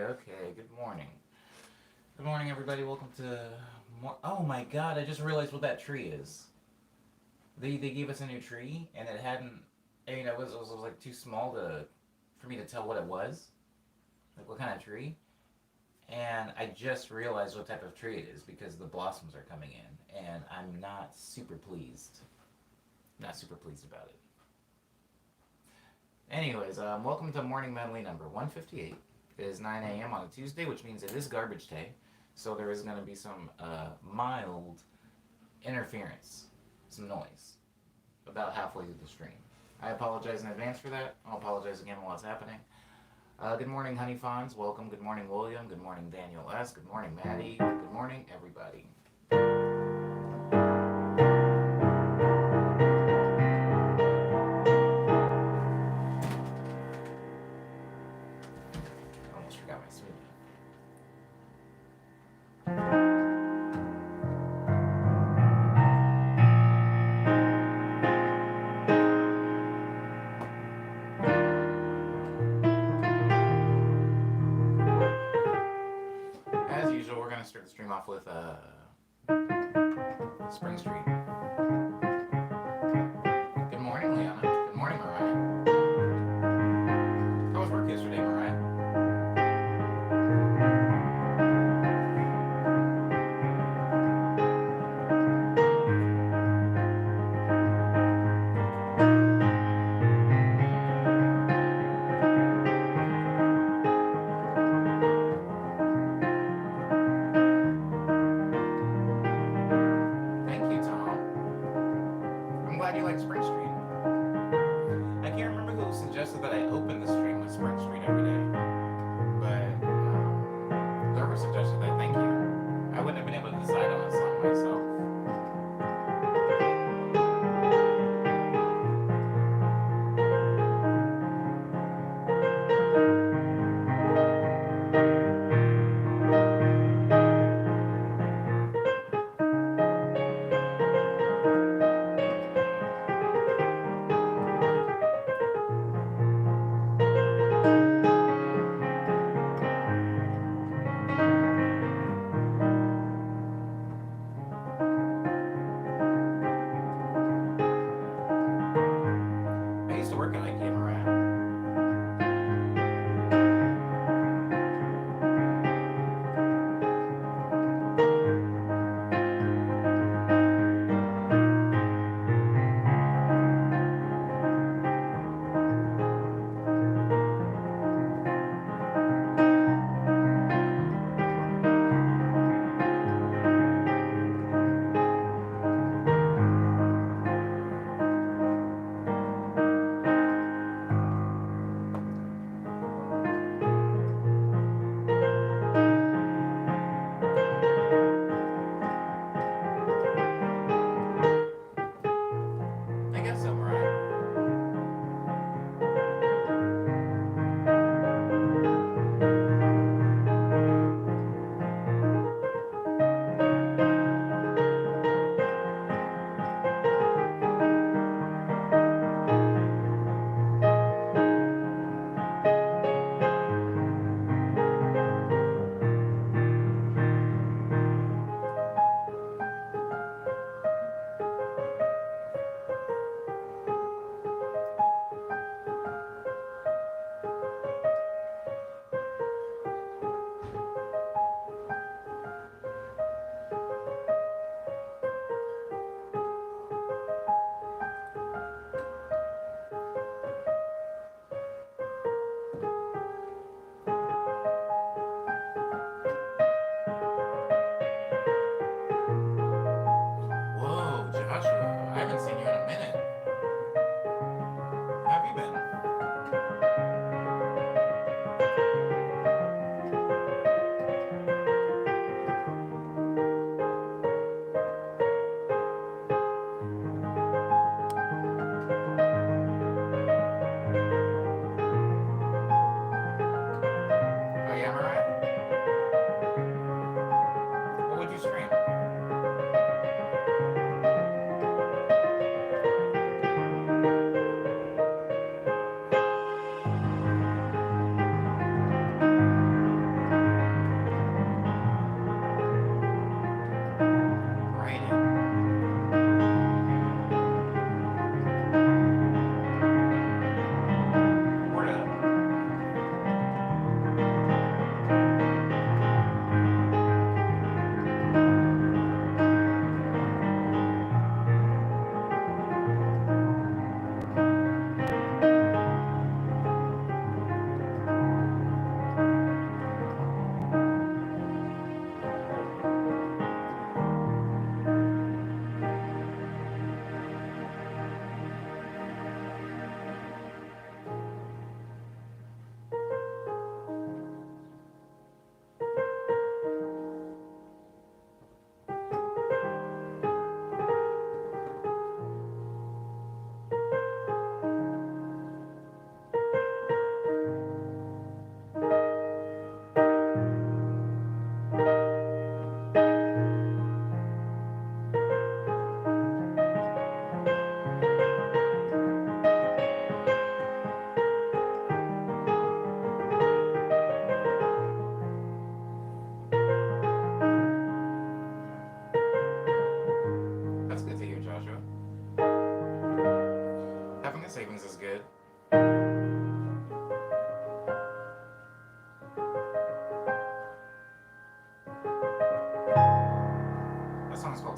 Okay, good morning. Good morning, everybody. Welcome to. Oh my god, I just realized what that tree is. They gave us a new tree, and it hadn't. It was like too small for me to tell what it was. Like, what kind of tree. And I just realized what type of tree it is because the blossoms are coming in, and I'm not super pleased. Not super pleased about it. Anyways, welcome to morning medley number 158. It is 9 a.m. on a Tuesday, which means it is garbage day. So there is going to be some mild interference, some noise, about halfway through the stream. I apologize in advance for that. I'll apologize again while it's happening. Good morning, Honey Fonz. Welcome. Good morning, William. Good morning, Daniel S. Good morning, Maddie. Good morning, everybody. Almost forgot my smoothie. As usual, we're going to start the stream off with Spring Street. Good morning, Liana. Good morning, Mariah. How was work yesterday, Mariah? Thank you, Tom. I'm glad you like Spring Street. I can't remember who suggested that I open the stream with Spring Street every day, but whoever suggested that, thank you. I wouldn't have been able to decide on a song myself.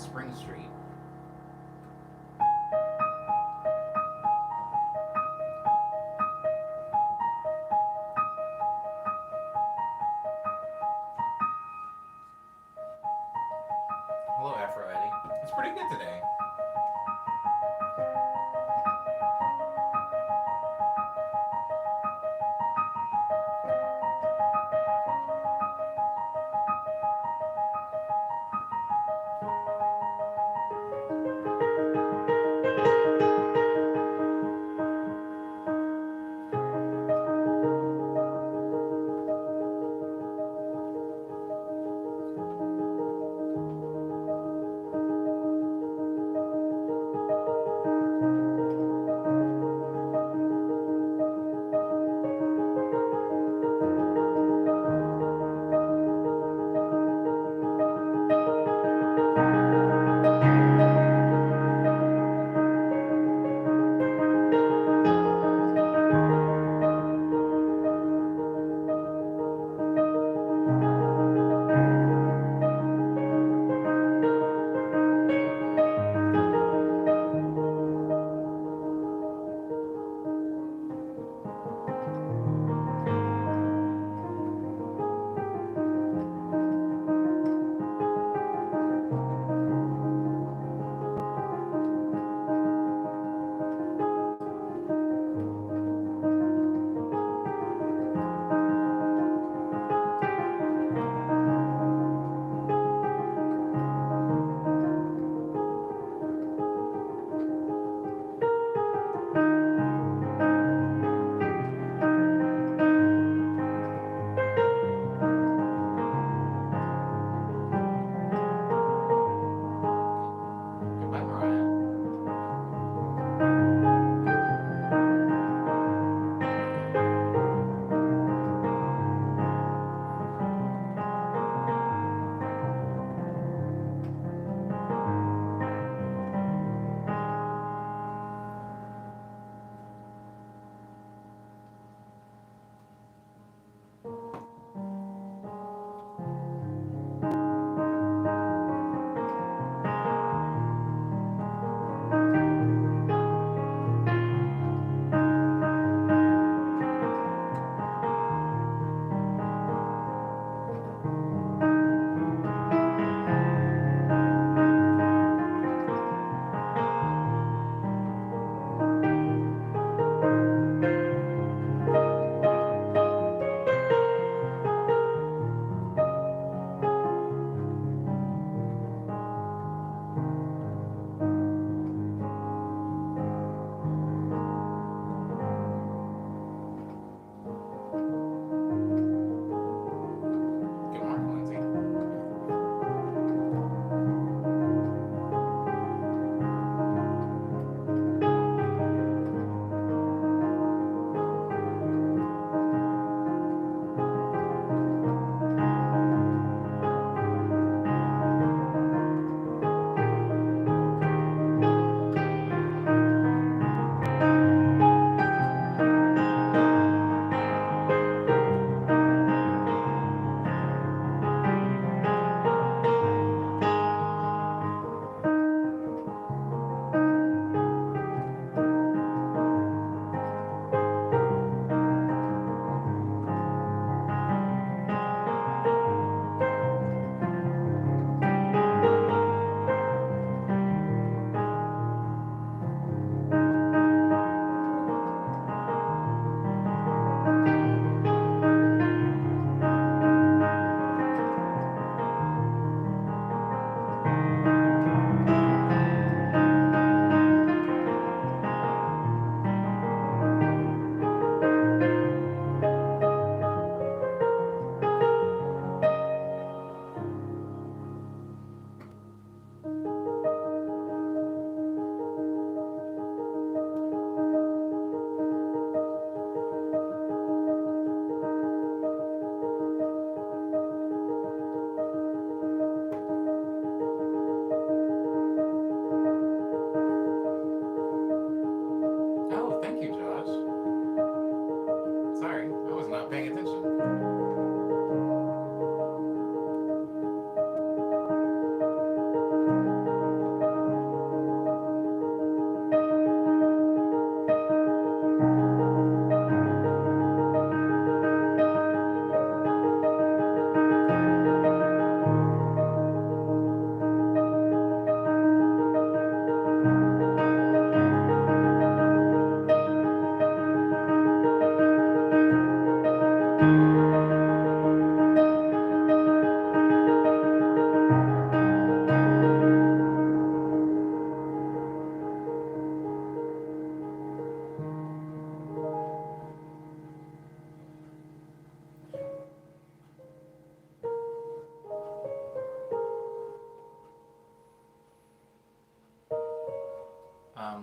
called Spring Street. Hello, Aphrodite. It's pretty good today.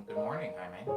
Good morning, Jaime.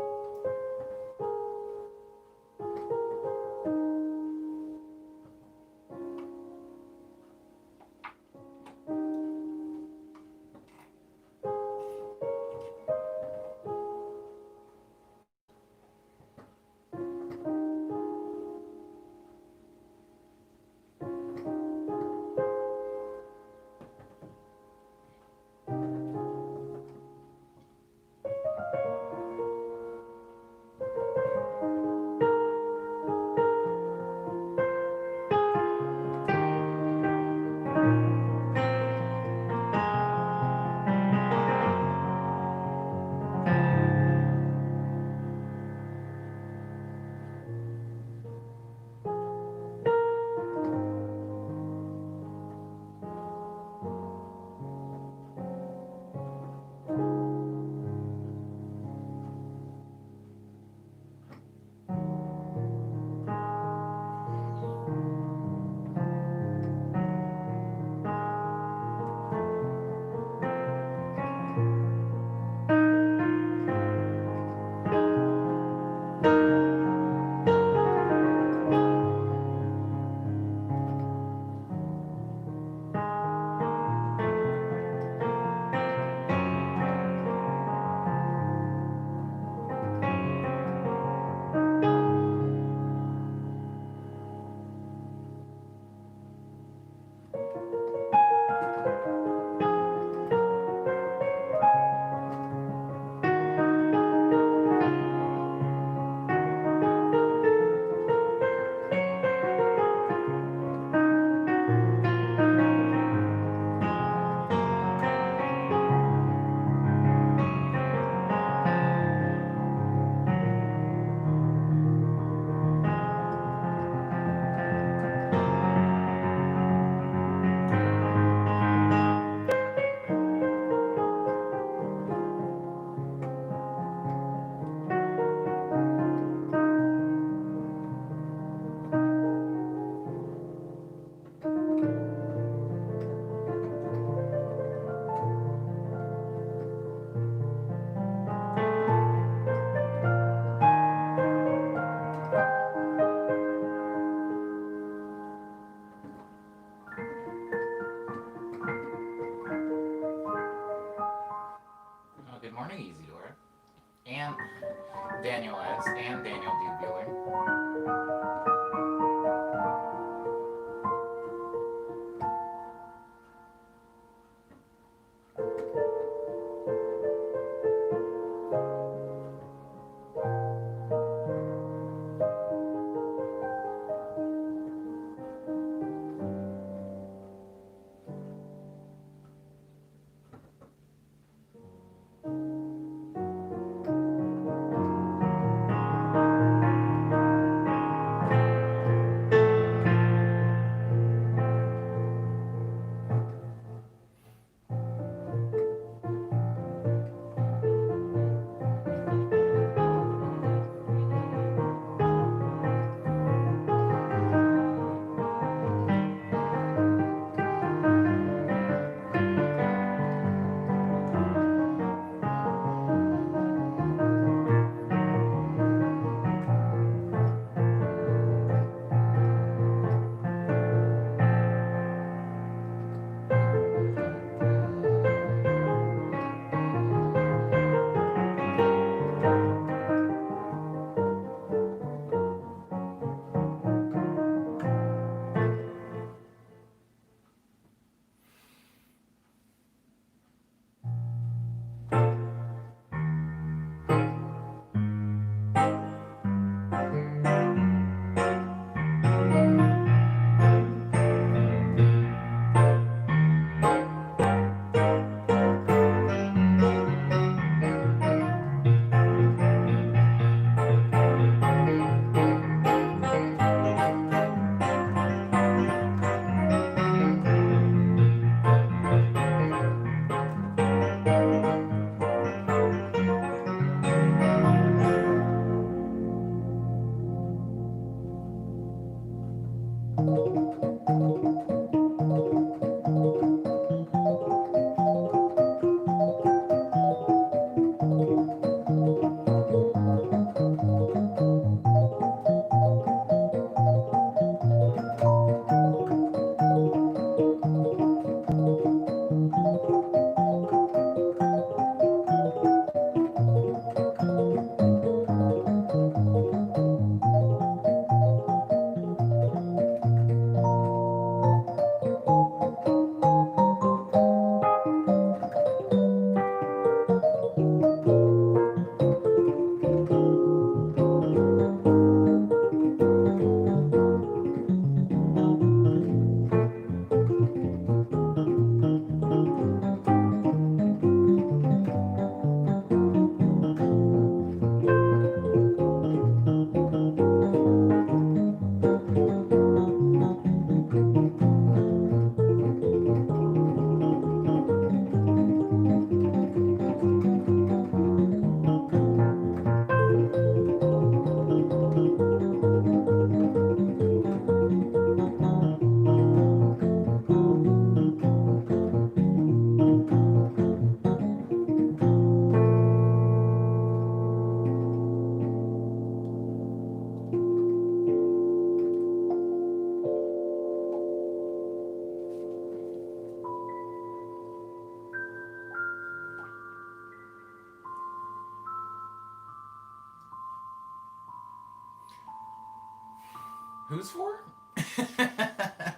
Who's for? If I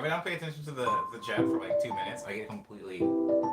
don't pay attention to the chat for like 2 minutes, I get completely behind.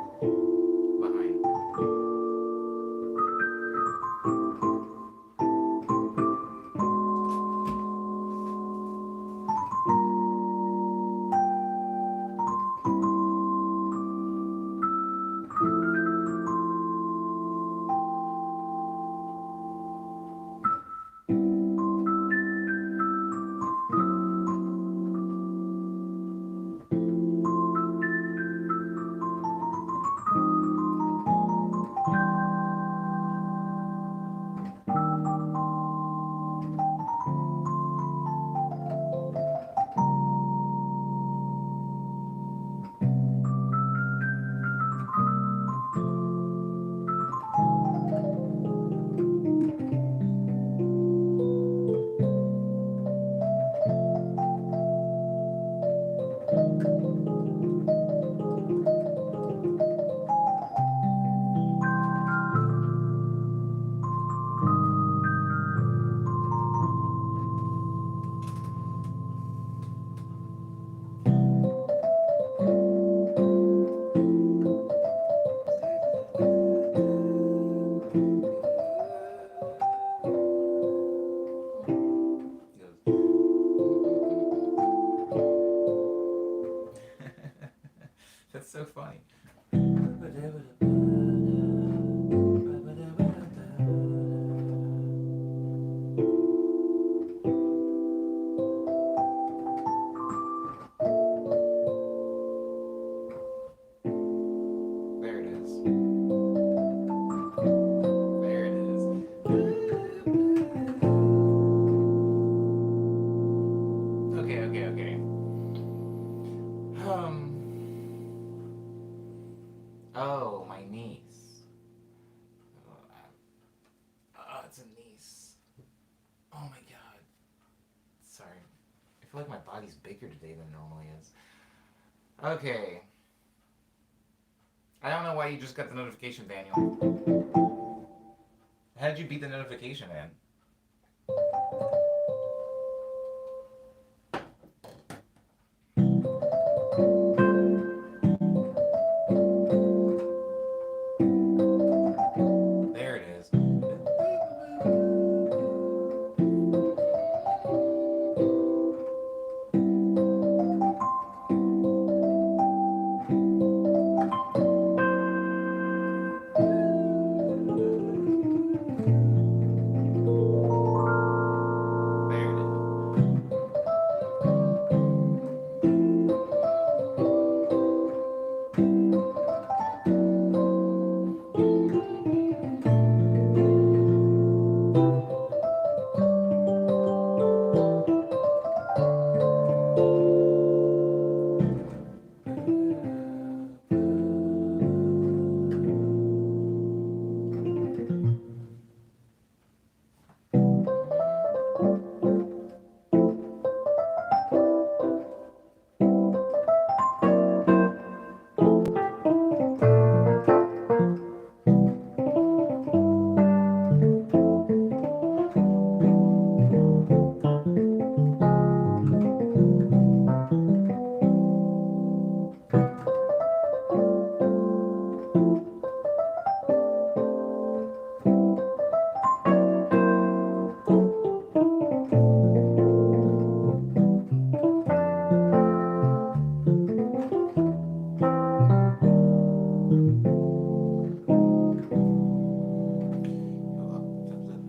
That's so funny. There it is. There it is. Okay. Oh, my niece. It's a niece. Oh my god. Sorry. I feel like my body's bigger today than it normally is. Okay. I don't know why you just got the notification, Daniel. How did you beat the notification, man? There it is.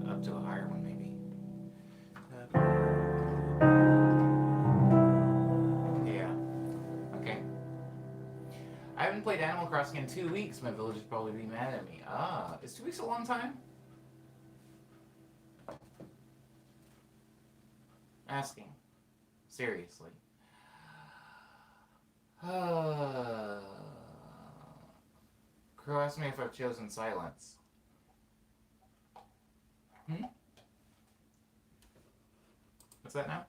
Up to a higher one, maybe. Yeah. Okay. I haven't played Animal Crossing in 2 weeks. My villagers probably be mad at me. Is 2 weeks a long time? Asking. Seriously. Crow asked me if I've chosen silence. What's that now?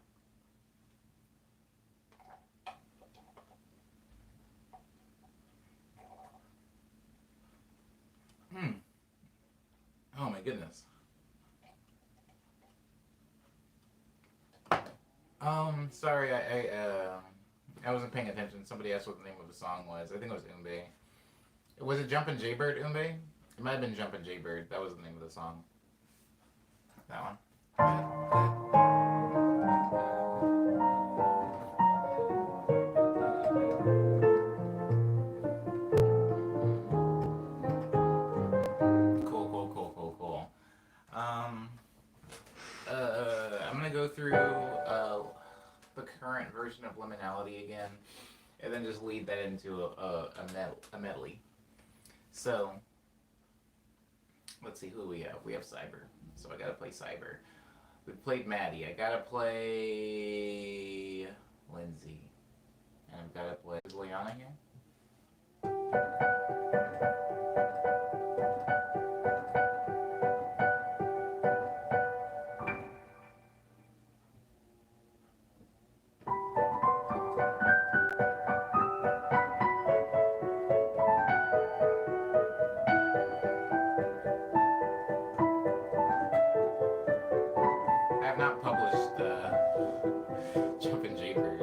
Oh my goodness. Sorry, I wasn't paying attention. Somebody asked what the name of the song was. I think it was Umbe. Was it Jumpin' Jaybird, Umbe? It might have been Jumpin' Jaybird. That was the name of the song. That one. Cool. Um, I'm gonna go through the current version of Liminality again, and then just lead that into a medley. So, let's see who we have. We have Cyber. So I gotta play Cyber. We played Maddie. I gotta play Lindsay. And I've gotta play... Is Liana here? I have not published Jumpin' Jaybird.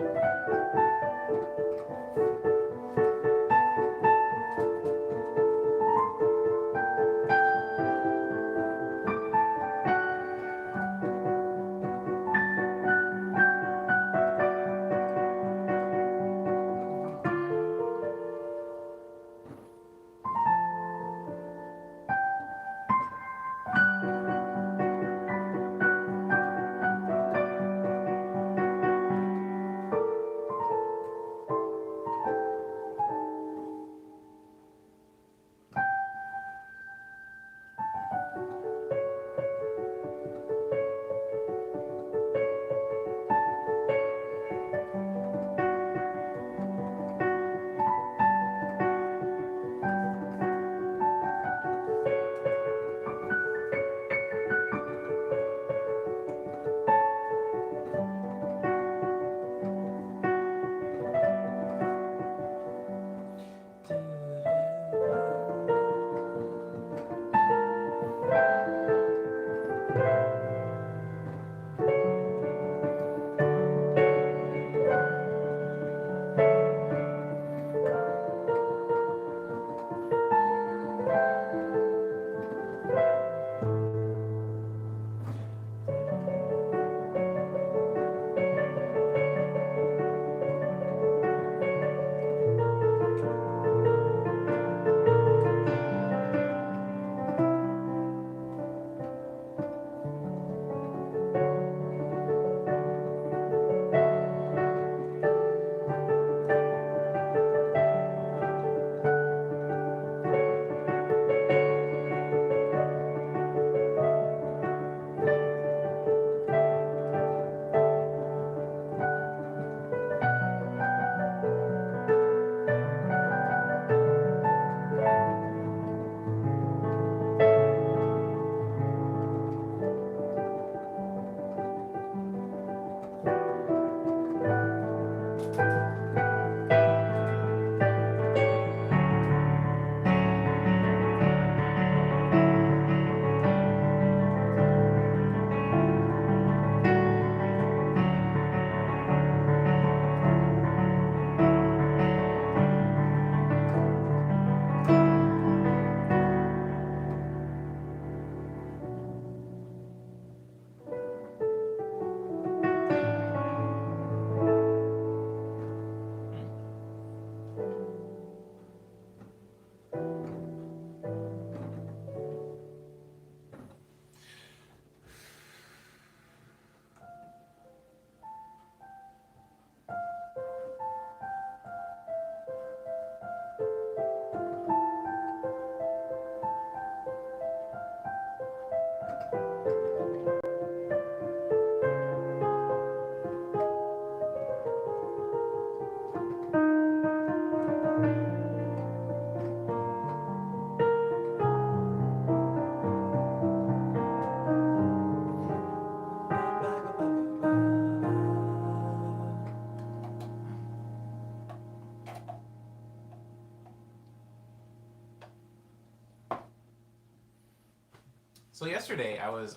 So yesterday I was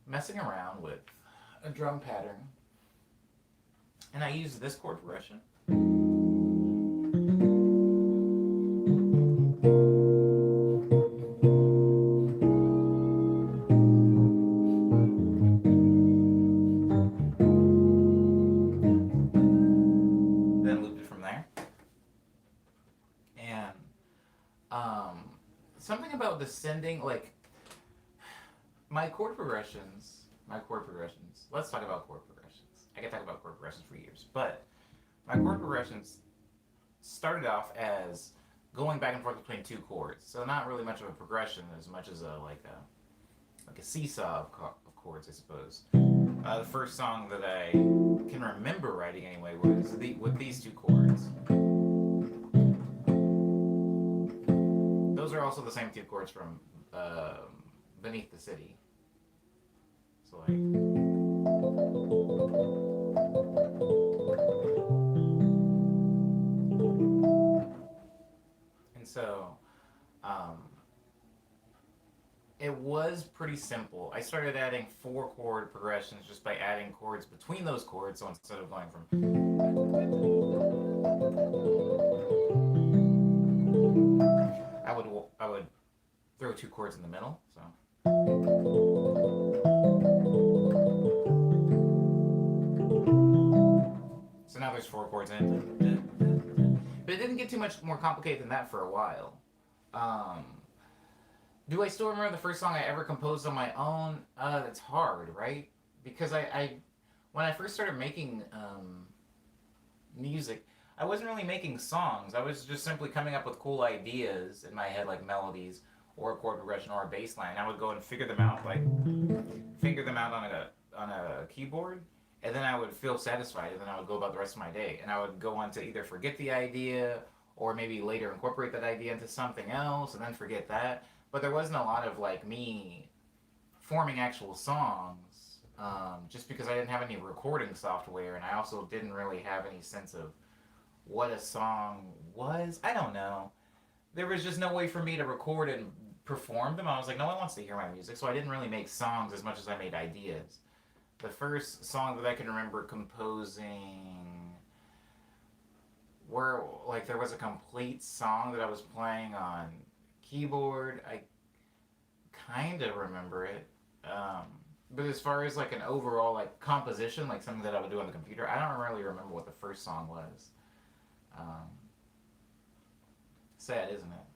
messing around with a drum pattern and I use this chord progression. Then looped it from there. And something about descending, like my chord progressions. Let's talk about chord progressions. I could talk about chord progressions for years, but my chord progressions started off as going back and forth between two chords. So not really much of a progression as much as a seesaw of chords, I suppose. The first song that I can remember writing anyway was with these two chords. Those are also the same two chords from Beneath the City. So like. And so, it was pretty simple. I started adding 4-chord progressions just by adding chords between those chords. So instead of going from, I would throw 2 chords in the middle. So. So now there's 4 chords in. But it didn't get too much more complicated than that for a while. Do I still remember the first song I ever composed on my own? It's hard, right? Because when I first started making music, I wasn't really making songs. I was just simply coming up with cool ideas in my head, like melodies or a chord progression or a bass line. I would go and figure them out on a keyboard, and then I would feel satisfied, and then I would go about the rest of my day. And I would go on to either forget the idea or maybe later incorporate that idea into something else and then forget that. But there wasn't a lot of like me forming actual songs, just because I didn't have any recording software, and I also didn't really have any sense of what a song was. I don't know. There was just no way for me to record and perform them. I was like, no one wants to hear my music, so I didn't really make songs as much as I made ideas. The first song that I can remember composing, where like there was a complete song that I was playing on keyboard, I kind of remember it. But as far as like an overall like composition, like something that I would do on the computer, I don't really remember what the first song was. Sad, isn't it?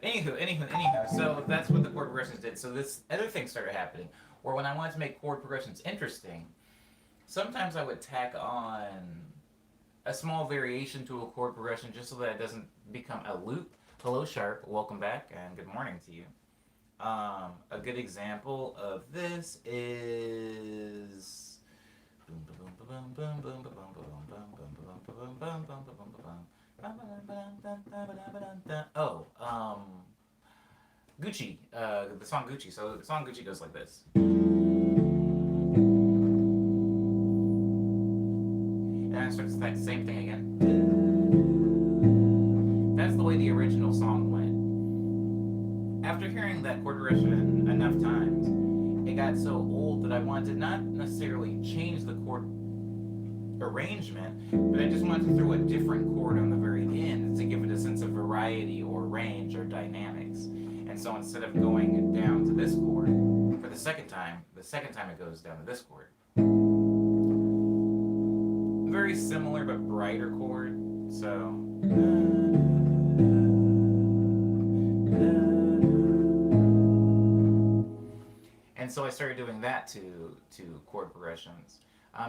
Anywho. So that's what the chord progressions did. So this other thing started happening, where when I wanted to make chord progressions interesting, sometimes I would tack on a small variation to a chord progression just so that it doesn't become a loop. Hello, Sharp. Welcome back, and good morning to you. A good example of this is. Oh, Gucci. The song Gucci. So the song Gucci goes like this. And it starts that same thing again. That's the way the original song went. After hearing that chord progression enough times, it got so old that I wanted to not necessarily change the chord arrangement, but I just wanted to throw a different chord on the very end to give it a sense of variety or range or dynamics. And so instead of going down to this chord for the second time it goes down to this chord. Very similar but brighter chord. So and so I started doing that to chord progressions.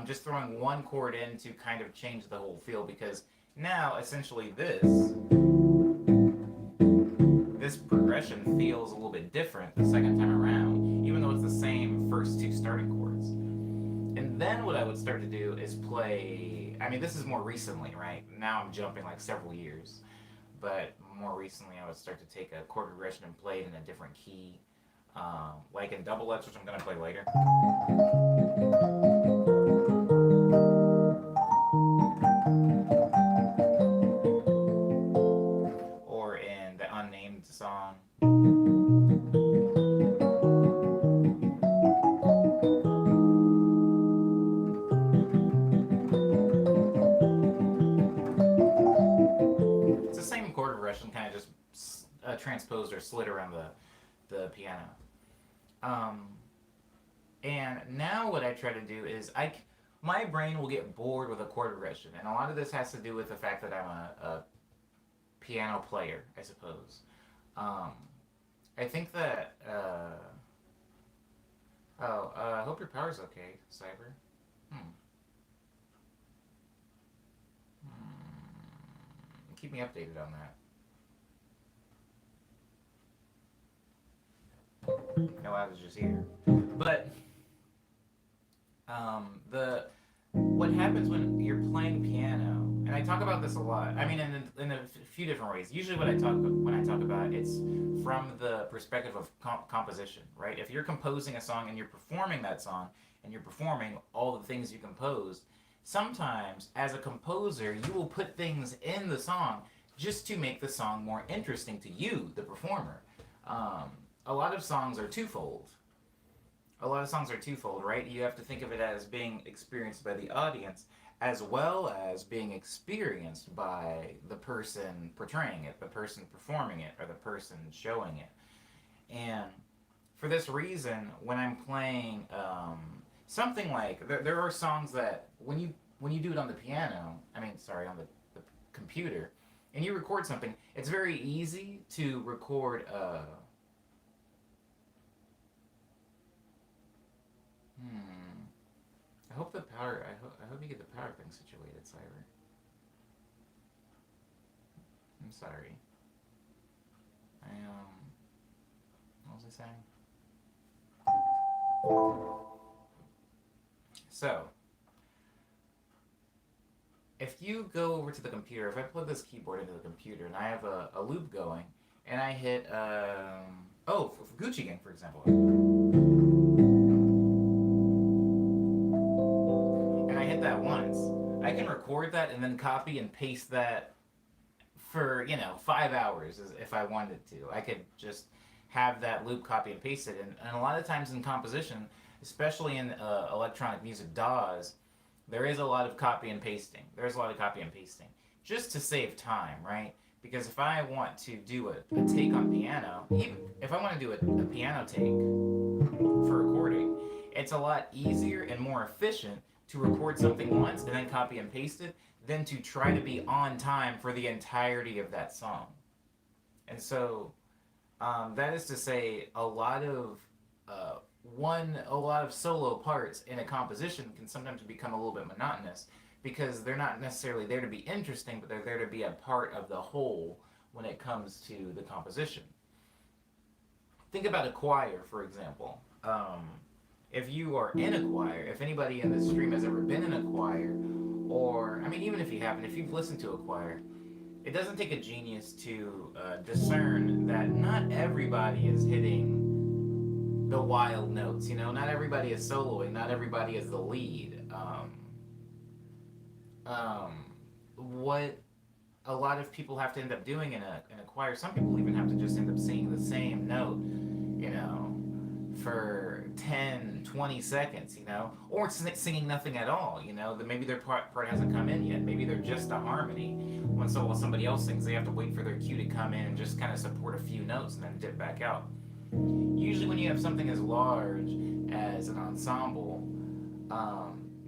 Just throwing one chord in to kind of change the whole feel, because now essentially this progression feels a little bit different the second time around, even though it's the same first 2 starting chords. And then what I would start to do is play, I mean this is more recently, right? Now I'm jumping like several years, but more recently I would start to take a chord progression and play it in a different key, like in double X, which I'm going to play later. Or in the unnamed song. transposed or slid around the piano. Um, and now what I try to do is my brain will get bored with a chord progression, and a lot of this has to do with the fact that I'm a piano player, I suppose. Um, I think that. I hope your power's okay, Cyber. Hmm. Keep me updated on that. No outages here. But the what happens when you're playing piano, and I talk about this a lot. I mean, in a few different ways. Usually, when I talk about it, it's from the perspective of composition, right? If you're composing a song and you're performing that song, and you're performing all the things you composed, sometimes as a composer, you will put things in the song just to make the song more interesting to you, the performer. A lot of songs are twofold. Right? You have to think of it as being experienced by the audience as well as being experienced by the person portraying it, the person performing it, or the person showing it. And for this reason, when I'm playing something like, there are songs that when you do it on the piano, on the computer, and you record something, it's very easy to record I hope the power. I hope you get the power thing situated, Cyber. I'm sorry. What was I saying? So, if you go over to the computer, if I plug this keyboard into the computer and I have a loop going, and I hit for Gucci Gang, for example. That once, I can record that and then copy and paste that for 5 hours if I wanted to. I could just have that loop, copy and paste it, and a lot of times in composition, especially in electronic music DAWs, there is a lot of copy and pasting. Just to save time, right? Because if I want to do a take on piano, even if I want to do a piano take for recording, it's a lot easier and more efficient to record something once and then copy and paste it than to try to be on time for the entirety of that song. And so that is to say, a lot of solo parts in a composition can sometimes become a little bit monotonous because they're not necessarily there to be interesting, but they're there to be a part of the whole when it comes to the composition. Think about a choir, for example. If you are in a choir, if anybody in this stream has ever been in a choir, or, even if you haven't, if you've listened to a choir, it doesn't take a genius to discern that not everybody is hitting the wild notes, not everybody is soloing, not everybody is the lead. What a lot of people have to end up doing in a choir, some people even have to just end up singing the same note, for 10, 20 seconds, or singing nothing at all, maybe their part hasn't come in yet. Maybe they're just a harmony. While somebody else sings, they have to wait for their cue to come in and just kind of support a few notes and then dip back out. Usually when you have something as large as an ensemble,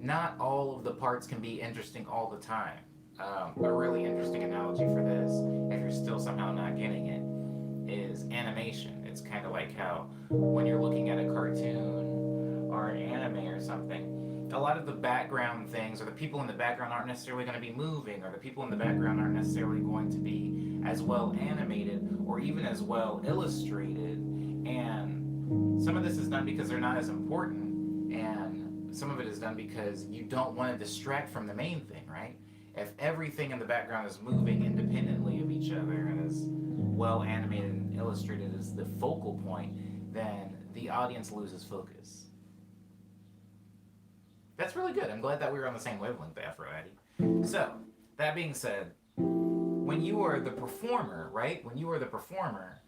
not all of the parts can be interesting all the time. A really interesting analogy for this, if you're still somehow not getting it, is animation. It's kind of like how when you're looking at a cartoon or an anime or something, a lot of the background things or the people in the background aren't necessarily going to be moving, or the people in the background aren't necessarily going to be as well animated or even as well illustrated. And some of this is done because they're not as important, and some of it is done because you don't want to distract from the main thing, right? If everything in the background is moving independently of each other and is well animated and illustrated as the focal point, then the audience loses focus. That's really good. I'm glad that we were on the same wavelength, Afro Addy. So, that being said, when you are the performer, right? When you are the performer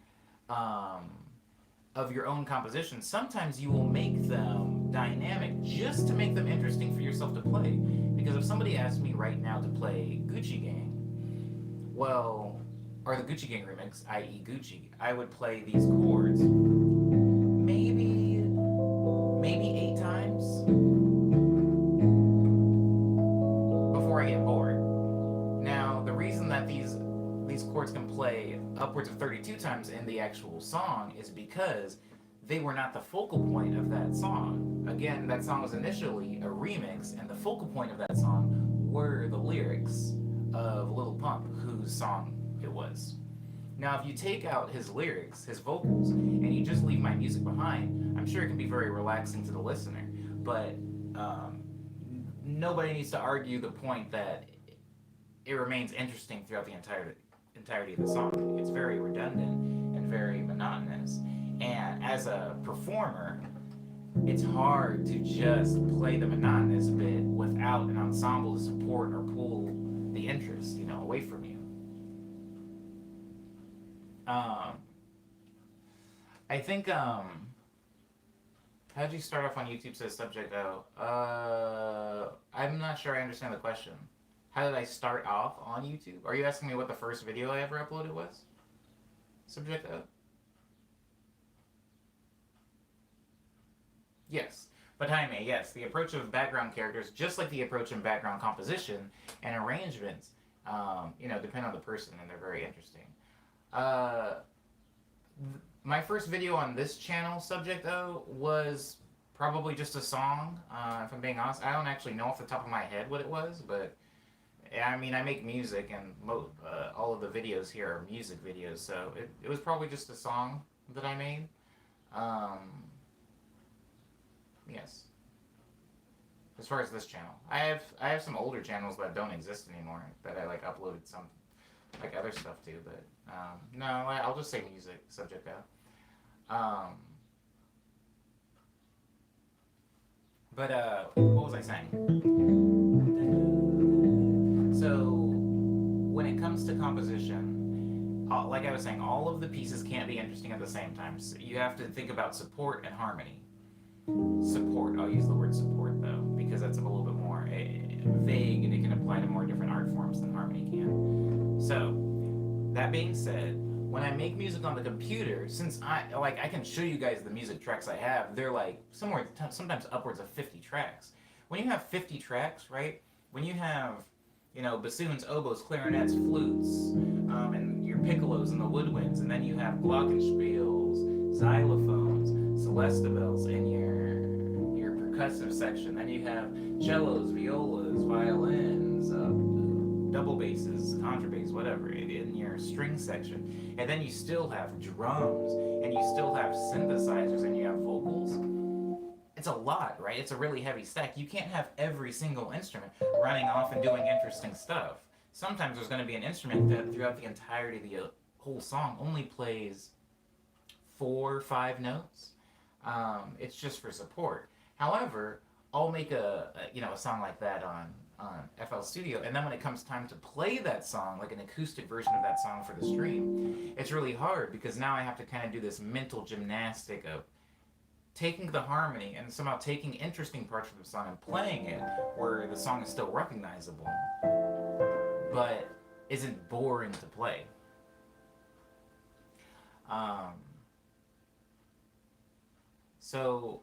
of your own compositions, sometimes you will make them dynamic just to make them interesting for yourself to play. Because if somebody asked me right now to play Gucci Gang, well, or the Gucci Gang remix, i.e. Gucci, I would play these chords maybe 8 times before I get bored. Now, the reason that these chords can play upwards of 32 times in the actual song is because they were not the focal point of that song. Again, that song was initially a remix, and the focal point of that song were the lyrics of Lil Pump, whose song it was. Now, if you take out his lyrics, his vocals, and you just leave my music behind, I'm sure it can be very relaxing to the listener, but nobody needs to argue the point that it remains interesting throughout the entirety of the song. It's very redundant and very monotonous. And as a performer, it's hard to just play the monotonous bit without an ensemble to support or pull the interest, away from you. I think, how'd you start off on YouTube, says Subject O? I'm not sure I understand the question. How did I start off on YouTube? Are you asking me what the first video I ever uploaded was? Subject O? Yes. But Jaime, yes, the approach of background characters, just like the approach in background composition and arrangements, depend on the person, and they're very interesting. My first video on this channel, Subject O, was probably just a song, if I'm being honest. I don't actually know off the top of my head what it was, but I mean, I make music, and all of the videos here are music videos, so it was probably just a song that I made. Yes. As far as this channel, I have some older channels that don't exist anymore that I uploaded some other stuff to, but no, I'll just say music, Subject O. But what was I saying? So when it comes to composition, like I was saying, all of the pieces can't be interesting at the same time. So you have to think about support and harmony. Support, I'll use the word support though, because that's a little bit more vague and it can apply to more different art forms than harmony can. So, that being said, when I make music on the computer, since I can show you guys the music tracks I have, they're sometimes upwards of 50 tracks. When you have 50 tracks, right, when you have, bassoons, oboes, clarinets, flutes, and your piccolos and the woodwinds, and then you have glockenspiels, xylophones, celestabels in your percussive section. Then you have cellos, violas, violins, double basses, contrabass, whatever, in your string section. And then you still have drums, and you still have synthesizers, and you have vocals. It's a lot, right? It's a really heavy stack. You can't have every single instrument running off and doing interesting stuff. Sometimes there's going to be an instrument that throughout the entirety of the whole song only plays 4 or 5 notes. It's just for support. However, I'll make a song like that on FL Studio, and then when it comes time to play that song, like an acoustic version of that song for the stream, it's really hard because now I have to kind of do this mental gymnastic of taking the harmony and somehow taking interesting parts of the song and playing it where the song is still recognizable, but isn't boring to play. So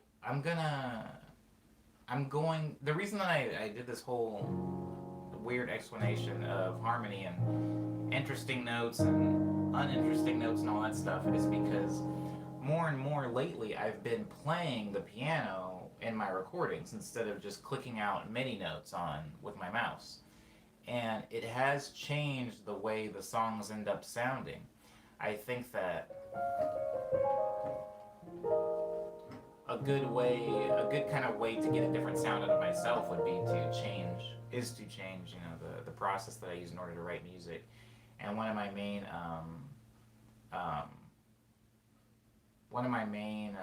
the reason that I did this whole weird explanation of harmony and interesting notes and uninteresting notes and all that stuff is because more and more lately I've been playing the piano in my recordings instead of just clicking out MIDI notes with my mouse. And it has changed the way the songs end up sounding. I think that a good kind of way to get a different sound out of myself would be to change the process that I use in order to write music. And one of my main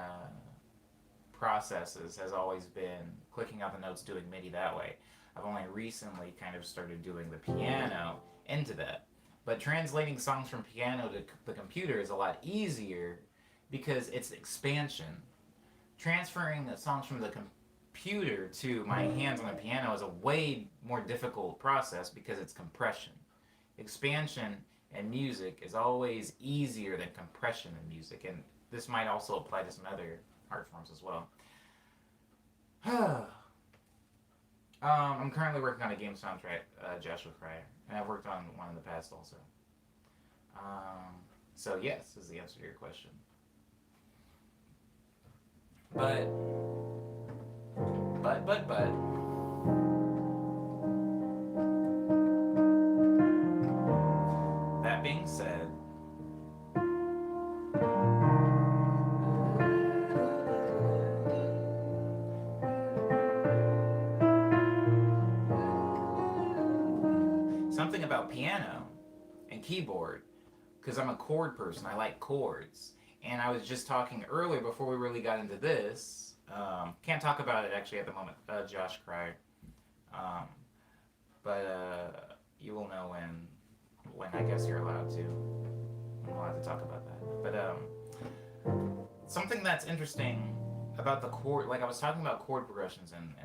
processes has always been clicking out the notes, doing MIDI that way. I've only recently kind of started doing the piano into that. But translating songs from piano to the computer is a lot easier because it's expansion. Transferring the songs from the computer to my hands on the piano is a way more difficult process because it's compression. Expansion in music is always easier than compression in music, and this might also apply to some other art forms as well. I'm currently working on a game soundtrack, Joshua Cryer, and I've worked on one in the past also. So yes, is the answer to your question. But, but, that being said, something about piano and keyboard, because I'm a chord person, I like chords. And I was just talking earlier before we really got into this. Can't talk about it actually at the moment, Josh Cryer. Um, but you will know when I guess you're allowed to. I'm allowed to talk about that. But something that's interesting about the chord, like I was talking about chord progressions and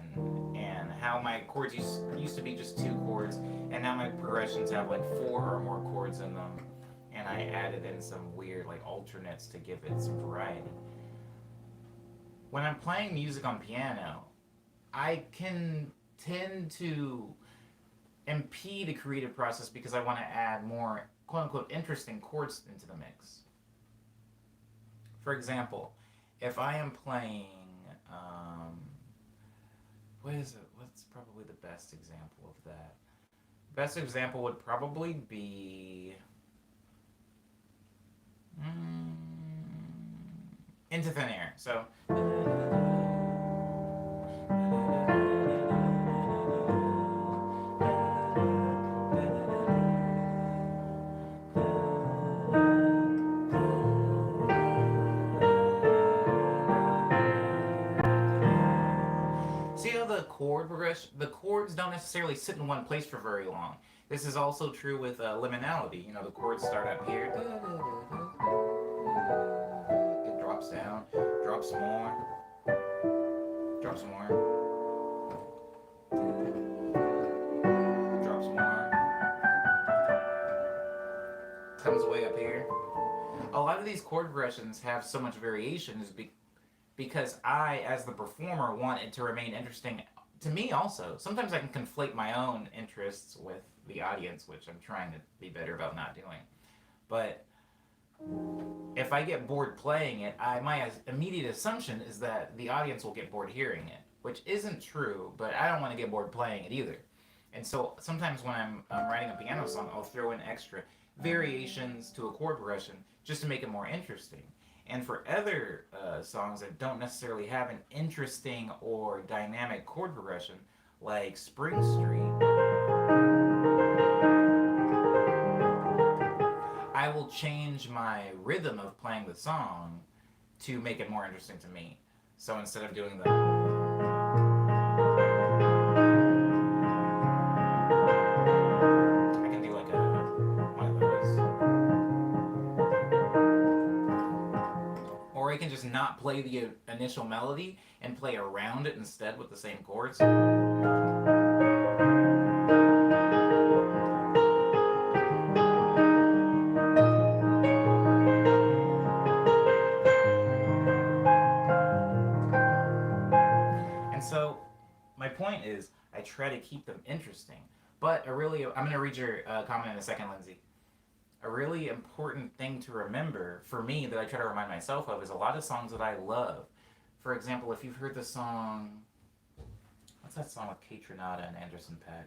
how my chords used to be just 2 chords, and now my progressions have like 4 or more chords in them, and I added in some weird like alternates to give it some variety. When I'm playing music on piano, I can tend to impede a creative process because I want to add more quote unquote interesting chords into the mix. For example, if I am playing, what is it? What's probably the best example of that? Best example would probably be Into Thin Air. So. See how the chord progression, the chords don't necessarily sit in one place for very long. This is also true with liminality. You know, the chords start up here, it drops down, drops more, drops more, drops more, comes way up here. A lot of these chord progressions have so much variation is because I, as the performer, want it to remain interesting to me also. Sometimes I can conflate my own interests with the audience, which I'm trying to be better about not doing. But if I get bored playing it, my immediate assumption is that the audience will get bored hearing it, which isn't true, but I don't want to get bored playing it either. And so sometimes when I'm writing a piano song, I'll throw in extra variations to a chord progression just to make it more interesting. And for other songs that don't necessarily have an interesting or dynamic chord progression, like Spring Street, I will change my rhythm of playing the song to make it more interesting to me. So instead of doing the I can do like one of those. Or I can just not play the initial melody and play around it instead with the same chords. And so my point is I try to keep them interesting. But I'm going to read your comment in a second, Lindsay. A really important thing to remember for me that I try to remind myself of is a lot of songs that I love. For example, if you've heard the song, what's that song with Kate Renata and Anderson .Paak?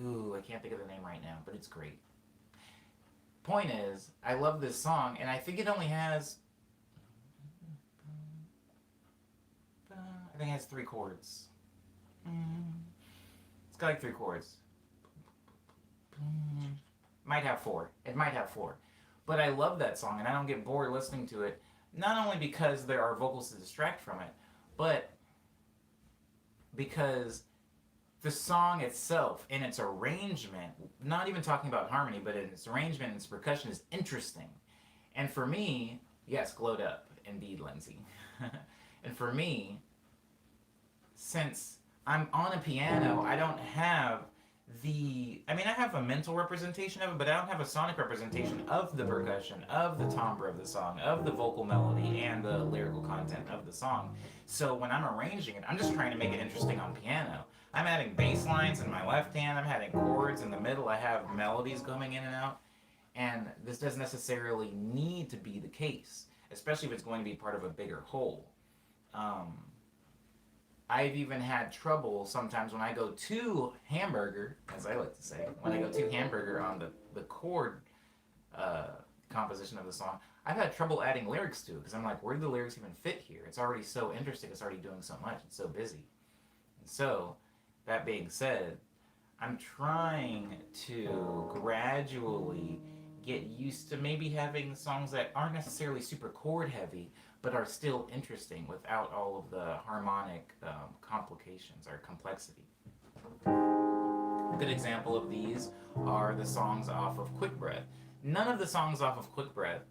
Ooh, I can't think of the name right now, but it's great. Point is, I love this song, and I think it only has, I think it has 3 chords. It's got like 3 chords. Might have 4. It might have 4. But I love that song, and I don't get bored listening to it, not only because there are vocals to distract from it, but because the song itself and its arrangement, not even talking about harmony, but in its arrangement and its percussion is interesting. And for me, yes, glowed up, indeed, Lindsay. And for me, since I'm on a piano, I don't have I mean, I have a mental representation of it, but I don't have a sonic representation of the percussion, of the timbre of the song, of the vocal melody, and the lyrical content of the song. So when I'm arranging it, I'm just trying to make it interesting on piano. I'm adding bass lines in my left hand, I'm adding chords in the middle, I have melodies coming in and out, and this doesn't necessarily need to be the case, especially if it's going to be part of a bigger whole. Um, I've even had trouble sometimes when I go to hamburger, as I like to say, when I go to hamburger on the chord uh, composition of the song, I've had trouble adding lyrics to it because I'm like, where do the lyrics even fit here? It's already so interesting. It's already doing so much. It's so busy. And so, that being said, I'm trying to gradually get used to maybe having songs that aren't necessarily super chord heavy, but are still interesting without all of the harmonic complications or complexity. A good example of these are the songs off of Quick Breath. None of the songs off of Quick Breath,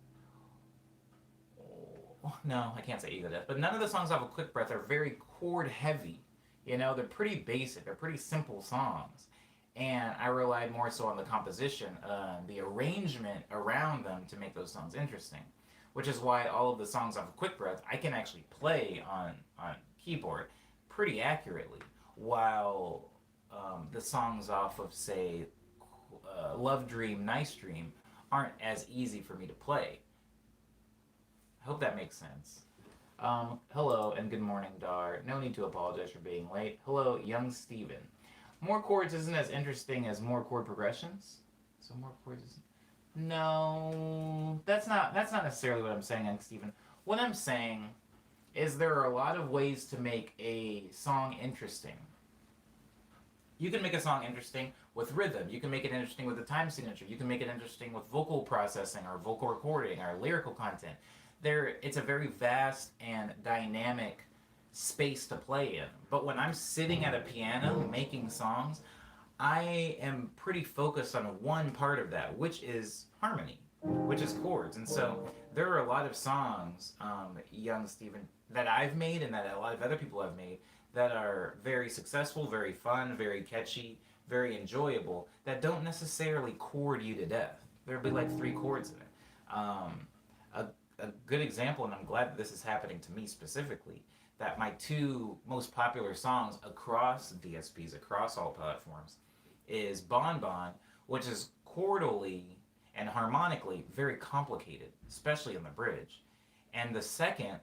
oh, no, I can't say Ego Death, but none of the songs off of Quick Breath are very chord heavy. You know, they're pretty basic, they're pretty simple songs. And I relied more so on the composition, the arrangement around them to make those songs interesting. Which is why all of the songs off of Quick Breath I can actually play on keyboard pretty accurately, while the songs off of, say, Love Dream, Nice Dream aren't as easy for me to play. I hope that makes sense. Hello and good morning, Dar. No need to apologize for being late. Hello, young Steven. More chords isn't as interesting as more chord progressions. So more chords isn't. No, that's not necessarily what I'm saying, young Steven. What I'm saying is there are a lot of ways to make a song interesting. You can make a song interesting with rhythm. You can make it interesting with a time signature. You can make it interesting with vocal processing or vocal recording or lyrical content. It's a very vast and dynamic space to play in. But when I'm sitting at a piano making songs, I am pretty focused on one part of that, which is harmony, which is chords. And so there are a lot of songs, young Steven, that I've made and that a lot of other people have made that are very successful, very fun, very catchy, very enjoyable, that don't necessarily chord you to death. There'll be like 3 chords in it. A good example, and I'm glad that this is happening to me specifically, that my 2 most popular songs across DSPs, across all platforms, is Bon Bon, which is chordally and harmonically very complicated, especially in the bridge. And the second,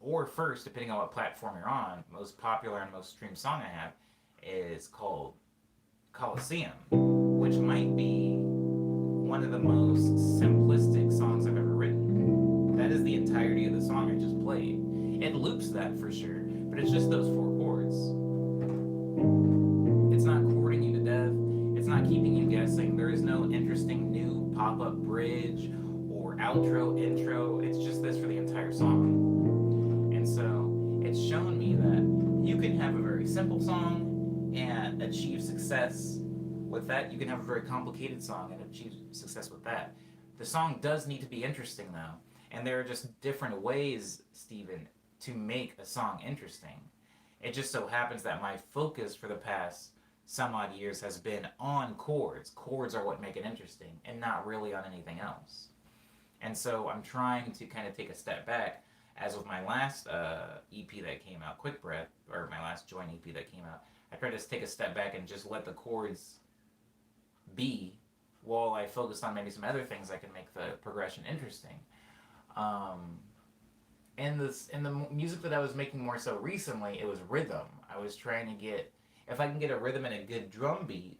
or first, depending on what platform you're on, most popular and most streamed song I have is called Coliseum, which might be one of the most simplistic songs I've ever written. That is the entirety of the song I just played. It loops that for sure, but it's just those 4 chords. It's not chording you to death. It's not keeping you guessing. There is no interesting new pop-up bridge or outro, intro. It's just this for the entire song. And so it's shown me that you can have a very simple song and achieve success with that. You can have a very complicated song and achieve success with that. The song does need to be interesting though. And there are just different ways, Steven, to make a song interesting. It just so happens that my focus for the past some odd years has been on chords. Chords are what make it interesting, and not really on anything else. And so I'm trying to kind of take a step back, as with my last EP that came out, Quick Breath, or my last joint EP that came out, I tried to take a step back and just let the chords be, while I focused on maybe some other things that can make the progression interesting. In the music that I was making more so recently, it was rhythm. I was trying to get, if I can get a rhythm and a good drum beat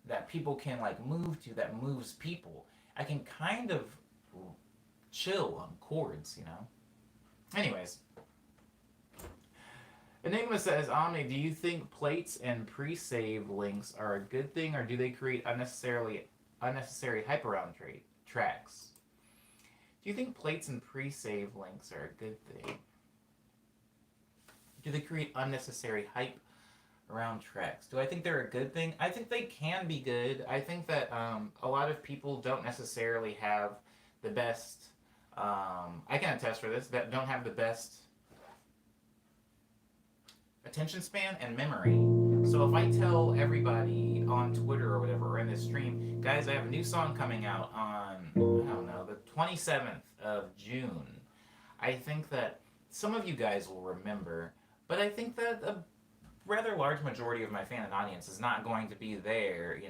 that people can like move to, that moves people, I can kind of chill on chords, you know? Anyways, Enigma says, Omni, do you think plates and pre-save links are a good thing, or do they create unnecessary hype around tracks? Do you think plates and pre-save links are a good thing? Do they create unnecessary hype around tracks? Do I think they're a good thing? I think they can be good. I think that a lot of people don't necessarily have the best, I can attest for this, that don't have the best attention span and memory. So if I tell everybody on Twitter or whatever, or in this stream, guys, I have a new song coming out on, I don't know, the 27th of June, I think that some of you guys will remember, but I think that a rather large majority of my fan and audience is not going to be there,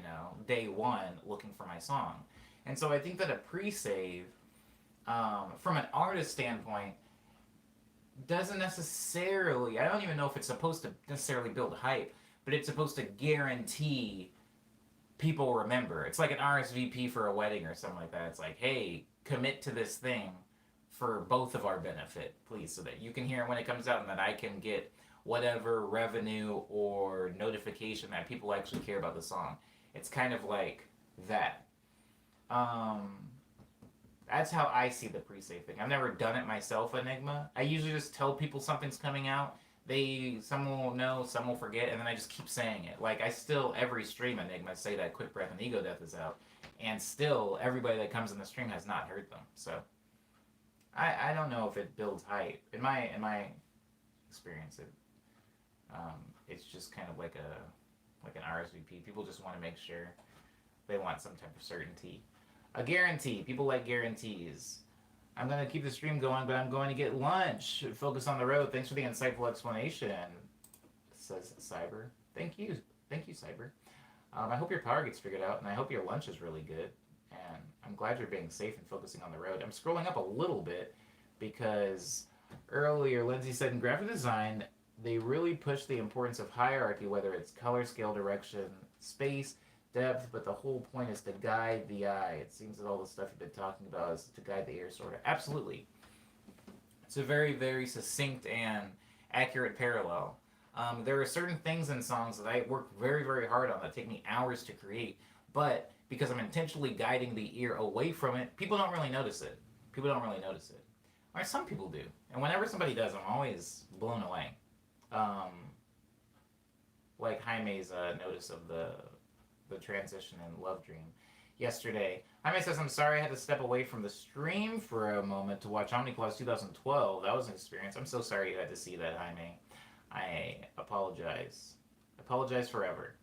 day one looking for my song. And so I think that a pre-save, from an artist standpoint, doesn't necessarily, I don't even know if it's supposed to necessarily build hype, but it's supposed to guarantee people remember. It's like an RSVP for a wedding or something like that. It's like, hey, commit to this thing for both of our benefit, please, so that you can hear it when it comes out and that I can get whatever revenue or notification that people actually care about the song. It's kind of like that. That's how I see the pre-save thing. I've never done it myself, Enigma. I usually just tell people something's coming out. Some will know, some will forget, and then I just keep saying it. Like, I still, every stream, Enigma, say that Quick Breath and Ego Death is out, and still, everybody that comes in the stream has not heard them. So, I don't know if it builds hype. In my experience, it's just kind of like an RSVP. People just want to make sure they want some type of certainty. A guarantee. People like guarantees. I'm going to keep the stream going, but I'm going to get lunch. Focus on the road. Thanks for the insightful explanation, says Cyber. Thank you. Thank you, Cyber. I hope your power gets figured out, and I hope your lunch is really good. And I'm glad you're being safe and focusing on the road. I'm scrolling up a little bit because earlier Lindsay said in graphic design, they really push the importance of hierarchy, whether it's color, scale, direction, space, depth, but the whole point is to guide the eye. It seems that all the stuff you've been talking about is to guide the ear, sort of. Absolutely. It's a very, very succinct and accurate parallel. There are certain things in songs that I work very, very hard on that take me hours to create, but because I'm intentionally guiding the ear away from it, people don't really notice it. Or some people do. And whenever somebody does, I'm always blown away. Like Jaime's notice of the transition in Love Dream yesterday. Jaime says, I'm sorry I had to step away from the stream for a moment to watch Omniclaws 2012. That was an experience. I'm so sorry you had to see that, Jaime. I apologize. Apologize forever.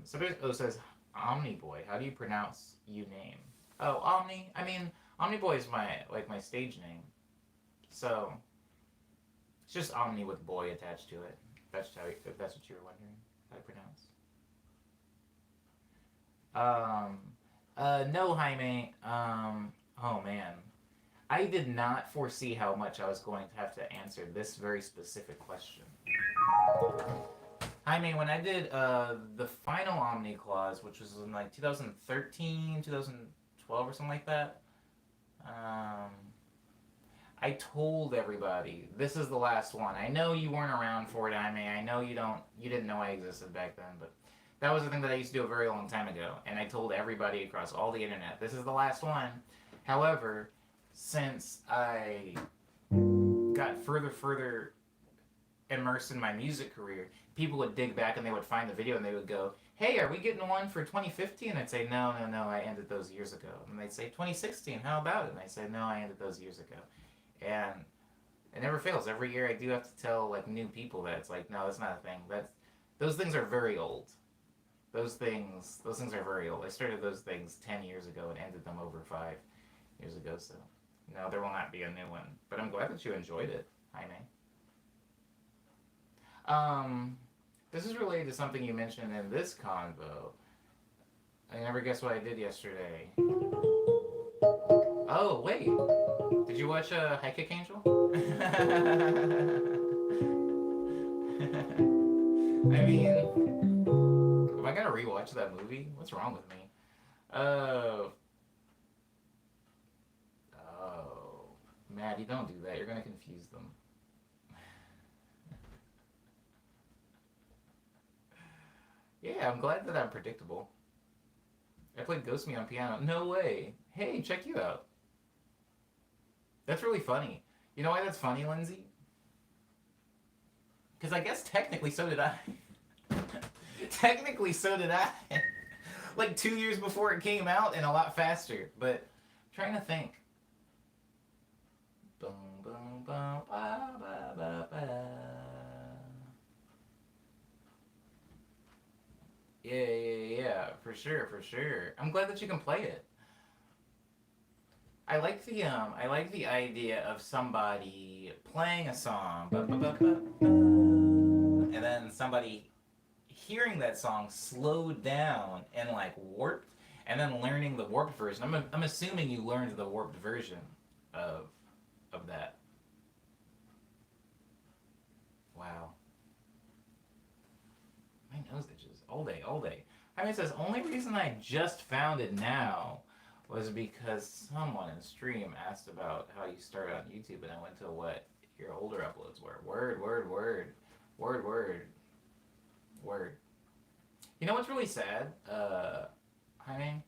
Somebody says, Omniboy. How do you pronounce you name? Oh, Omni. I mean, Omniboy is my stage name. So, it's just Omni with boy attached to it. If that's what you were wondering how to pronounce. No, Jaime. Oh man. I did not foresee how much I was going to have to answer this very specific question. Jaime, when I did the final Omniclaws, which was in like 2013, 2012 or something like that, I told everybody, this is the last one. I know you weren't around for it, Jaime. I know you didn't know I existed back then, but that was the thing that I used to do a very long time ago. And I told everybody across all the internet, this is the last one. However, since I got further immersed in my music career, people would dig back and they would find the video and they would go, hey, are we getting one for 2015? And I'd say, no, I ended those years ago. And they'd say, 2016, how about it? And I'd say, no, I ended those years ago. And it never fails. Every year I do have to tell like new people that it's like, no, that's not a thing. Those things are very old. Those things are very old. I started those things 10 years ago and ended them over 5 years ago. So no, there will not be a new one. But I'm glad that you enjoyed it, Jaime. This is related to something you mentioned in this convo. I never guessed what I did yesterday. Oh, wait. Did you watch High Kick Angel? I mean, am I gonna rewatch that movie? What's wrong with me? Oh, Maddie, don't do that. You're gonna confuse them. Yeah, I'm glad that I'm predictable. I played Ghost Me on piano. No way. Hey, check you out. That's really funny. You know why that's funny, Lindsay? Because I guess technically so did I. Technically so did I. Like 2 years before it came out and a lot faster. But I'm trying to think. Boom, boom, boom, ba, ba, ba, ba. Yeah, for sure, for sure. I'm glad that you can play it. I like the idea of somebody playing a song, and then somebody hearing that song slowed down and like warped, and then learning the warped version. I'm assuming you learned the warped version of of that. Wow, my nose itches all day, all day. I mean, it says only reason I just found it now was because someone in stream asked about how you started on YouTube, and I went to what your older uploads were. Word, word, word, word, word, word. You know what's really sad? Honey,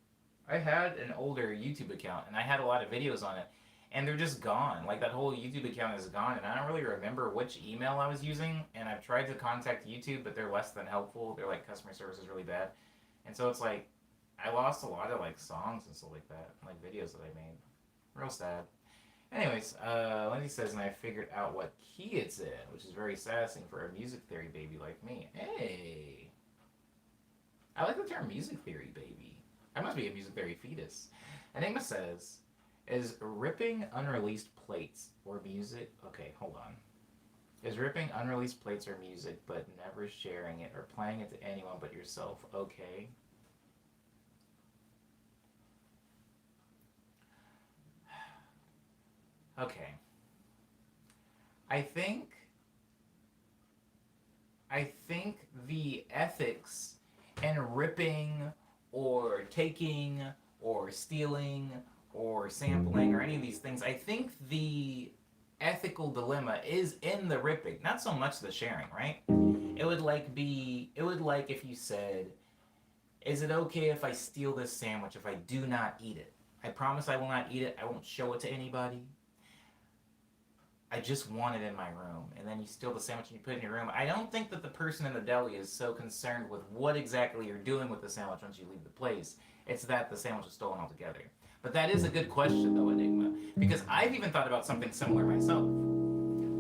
I had an older YouTube account, and I had a lot of videos on it, and they're just gone. Like, that whole YouTube account is gone, and I don't really remember which email I was using, and I've tried to contact YouTube, but they're less than helpful. Their, like, customer service is really bad. And so it's like, I lost a lot of, like, songs and stuff like that, like, videos that I made. Real sad. Anyways, Lindsay says, and I figured out what key it's in, which is very sassy for a music theory baby like me. Hey! I like the term music theory baby. I must be a music theory fetus. Enigma says, is ripping unreleased plates or music... Okay, hold on. Is ripping unreleased plates or music but never sharing it or playing it to anyone but yourself okay? Okay. I think... I think the ethics and ripping or taking or stealing or sampling or any of these things, I think the ethical dilemma is in the ripping, not so much the sharing, right? It would like if you said, is it okay if I steal this sandwich if I do not eat it? I promise I will not eat it. I won't show it to anybody. I just want it in my room. And then you steal the sandwich and you put it in your room. I don't think that the person in the deli is so concerned with what exactly you're doing with the sandwich once you leave the place. It's that the sandwich is stolen altogether. But that is a good question, though, Enigma. Because I've even thought about something similar myself.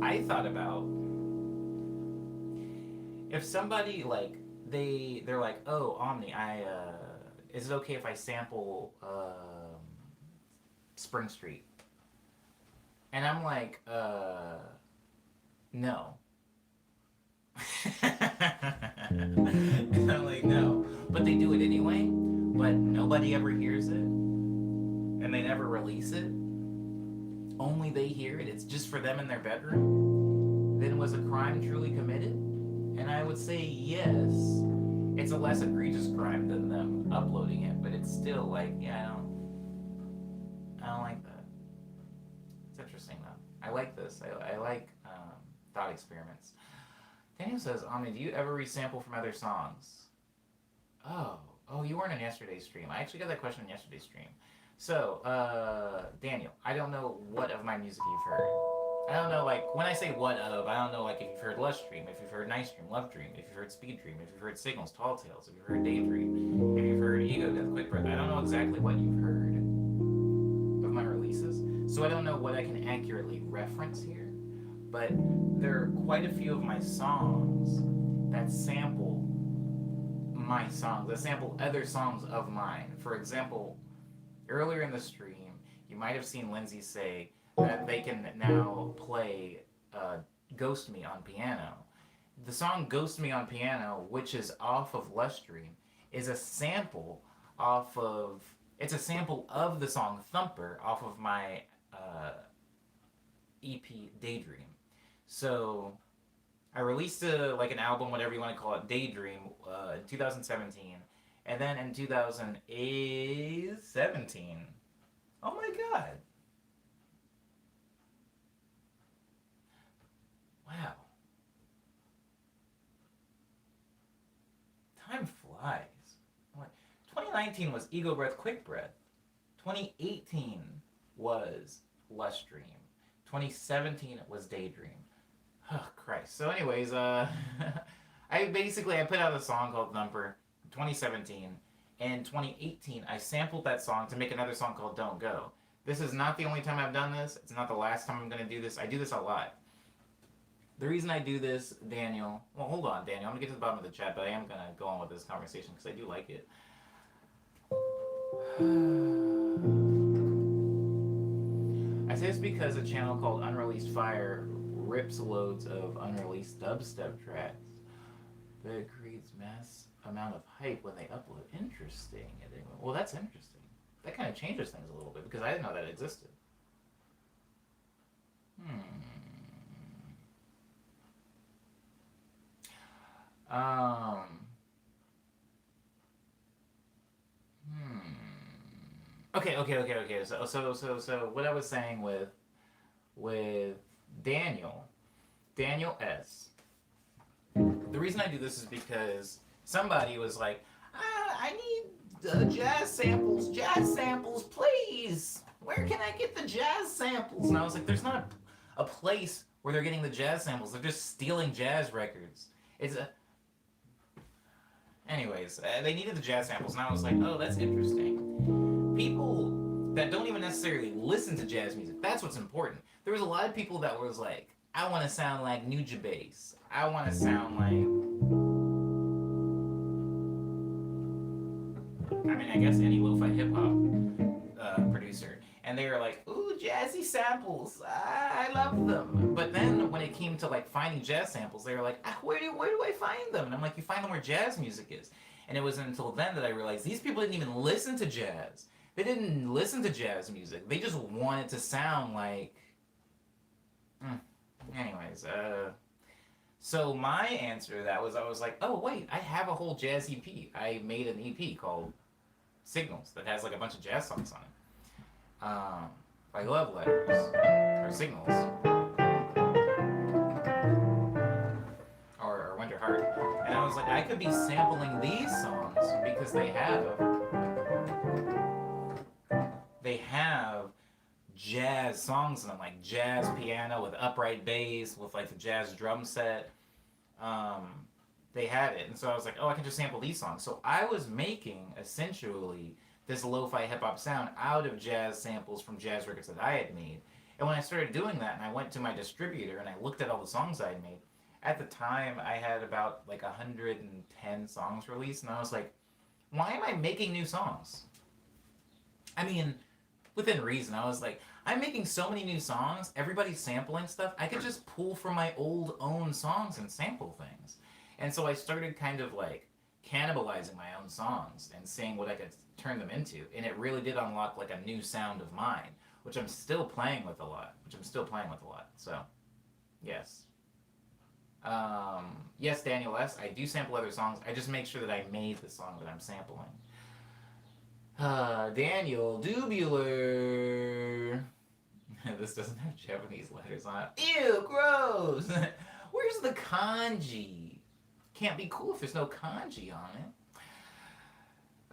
I thought about if somebody, like, they're like, oh, Omni, is it okay if I sample Spring Street? And I'm like, no. And I'm like, no. But they do it anyway, but nobody ever hears it, and they never release it. Only they hear it. It's just for them in their bedroom. Then was a crime truly committed? And I would say yes. It's a less egregious crime than them uploading it, but it's still like, yeah, I don't like that. It's interesting though. I like this. I like thought experiments. Daniel says, Omni, do you ever resample from other songs? Oh, you weren't in yesterday's stream. I actually got that question in yesterday's stream. So, Daniel, I don't know what of my music you've heard. I don't know, like, when I say what of, I don't know, like, if you've heard Lush Dream, if you've heard Nice Dream, Love Dream, if you've heard Speed Dream, if you've heard Signals, Tall Tales, if you've heard Daydream, if you've heard Ego Death, Quick Breath. I don't know exactly what you've heard of my releases, so I don't know what I can accurately reference here, but there are quite a few of my songs that sample my songs, that sample other songs of mine. For example, earlier in the stream, you might have seen Lindsay say that they can now play Ghost Me on piano. The song Ghost Me on Piano, which is off of Lush Dream, is a sample it's a sample of the song Thumper off of my EP Daydream. So I released like an album, whatever you want to call it, Daydream, in 2017. And then in 2017, oh my god. Wow. Time flies. 2019 was Ego Breath, Quick Breath. 2018 was Lush Dream. 2017 was Daydream. Oh, Christ. So anyways, I put out a song called Thumper in 2017. In 2018, I sampled that song to make another song called Don't Go. This is not the only time I've done this. It's not the last time I'm going to do this. I do this a lot. The reason I do this, Daniel. Well, hold on, Daniel. I'm gonna get to the bottom of the chat, but I am gonna go on with this conversation because I do like it. I say it's because a channel called Unreleased Fire rips loads of unreleased dubstep tracks, but it creates mass amount of hype when they upload. Interesting. Well, that's interesting. That kind of changes things a little bit because I didn't know that existed. Um. Okay. So what I was saying with Daniel S. The reason I do this is because somebody was like, I need jazz samples, please. Where can I get the jazz samples? And I was like, there's not a place where they're getting the jazz samples. They're just stealing jazz records. Anyways, they needed the jazz samples, and I was like, oh, that's interesting. People that don't even necessarily listen to jazz music, that's what's important. There was a lot of people that was like, I want to sound like Nujabes. I want to sound like... I mean, I guess any lo-fi hip-hop producer. And they were like, ooh, jazzy samples. I love them. But then when it came to like finding jazz samples, they were like, where do I find them? And I'm like, you find them where jazz music is. And it wasn't until then that I realized these people didn't even listen to jazz. They didn't listen to jazz music. They just wanted to sound like... Anyways, so my answer to that was, I was like, oh wait, I have a whole jazz EP. I made an EP called Signals that has like a bunch of jazz songs on it. Like Love Letters, or Signals, or Winter Heart. And I was like, I could be sampling these songs because they have jazz songs in them, like jazz piano with upright bass, with like the jazz drum set. They had it. And so I was like, oh, I can just sample these songs. So I was making, essentially, this lo-fi hip-hop sound out of jazz samples from jazz records that I had made. And when I started doing that, and I went to my distributor, and I looked at all the songs I had made, at the time, I had about, like, 110 songs released, and I was like, why am I making new songs? I mean, within reason, I was like, I'm making so many new songs, everybody's sampling stuff, I could just pull from my old own songs and sample things. And so I started kind of, like, cannibalizing my own songs and seeing what I could turn them into, and it really did unlock like a new sound of mine, which I'm still playing with a lot. So, yes. Yes, Daniel S. I do sample other songs. I just make sure that I made the song that I'm sampling. Daniel Dubular. This doesn't have Japanese letters on it. Ew, gross. Where's the kanji? Can't be cool if there's no kanji on it.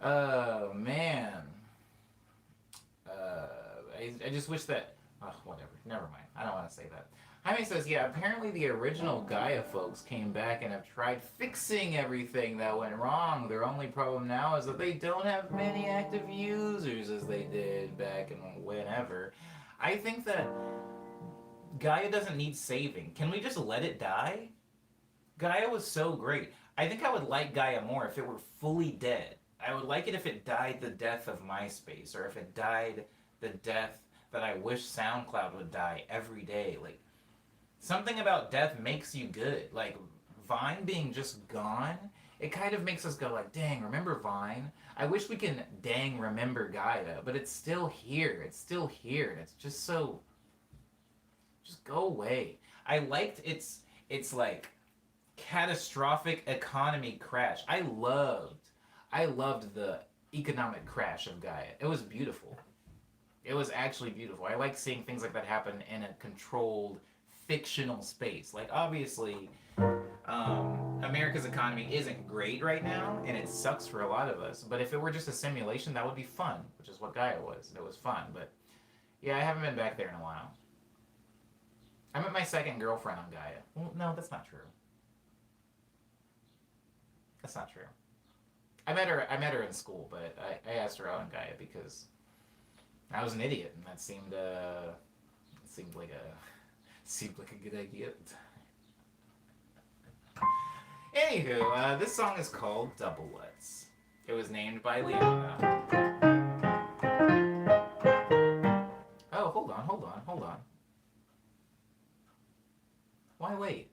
Oh, man. I just wish that... Oh, whatever. Never mind. I don't want to say that. Jaime says, yeah, apparently the original Gaia folks came back and have tried fixing everything that went wrong. Their only problem now is that they don't have many active users as they did back in whenever. I think that Gaia doesn't need saving. Can we just let it die? Gaia was so great. I think I would like Gaia more if it were fully dead. I would like it if it died the death of MySpace, or if it died the death that I wish SoundCloud would die every day. Like, something about death makes you good. Like, Vine being just gone, it kind of makes us go like, dang, remember Vine? I wish we can dang remember Gaia, but it's still here. It's still here. It's just so... Just go away. I liked its like, catastrophic economy crash. I loved the economic crash of Gaia. It was beautiful. It was actually beautiful. I like seeing things like that happen in a controlled, fictional space. Like, obviously, America's economy isn't great right now, and it sucks for a lot of us. But if it were just a simulation, that would be fun, which is what Gaia was. It was fun, but yeah, I haven't been back there in a while. I met my second girlfriend on Gaia. Well, no, that's not true. That's not true. I met her in school, but I asked her out on Gaia because I was an idiot, and that seemed like a good idea at the time. Anywho, this song is called Double Wets. It was named by Leona. Oh, hold on. Why wait?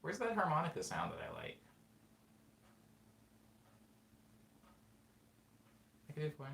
Where's that harmonica sound that I like? I could do it for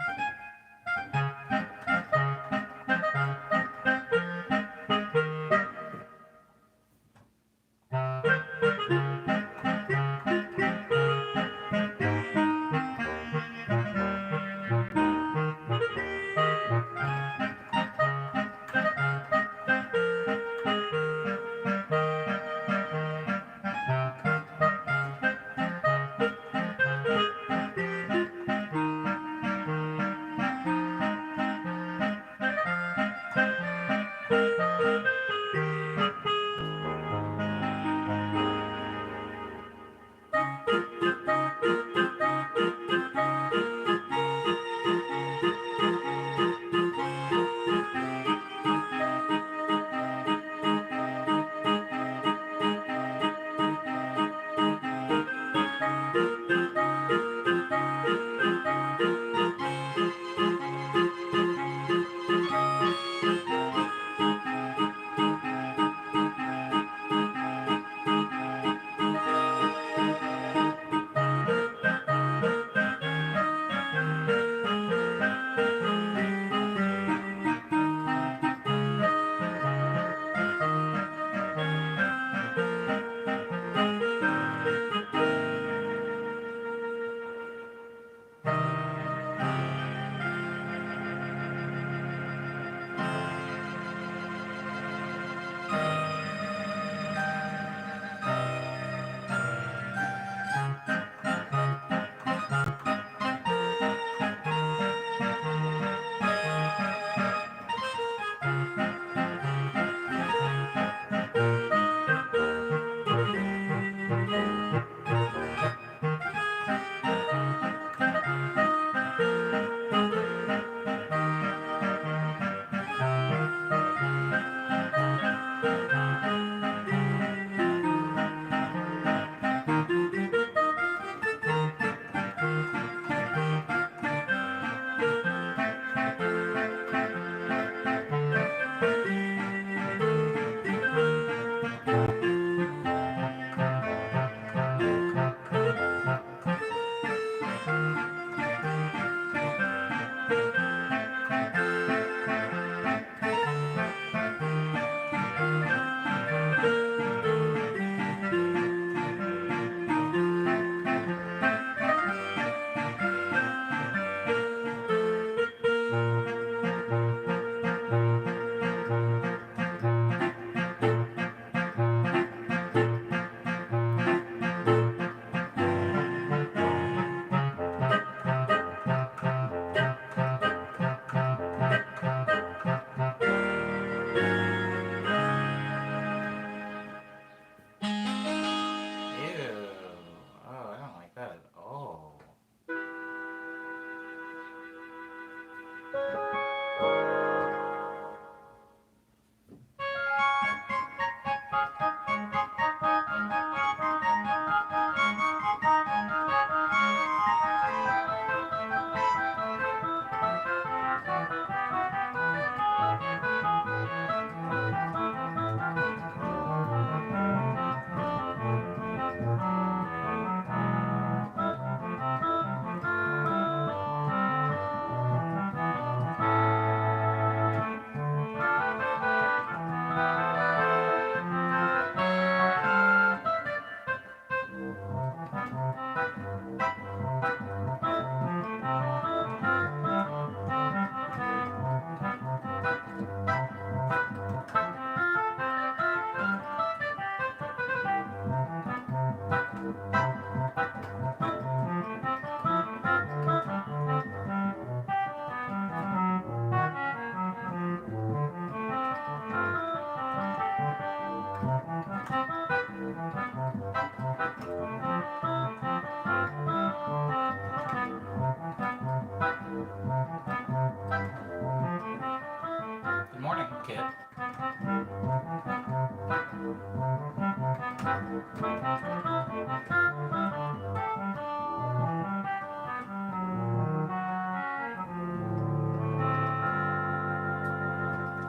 I'm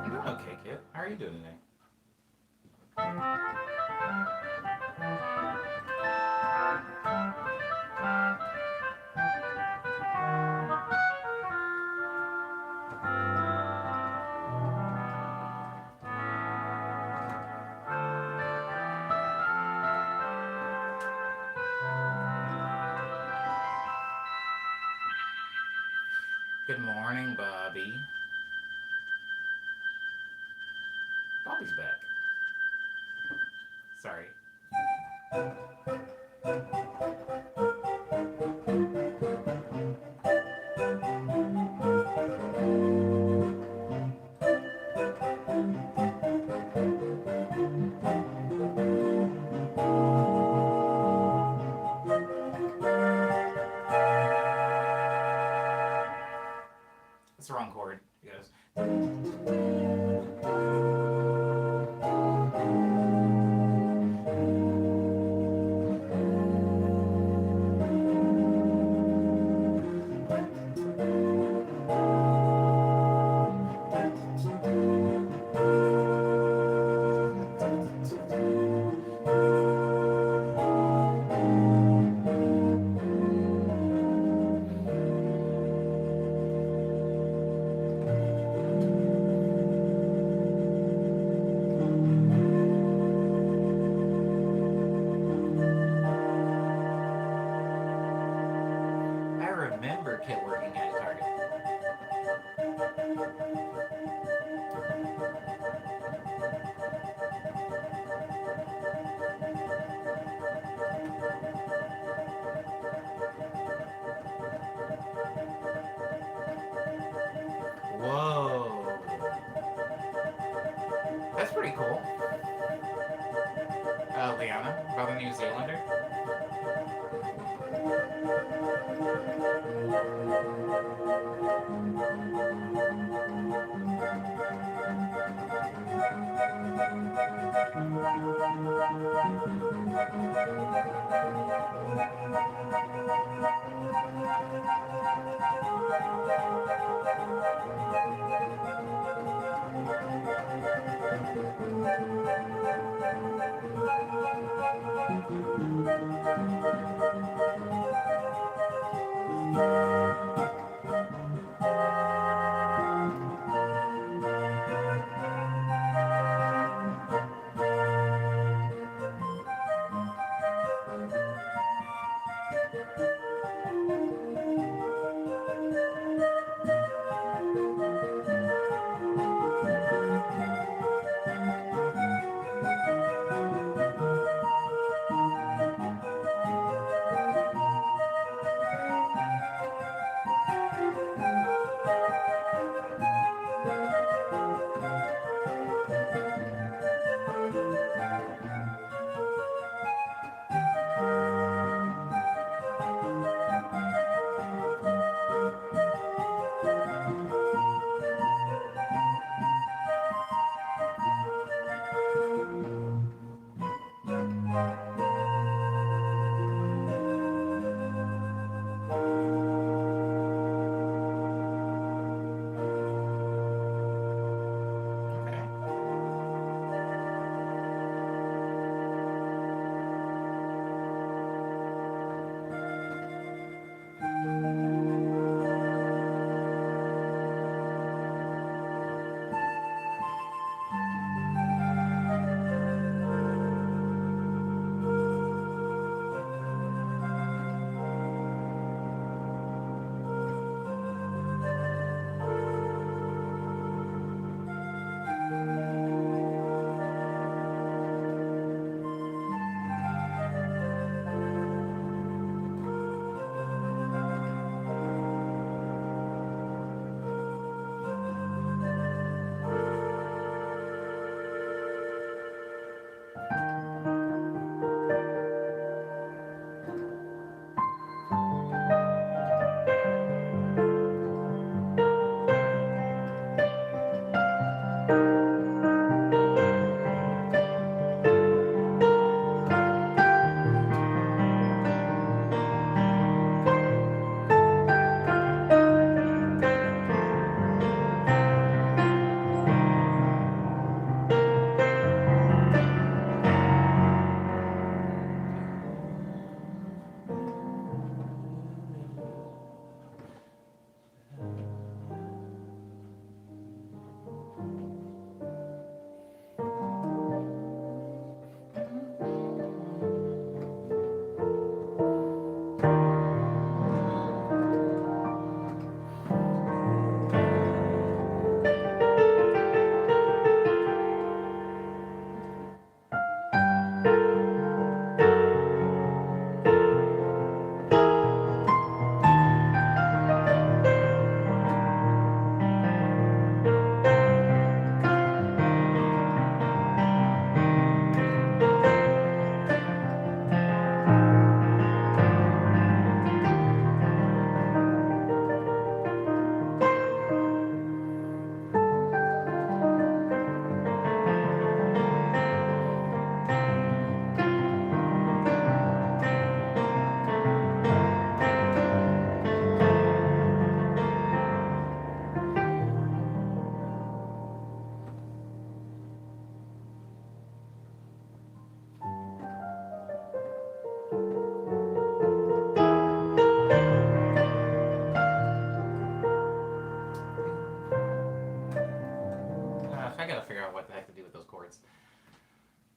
doing okay, kid. How are you doing today? Good morning, Bobby. Bobby's back. Sorry. That's the wrong chord. It goes. I remember Kit working at Target. Whoa. That's pretty cool. Liana, about the New Zealander.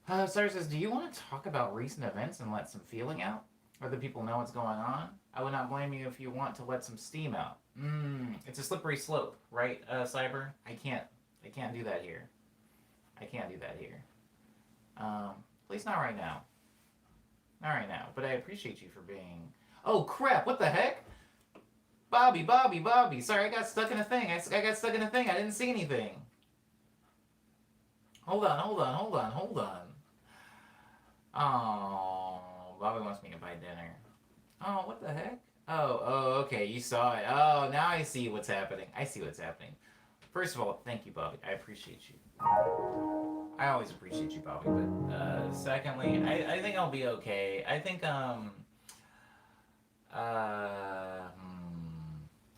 Sarah says, do you want to talk about recent events and let some feeling out? Or the people know what's going on? I would not blame you if you want to let some steam out. It's a slippery slope, right, Cyber? I can't do that here. I can't do that here. At least not right now. Not right now. But I appreciate you for being... Oh, crap, what the heck? Bobby. Sorry, I got stuck in a thing. I got stuck in a thing. I didn't see anything. Hold on. Oh, Bobby wants me to buy dinner. Oh, what the heck? Oh, okay, you saw it. Oh, now I see what's happening. First of all, thank you, Bobby. I appreciate you. I always appreciate you, Bobby. But secondly, I think I'll be okay. I think yeah,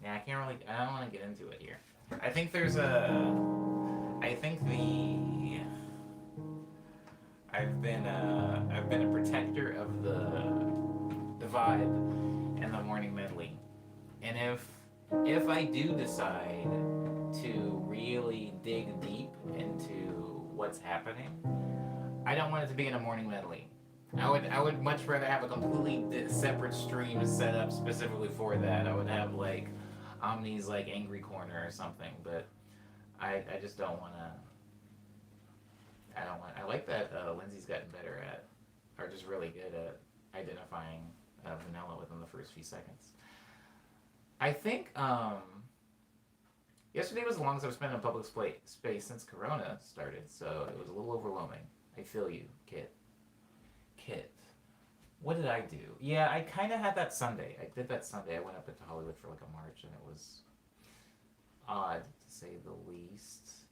I can't really. I don't want to get into it here. I think there's a. I think the. I've been a protector of the vibe and the morning medley, and if I do decide to really dig deep into what's happening, I don't want it to be in a morning medley. I would much rather have a completely separate stream set up specifically for that. I would have like Omni's like angry corner or something, but I just don't want to. I like that Lindsay's gotten better at, or just really good at identifying vanilla within the first few seconds. I think yesterday was the longest I've spent in a public space since Corona started, so it was a little overwhelming. I feel you, Kit. What did I do? Yeah, I kind of had that Sunday. I did that Sunday. I went up into Hollywood for like a march, and it was odd to say the least.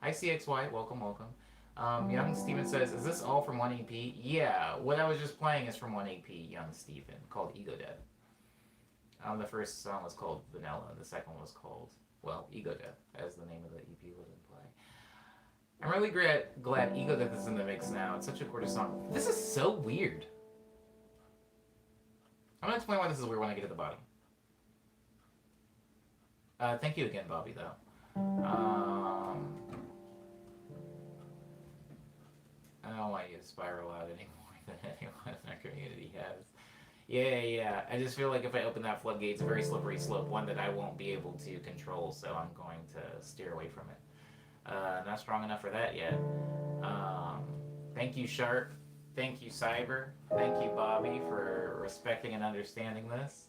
Hi CXY, welcome. Young Steven says, is this all from one EP? Yeah, what I was just playing is from one EP, Young Steven, called Ego Death. The first song was called Vanilla, the second one was called, well, Ego Death, as the name of the EP would imply. I'm really glad Ego Death is in the mix now. It's such a gorgeous song. This is so weird. I'm going to explain why this is weird when I get to the bottom. Thank you again, Bobby, though. I don't want you to spiral out any more than anyone in our community has. Yeah. I just feel like if I open that floodgate, it's a very slippery slope, one that I won't be able to control, so I'm going to steer away from it. Not strong enough for that yet. Thank you, Sharp. Thank you, Cyber. Thank you, Bobby, for respecting and understanding this.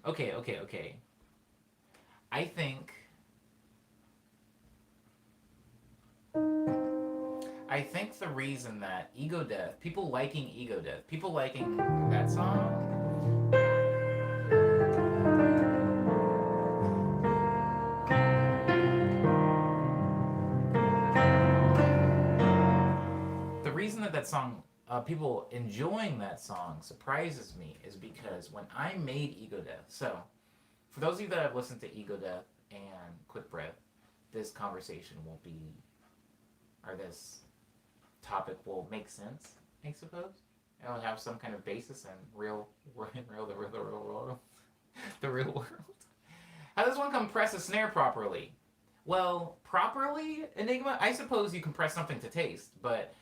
Okay. I think the reason that Ego Death, people liking Ego Death, people liking that song, the reason that song, people enjoying that song surprises me is because when I made Ego Death, so for those of you that have listened to Ego Death and Quick Breath, this conversation will be, or this topic will make sense, I suppose. It'll have some kind of basis in the real world. How does one compress a snare properly? Well, properly, Enigma, I suppose you compress something to taste, but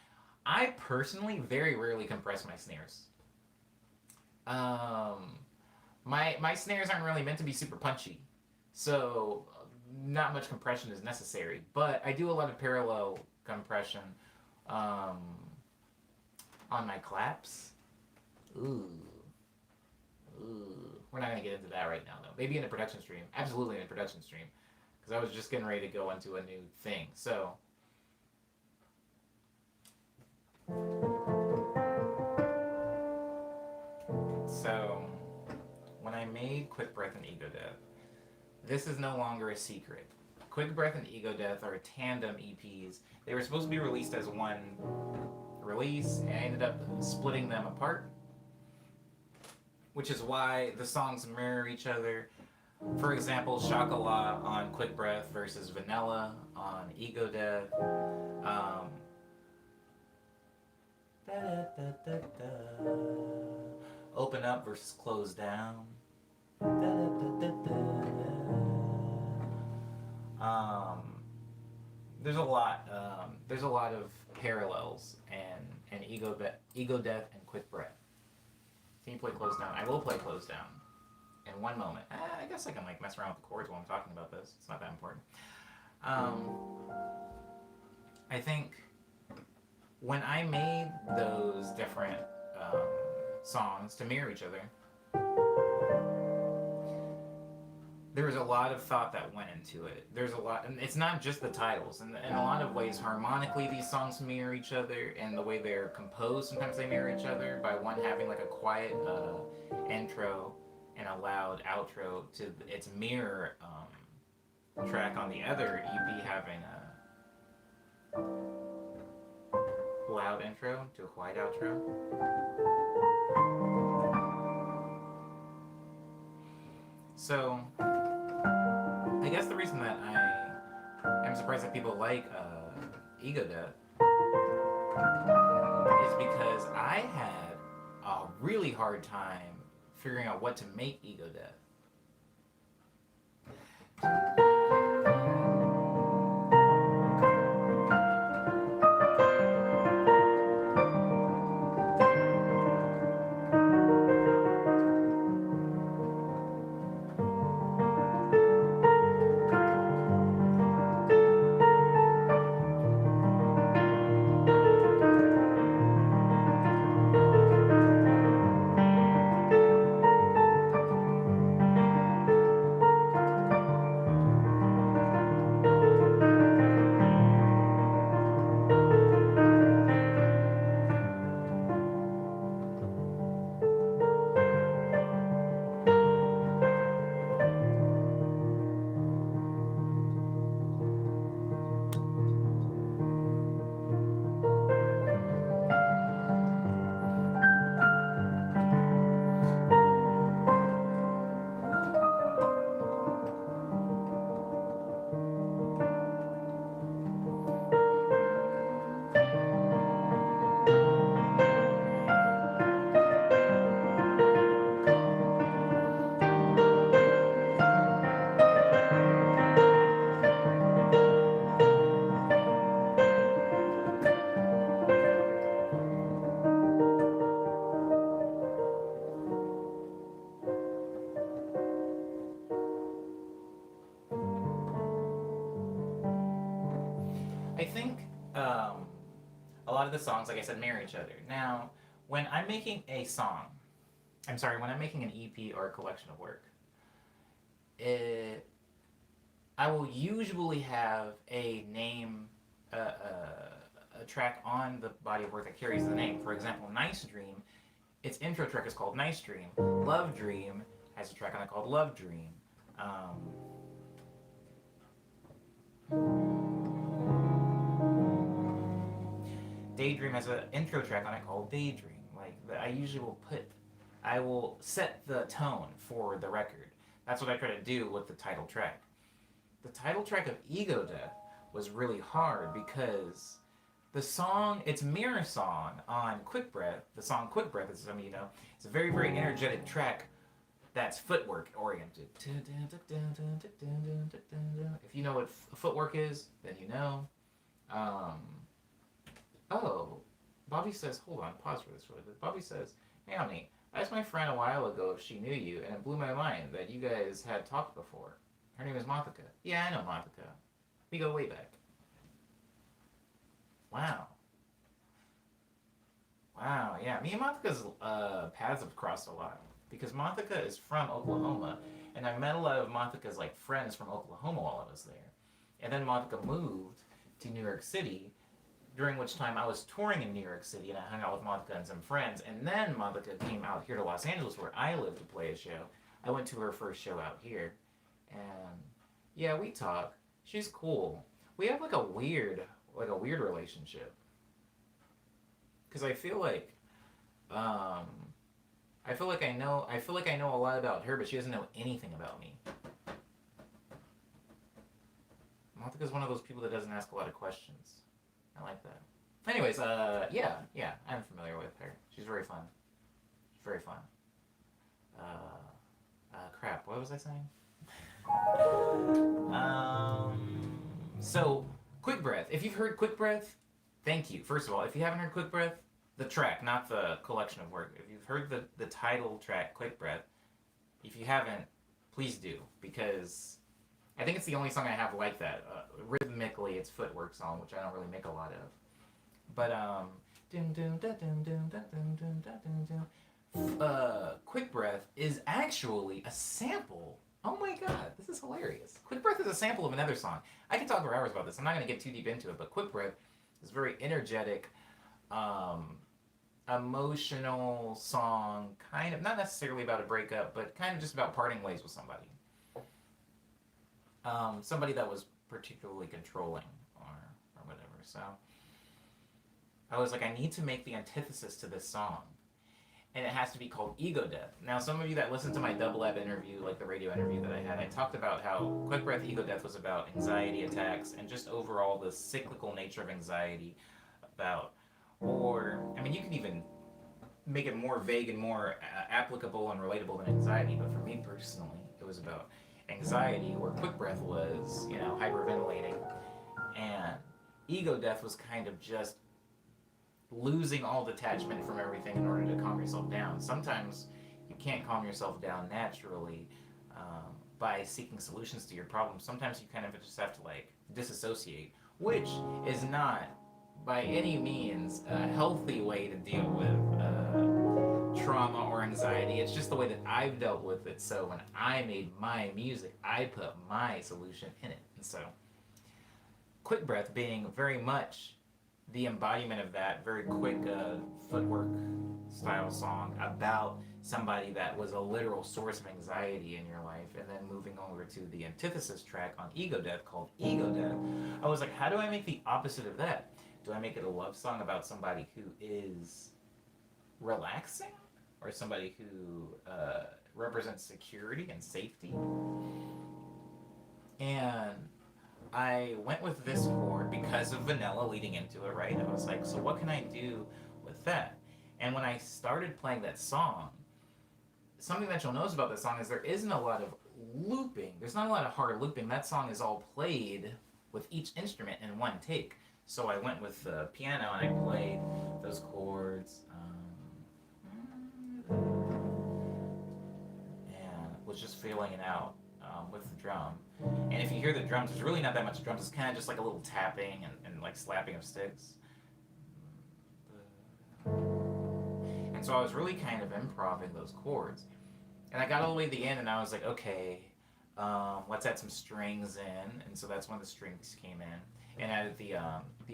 I personally very rarely compress my snares. My snares aren't really meant to be super punchy, so not much compression is necessary. But I do a lot of parallel compression on my claps. Ooh. We're not gonna get into that right now, though. Maybe in a production stream. Absolutely in a production stream, because I was just getting ready to go into a new thing. So. So, when I made Quick Breath and Ego Death, this is no longer a secret. Quick Breath and Ego Death are tandem EPs. They were supposed to be released as one release, and I ended up splitting them apart, which is why the songs mirror each other. For example, Chocolat on Quick Breath versus Vanilla on Ego Death. Open up versus close down. Da, da, da, da. There's a lot of parallels and ego death and quick breath. Can you play close down? I will play close down in one moment. I guess I can like mess around with the chords while I'm talking about this. It's not that important. I think when I made those different songs to mirror each other, there was a lot of thought that went into it. There's a lot, and it's not just the titles. In a lot of ways, harmonically, these songs mirror each other, and the way they're composed, sometimes they mirror each other by one having like a quiet intro and a loud outro to its mirror track on the other EP having a loud intro to a quiet outro. So, I guess the reason that I am surprised that people like Ego Death is because I had a really hard time figuring out what to make Ego Death. I think a lot of the songs, like I said, mirror each other. Now, when I'm making a song, when I'm making an EP or a collection of work, I will usually have a name, a track on the body of work that carries the name. For example, Nice Dream, its intro track is called Nice Dream. Love Dream has a track on it called Love Dream. Daydream has an intro track on it called Daydream. Like, I will set the tone for the record. That's what I try to do with the title track. The title track of Ego Death was really hard because the song, its mirror song on Quick Breath, the song Quick Breath, as some of you know, it's a very, very energetic track that's footwork oriented. If you know what footwork is, then you know. Oh, Bobby says, hold on, pause for this really quick. Bobby says, hey, honey, I asked my friend a while ago if she knew you, and it blew my mind that you guys had talked before. Her name is Mothika. Yeah, I know Mothika. We go way back. Wow. Wow, yeah. Me and Mothika's paths have crossed a lot. Because Mothika is from Oklahoma, and I met a lot of Mothika's like friends from Oklahoma while I was there. And then Mothika moved to New York City, during which time I was touring in New York City, and I hung out with Mothika and some friends. And then Mothika came out here to Los Angeles, where I live, to play a show. I went to her first show out here, and yeah, we talk. She's cool. We have like a weird relationship. Because I feel like I know a lot about her, but she doesn't know anything about me. Mothika's one of those people that doesn't ask a lot of questions. I like that. Anyways, yeah, I'm familiar with her. She's very fun. She's very fun. Crap, what was I saying? So, Quick Breath. If you've heard Quick Breath, thank you. First of all, if you haven't heard Quick Breath, the track, not the collection of work. If you've heard the title track, Quick Breath, if you haven't, please do, because I think it's the only song I have like that. Rhythmically, it's footwork song, which I don't really make a lot of. But Quick Breath is actually a sample. Oh my god, this is hilarious. Quick Breath is a sample of another song. I can talk for hours about this. I'm not going to get too deep into it, but Quick Breath is a very energetic, emotional song, kind of, not necessarily about a breakup, but kind of just about parting ways with somebody. Somebody that was particularly controlling or whatever. So I was like, I need to make the antithesis to this song. And it has to be called Ego Death. Now, some of you that listened to my Double Lab interview, like the radio interview that I had, I talked about how Quick Breath Ego Death was about anxiety attacks and just overall the cyclical nature of anxiety about, or, I mean, you could even make it more vague and more applicable and relatable than anxiety, but for me personally, it was about anxiety, where Quick Breath was, you know, hyperventilating, and Ego Death was kind of just losing all detachment from everything in order to calm yourself down. Sometimes you can't calm yourself down naturally by seeking solutions to your problems. Sometimes you kind of just have to like disassociate, which is not by any means a healthy way to deal with trauma or anxiety. It's just the way that I've dealt with it. So when I made my music, I put my solution in it. And so Quick Breath being very much the embodiment of that, very quick footwork style song about somebody that was a literal source of anxiety in your life, and then moving over to the antithesis track on Ego Death called Ego Death. I was like, how do I make the opposite of that? Do I make it a love song about somebody who is relaxing, or somebody who represents security and safety? And I went with this chord because of Vanilla leading into it, right? I was like, so what can I do with that? And when I started playing that song, something that you'll notice about this song is there isn't a lot of looping. There's not a lot of hard looping. That song is all played with each instrument in one take. So I went with the piano and I played those chords and was just feeling it out with the drum. And if you hear the drums, there's really not that much drums. It's kind of just like a little tapping and like slapping of sticks. And so I was really kind of improvising those chords. And I got all the way to the end and I was like, okay, let's add some strings in. And so that's when the strings came in. And added the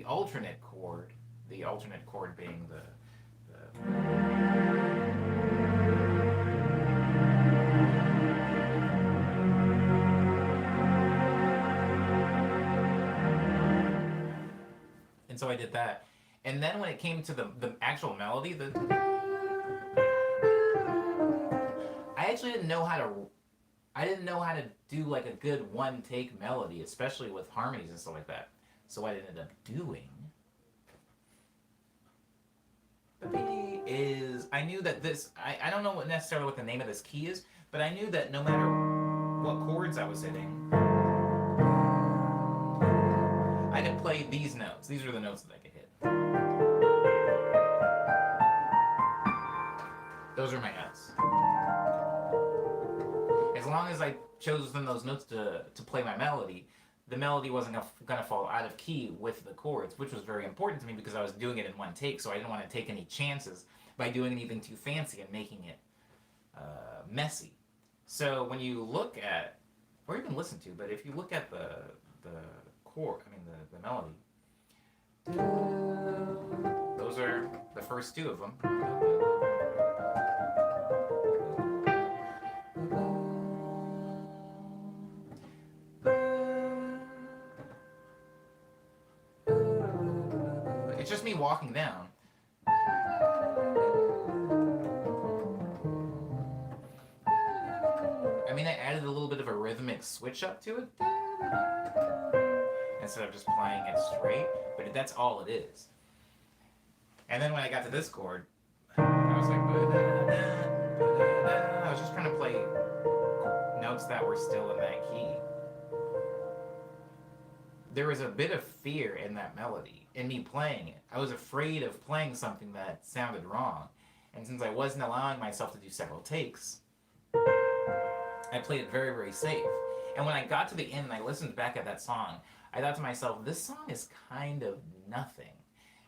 alternate chord being the so I did that. And then when it came to the actual melody, I actually didn't know how to do like a good one take melody, especially with harmonies and stuff like that. So what I ended up doing is I knew that this, I don't know necessarily what the name of this key is, but I knew that no matter what chords I was hitting, I could play these notes. These are the notes that I could hit. Those are my notes. As long as I chose those notes to play my melody, the melody wasn't going to fall out of key with the chords, which was very important to me because I was doing it in one take, so I didn't want to take any chances by doing anything too fancy and making it messy. So when you look at, or even listen to, but if you look at the chord, the melody, those are the first two of them. It's just me walking down. I mean, I added a little bit of a rhythmic switch up to it instead of just playing it straight, but that's all it is. And then when I got to this chord, I was like, I was just notes that were still in that key. There was a bit of fear in that melody, in me playing it. I was afraid of playing something that sounded wrong. And since I wasn't allowing myself to do several takes, I played it very, very safe. And when I got to the end and I listened back at that song, I thought to myself, this song is kind of nothing.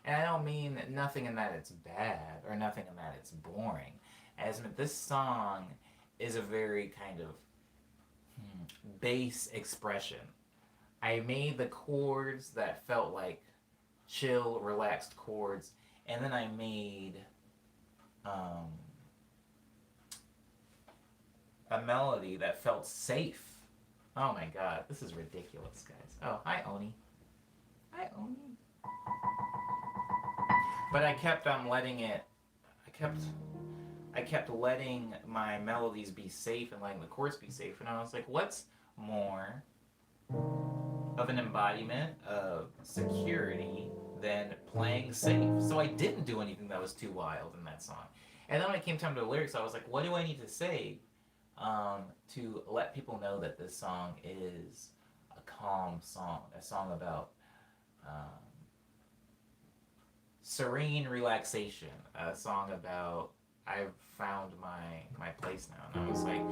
And I don't mean nothing in that it's bad or nothing in that it's boring. As in this song is a very kind of bass expression. I made the chords that felt like chill, relaxed chords, and then I made a melody that felt safe. Oh my god, this is ridiculous, guys. Oh, hi, Oni. Hi, Oni. But I kept letting it. I kept letting my melodies be safe and letting the chords be safe, and I was like, what's more of an embodiment of security than playing safe? So I didn't do anything that was too wild in that song. And then when it came time to the lyrics, I was like, what do I need to say to let people know that this song is a calm song, a song about serene relaxation, a song about I've found my place now. And I was like,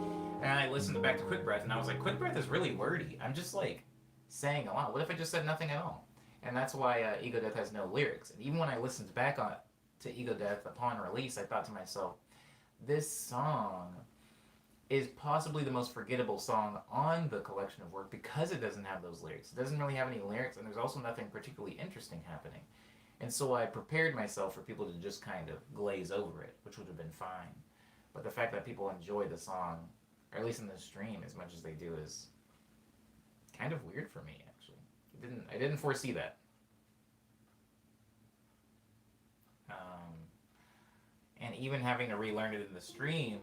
and I listened back to Quick Breath, and I was like, Quick Breath is really wordy. I'm just like saying a lot. What if I just said nothing at all? And that's why Ego Death has no lyrics. And even when I listened back to Ego Death upon release, I thought to myself, this song is possibly the most forgettable song on the collection of work because it doesn't have those lyrics. It doesn't really have any lyrics, and there's also nothing particularly interesting happening. And so I prepared myself for people to just kind of glaze over it, which would have been fine. But the fact that people enjoy the song, or at least in the stream, as much as they do, is kind of weird for me, actually. I didn't foresee that. And even having to relearn it in the stream,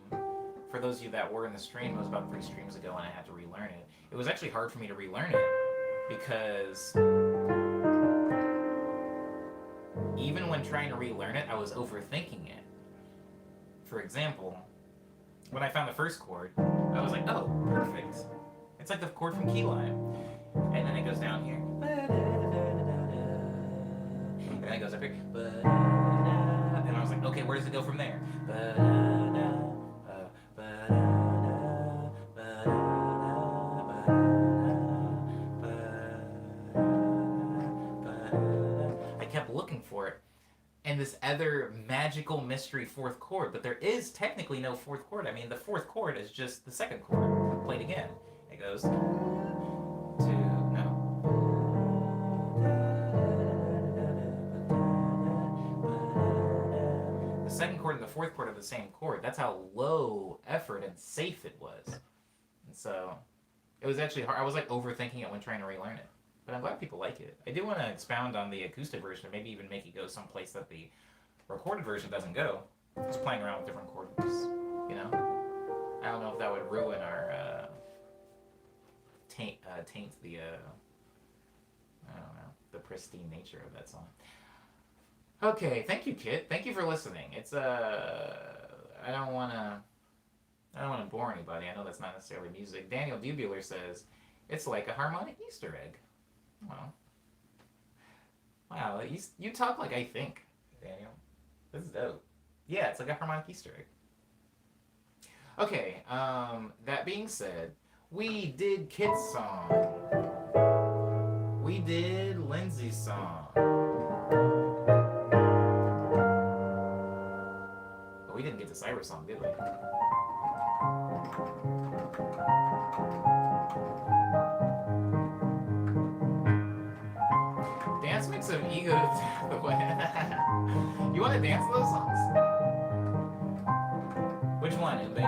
for those of you that were in the stream, it was about 3 streams ago and I had to relearn it. It was actually hard for me to relearn it because even when trying to relearn it, I was overthinking it. For example, when I found the first chord, I was like, oh, perfect. It's like the chord from Key Lime. And then it goes down here. And then it goes up here. And I was like, okay, where does it go from there? I kept looking for it. And this other magical mystery 4th chord, but there is technically no 4th chord. I mean, the 4th chord is just the 2nd chord played again. It goes to no. The 2nd chord and the 4th chord are the same chord. That's how low effort and safe it was. And so it was actually hard. I was like overthinking it when trying to relearn it. But I'm glad people like it. I do want to expound on the acoustic version and maybe even make it go someplace that the recorded version doesn't go. Just playing around with different chords, you know? I don't know if that would ruin our, taint the, I don't know, the pristine nature of that song. Okay, thank you, Kit. Thank you for listening. It's, I don't want to bore anybody. I know that's not necessarily music. Daniel Dubular says, it's like a harmonic Easter egg. Well, wow, you talk like I think, Daniel. This is dope. Yeah, it's like a harmonic Easter egg. Okay, that being said, we did Kit's song. We did Lindsay's song. But we didn't get to Cyrus' song, did we? Dance mix of Ego Death. You want to dance to those songs? Which one, Ube?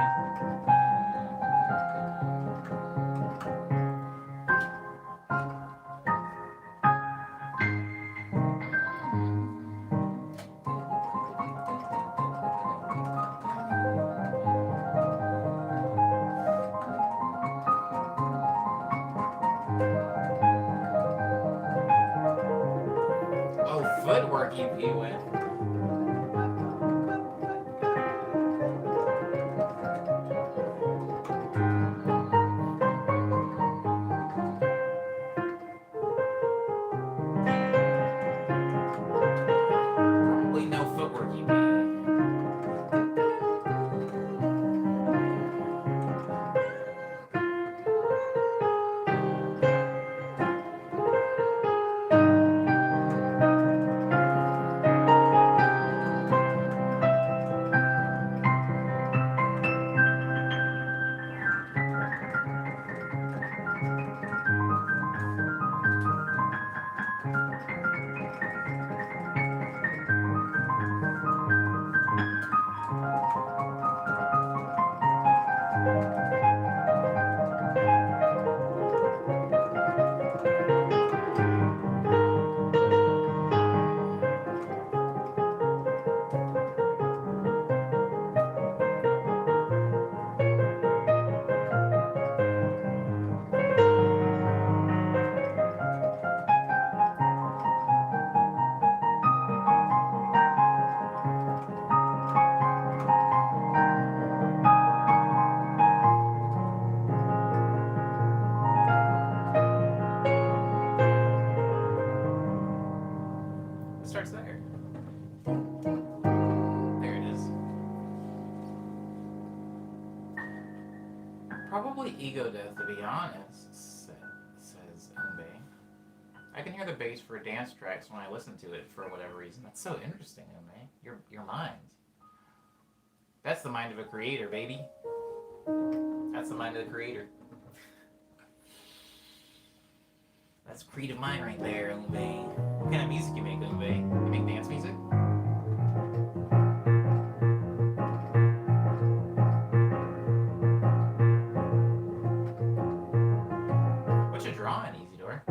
Footwork EP with. ego death, to be honest, says Umbe. I can hear the bass for dance tracks when I listen to it for whatever reason. That's so interesting, Umbe. Your mind. That's the mind of a creator, baby. That's the mind of the creator. That's creative mind right there, Umbe. What kind of music you make, Umbe? You make dance music? What you drawing, Isidore?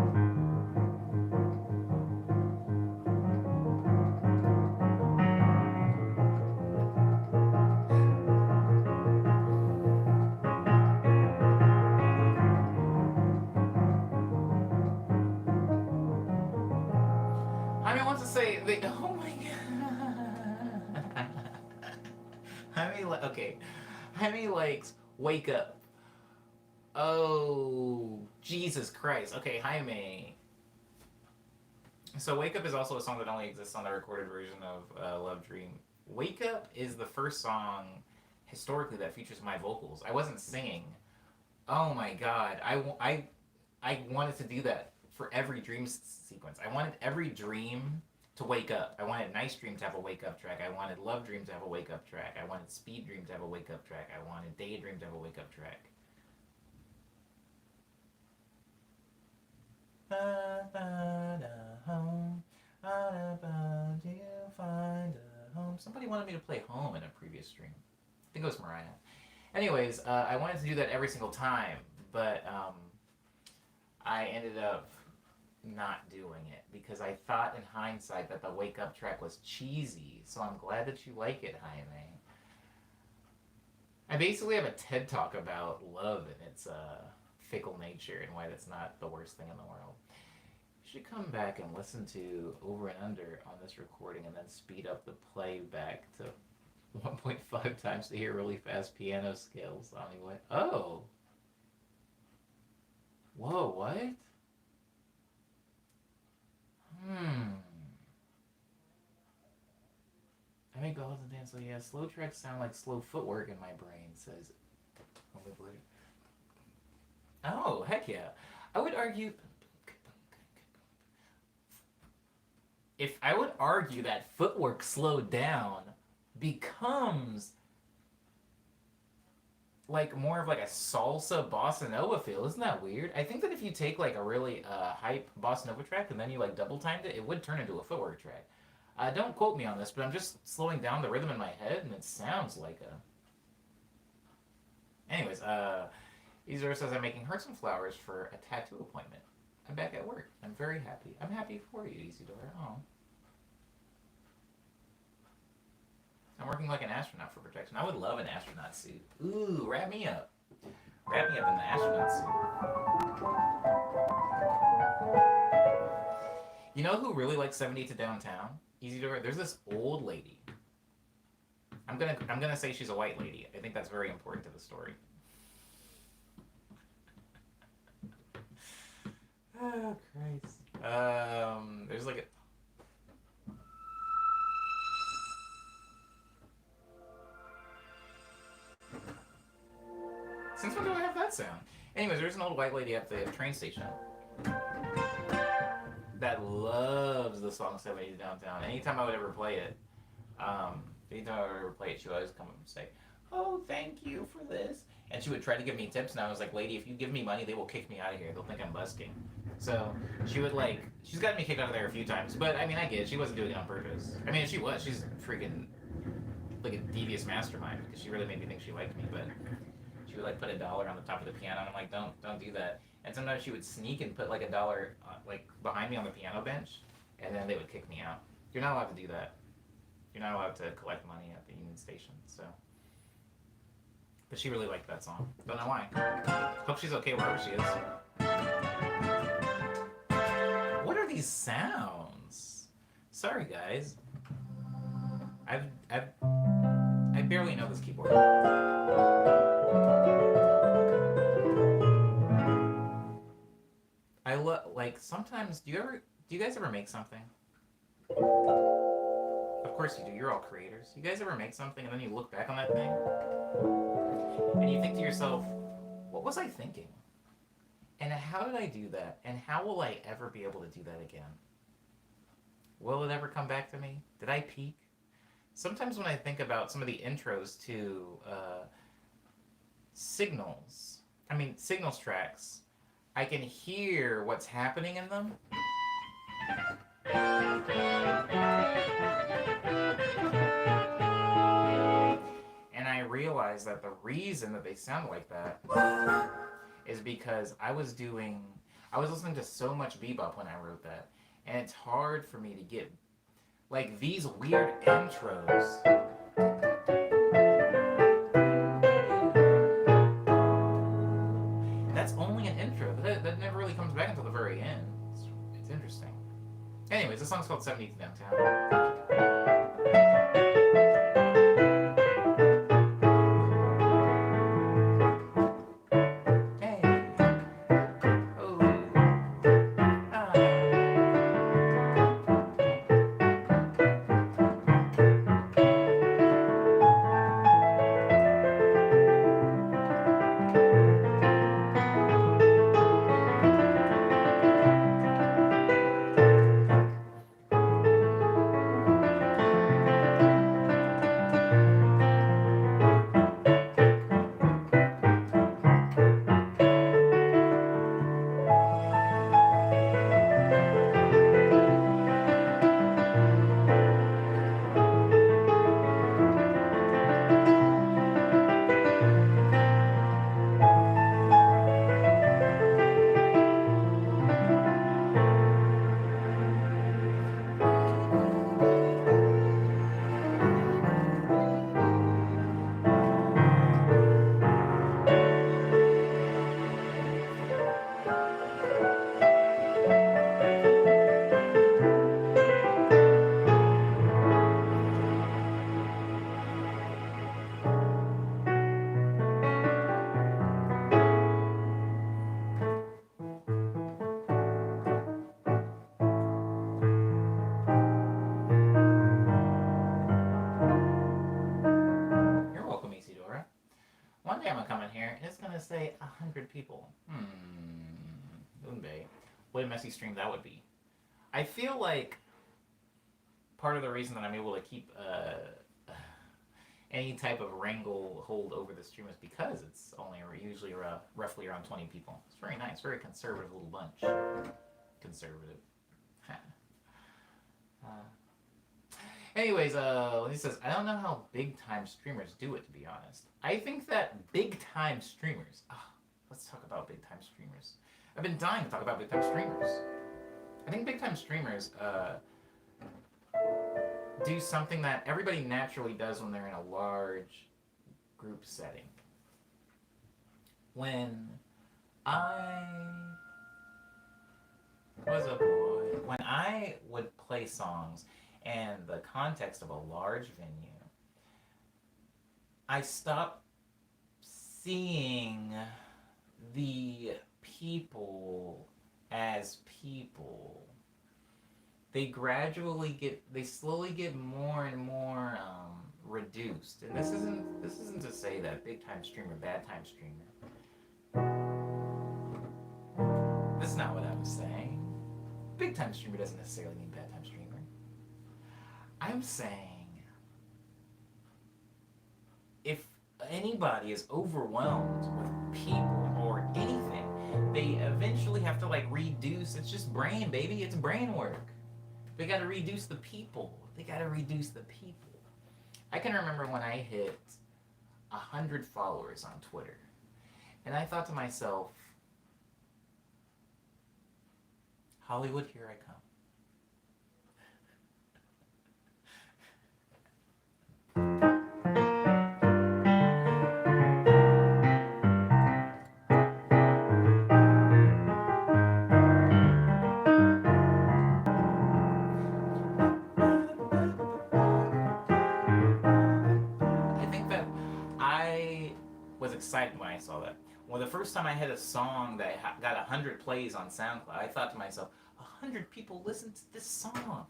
Jaime wants to say, oh my god. Jaime likes Wake Up. Oh, Jesus Christ. Okay, Jaime. So Wake Up is also a song that only exists on the recorded version of Love Dream. Wake Up is the first song historically that features my vocals. I wasn't singing. Oh my god. I wanted to do that for every dream sequence. I wanted every dream to wake up. I wanted Nice Dream to have a wake up track. I wanted Love Dream to have a wake up track. I wanted Speed Dream to have a wake up track. I wanted Daydream to have a wake up track. Do you find a home? Somebody wanted me to play Home in a previous stream. I think it was Mariah. Anyways, I wanted to do that every single time, but I ended up not doing it because I thought in hindsight that the Wake Up track was cheesy, so I'm glad that you like it, Jaime. I basically have a TED Talk about love and its fickle nature and why that's not the worst thing in the world. You should come back and listen to Over and Under on this recording and then speed up the playback to 1.5 times to hear really fast piano scales on the way. Oh! Whoa, what? I make ballads and dance, so yeah, slow tracks sound like slow footwork in my brain, says... Oh, heck yeah. I would argue... I would argue that footwork slowed down becomes like more of like a salsa bossa nova feel. Isn't that weird? I think that if you take like a really hype bossa nova track and then you like double timed it, it would turn into a footwork track. Don't quote me on this, but I'm just slowing down the rhythm in my head and it sounds like a... Anyways, Isidore says I'm making hearts and flowers for a tattoo appointment. I'm back at work. I'm very happy. I'm happy for you, Isidore. Oh. I'm working like an astronaut for protection. I would love an astronaut suit. Ooh, wrap me up. Wrap me up in the astronaut suit. You know who really likes 70 to Downtown? Isidore. There's this old lady. I'm gonna say she's a white lady. I think that's very important to the story. Oh, Christ. There's like a... Since when do I have that sound? Anyways, there's an old white lady at the train station that loves the song 70 Downtown. Anytime I would ever play it, she would always come up and say, "Oh, thank you for this." And she would try to give me tips, and I was like, "Lady, if you give me money, they will kick me out of here. They'll think I'm busking." So she would she's gotten me kicked out of there a few times, but I mean, I get it. She wasn't doing it on purpose. I mean, she was. She's freaking like a devious mastermind because she really made me think she liked me, but she would like put $1 on the top of the piano, and I'm like, don't do that. And sometimes she would sneak and put like $1 like behind me on the piano bench, and then they would kick me out. You're not allowed to do that. You're not allowed to collect money at the Union Station. So, but she really liked that song. Don't know why. Hope she's okay wherever she is. What are these sounds? Sorry, guys. I barely know this keyboard. I like sometimes. Do you guys ever make something? Of course you do. You're all creators. You guys ever make something and then you look back on that thing and you think to yourself, what was I thinking? And how did I do that? And how will I ever be able to do that again? Will it ever come back to me? Did I peak? Sometimes when I think about some of the intros to signals tracks, I can hear what's happening in them. And I realized that the reason that they sound like that is because I was listening to so much bebop when I wrote that. And it's hard for me to get, like, these weird intros. That's only an intro. That never really comes back until the very end. It's interesting. Anyways, this song's called 70th Downtown. One day I'm gonna come in here and it's gonna say 100 people. Moonbay. What a messy stream that would be. I feel like part of the reason that I'm able to keep any type of wrangle hold over the stream is because it's only usually roughly around 20 people. It's very nice, very conservative little bunch. Conservative. Anyways, he says, I don't know how big-time streamers do it, to be honest. I think that big-time streamers... let's talk about big-time streamers. I've been dying to talk about big-time streamers. I think big-time streamers do something that everybody naturally does when they're in a large group setting. When I was a boy, when I would play songs in the context of a large venue, I stopped seeing the people as people. They slowly get more and more reduced. And this isn't to say that big time streamer, bad time streamer. That's not what I'm saying. Big time streamer doesn't necessarily mean bad time streamer. I'm saying if anybody is overwhelmed with people or anything, they eventually have to reduce. It's just brain, baby. It's brain work. They got to reduce the people. I can remember when I hit 100 followers on Twitter, and I thought to myself, Hollywood, here I come. Excited when I saw that. Well, the first time I had a song that got 100 plays on SoundCloud, I thought to myself, 100 people listen to this song.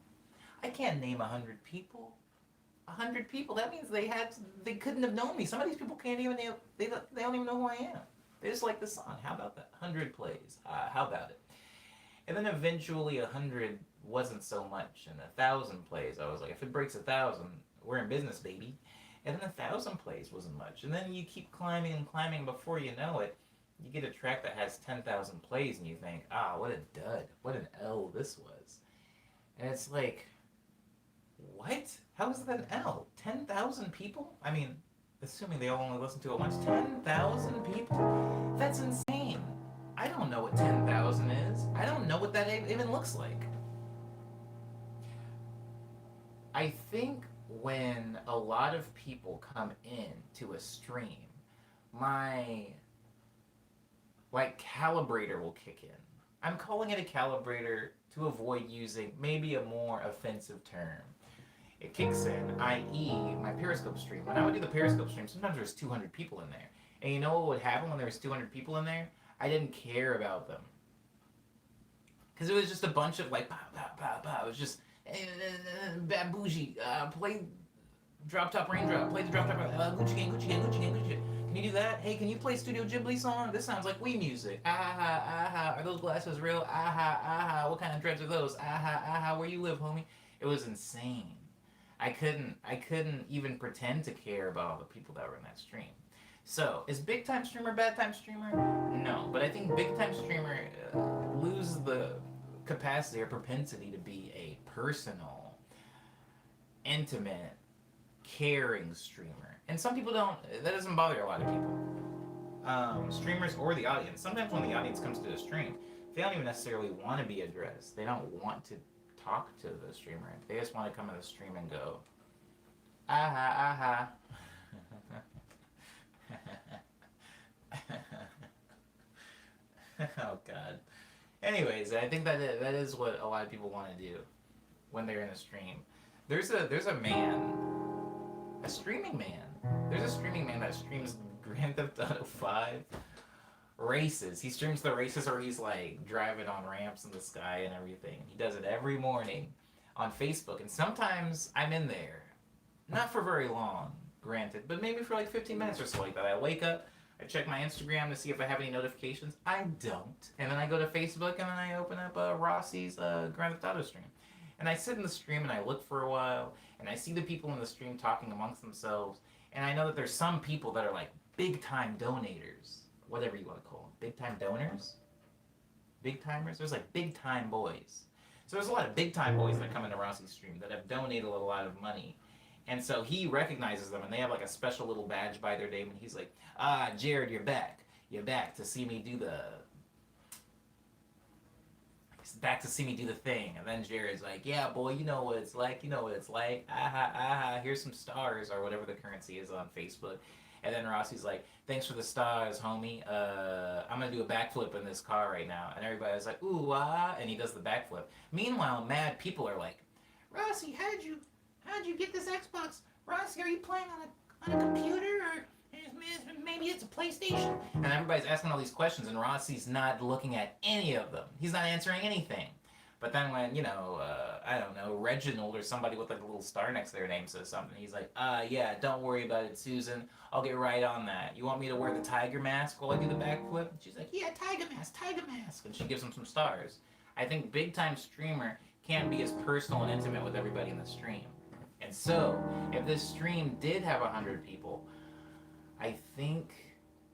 I can't name 100 people. 100 people. That means they couldn't have known me. Some of these people can't even they don't even know who I am. They just like the song. How about that? 100 plays. How about it? And then eventually 100 wasn't so much, and 1,000 plays. I was like, if it breaks 1,000, we're in business, baby. And then 1,000 plays wasn't much. And then you keep climbing and climbing. Before you know it, you get a track that has 10,000 plays, and you think, what a dud. What an L this was. And it's like, what? How is that an L? 10,000 people? I mean, assuming they all only listen to it once. 10,000 people? That's insane. I don't know what 10,000 is. I don't know what that even looks like. I think when a lot of people come in to a stream, my calibrator will kick in. I'm calling it a calibrator to avoid using maybe a more offensive term. It kicks in, i.e. my Periscope stream. When I would do the Periscope stream, sometimes there's 200 people in there. And you know what would happen when there was 200 people in there? I didn't care about them. Because it was just a bunch of like, pow, pow, pow, pow. It was just, bad bougie, play Drop Top Raindrop, play the Drop Top Gucci Gang, Gucci Gang, Gucci Gang, Gucci Gang. Can you do that? Hey, can you play Studio Ghibli song? This sounds like Wii music. Are those glasses real? What kind of dreads are those? Where you live, homie? It was insane. I couldn't even pretend to care about all the people that were in that stream. So, is big time streamer bad time streamer? No, but I think big time streamer loses the capacity or propensity to be a personal, intimate, caring streamer. And some people don't, that doesn't bother a lot of people. Streamers or the audience. Sometimes when the audience comes to the stream, they don't even necessarily want to be addressed. They don't want to talk to the streamer. They just want to come to the stream and go, oh God. Anyways, I think that is what a lot of people want to do when they're in a stream. There's a man, a streaming man. There's a streaming man that streams Grand Theft Auto 5 races. He streams the races where he's like driving on ramps in the sky and everything. He does it every morning on Facebook, and sometimes I'm in there, not for very long, granted, but maybe for like 15 minutes or so like that. I wake up, I check my Instagram to see if I have any notifications. I don't. And then I go to Facebook and then I open up Rossi's Grand Theft Auto stream. And I sit in the stream and I look for a while, and I see the people in the stream talking amongst themselves, and I know that there's some people that are like big time donators, whatever you want to call them, big time donors, big timers. There's like big time boys. So there's a lot of big time boys that come into Rossi's stream that have donated a lot of money. And so he recognizes them, and they have like a special little badge by their name, and he's like, Jared, you're back. You're back to see me do the... He's back to see me do the thing. And then Jared's like, yeah, boy, you know what it's like. You know what it's like. Here's some stars, or whatever the currency is on Facebook. And then Rossi's like, thanks for the stars, homie. I'm going to do a backflip in this car right now. And everybody's like, ooh, and he does the backflip. Meanwhile, mad people are like, Rossi, how'd you get this Xbox? Rossi, are you playing on a computer, or maybe it's a PlayStation? And everybody's asking all these questions, and Rossi's not looking at any of them. He's not answering anything. But then when, I don't know, Reginald or somebody with like a little star next to their name says something, he's like, yeah, don't worry about it, Susan. I'll get right on that. You want me to wear the tiger mask while I do the backflip? And she's like, yeah, tiger mask. And she gives him some stars. I think big time streamer can't be as personal and intimate with everybody in the stream. And so, if this stream did have 100 people, I think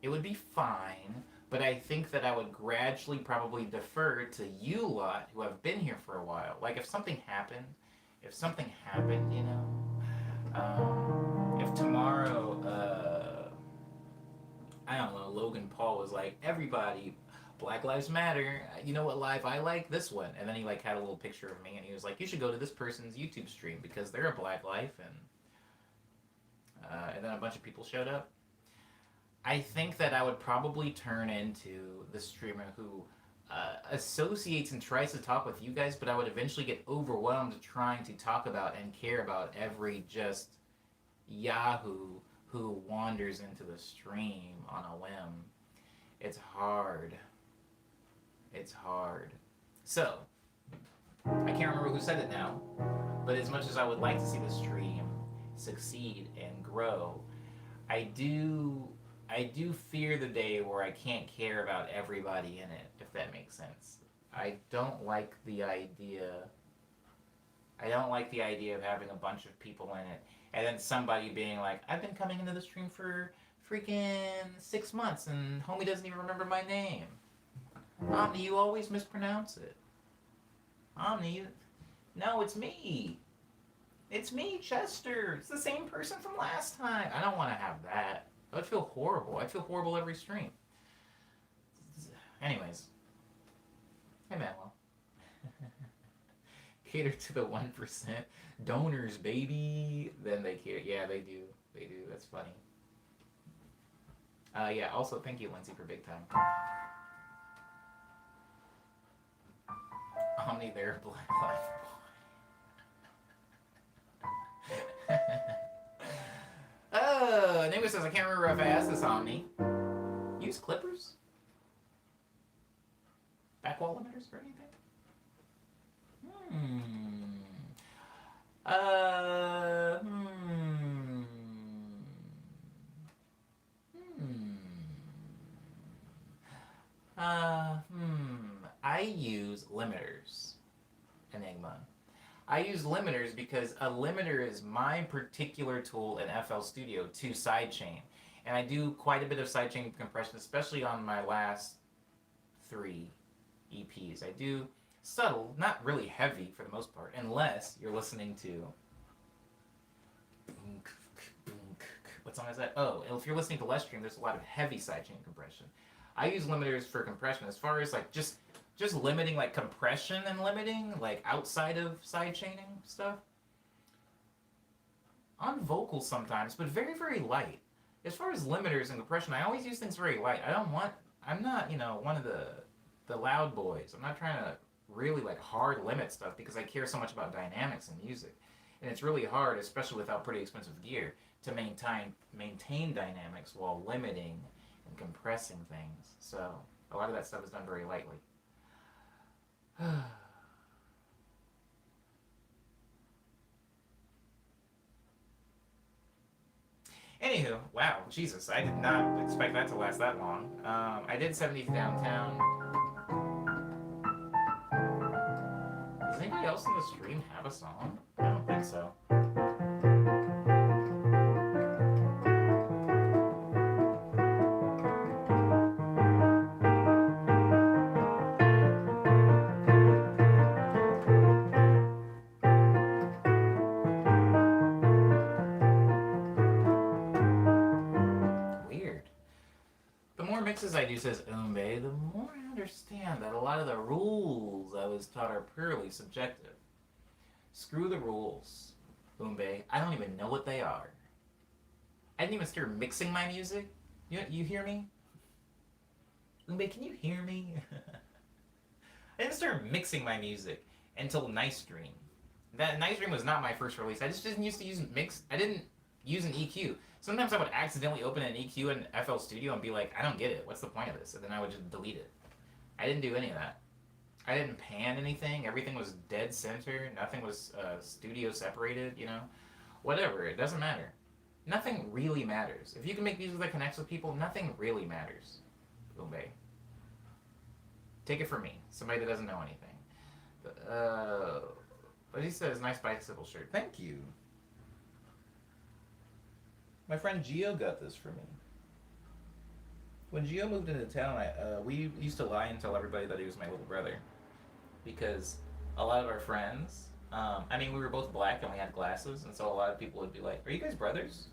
it would be fine, but I think that I would gradually probably defer to you lot who have been here for a while. Like, if something happened, if tomorrow, I don't know, Logan Paul was like, everybody, Black Lives Matter, you know what live I like? This one. And then he like had a little picture of me, and he was like, you should go to this person's YouTube stream because they're a Black Life, and then a bunch of people showed up. I think that I would probably turn into the streamer who associates and tries to talk with you guys, but I would eventually get overwhelmed trying to talk about and care about every just yahoo who wanders into the stream on a whim. It's hard. So, I can't remember who said it now, but as much as I would like to see the stream succeed and grow, I do I do fear the day where I can't care about everybody in it, if that makes sense. I don't like the idea. I don't like the idea of having a bunch of people in it, and then somebody being like, "I've been coming into the stream for freaking 6 months, and homie doesn't even remember my name." Omni, you always mispronounce it. Omni, no, it's me. It's me, Chester. It's the same person from last time. I don't want to have that. I would feel horrible. I feel horrible every stream. Anyways. Hey, Manuel. Cater to the 1%. Donors, baby. Then they cater. Yeah, they do. They do. That's funny. Yeah, also, thank you, Lindsay, for big time. Omni there, Black Life. Nigga says, I can't remember if I asked this, Omni. Use clippers? Backwall limiters or anything? I use limiters, Enigma. I use limiters because a limiter is my particular tool in FL Studio to sidechain. And I do quite a bit of sidechain compression, especially on my last 3 EPs. I do subtle, not really heavy for the most part, unless you're listening to... What song is that? Oh, if you're listening to Less Stream, there's a lot of heavy sidechain compression. I use limiters for compression. As far as like just limiting like compression and limiting like outside of sidechaining stuff. On vocals sometimes, but very, very light. As far as limiters and compression, I always use things very light. I'm not, one of the loud boys. I'm not trying to really like hard limit stuff because I care so much about dynamics in music. And it's really hard, especially without pretty expensive gear, to maintain dynamics while limiting and compressing things. So a lot of that stuff is done very lightly. Anywho, wow, Jesus, I did not expect that to last that long. I did 70th Downtown. Does anybody else in the stream have a song? I don't think so. Mixes I do, says Umbe, the more I understand that a lot of the rules I was taught are purely subjective. Screw the rules, Umbe. I don't even know what they are. I didn't even start mixing my music. You hear me? Umbe, can you hear me? I didn't start mixing my music until Nice Dream. That Nice Dream was not my first release. I just didn't used to use mix. I didn't use an EQ. Sometimes I would accidentally open an EQ in FL Studio and be like, I don't get it. What's the point of this? And then I would just delete it. I didn't do any of that. I didn't pan anything. Everything was dead center. Nothing was studio separated, Whatever. It doesn't matter. Nothing really matters. If you can make music that connects with people, nothing really matters. Umbe. Take it from me. Somebody that doesn't know anything. But he says, nice bicycle shirt. Thank you. My friend Gio got this for me. When Gio moved into town, we used to lie and tell everybody that he was my little brother. Because a lot of our friends, we were both black and we had glasses, and so a lot of people would be like, are you guys brothers?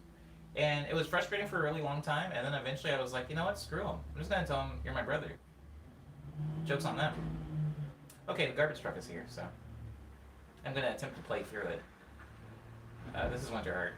And it was frustrating for a really long time, and then eventually I was like, you know what, screw them. I'm just going to tell them you're my brother. Joke's on them. Okay, the garbage truck is here, so I'm going to attempt to play through it. This is Winter Heart.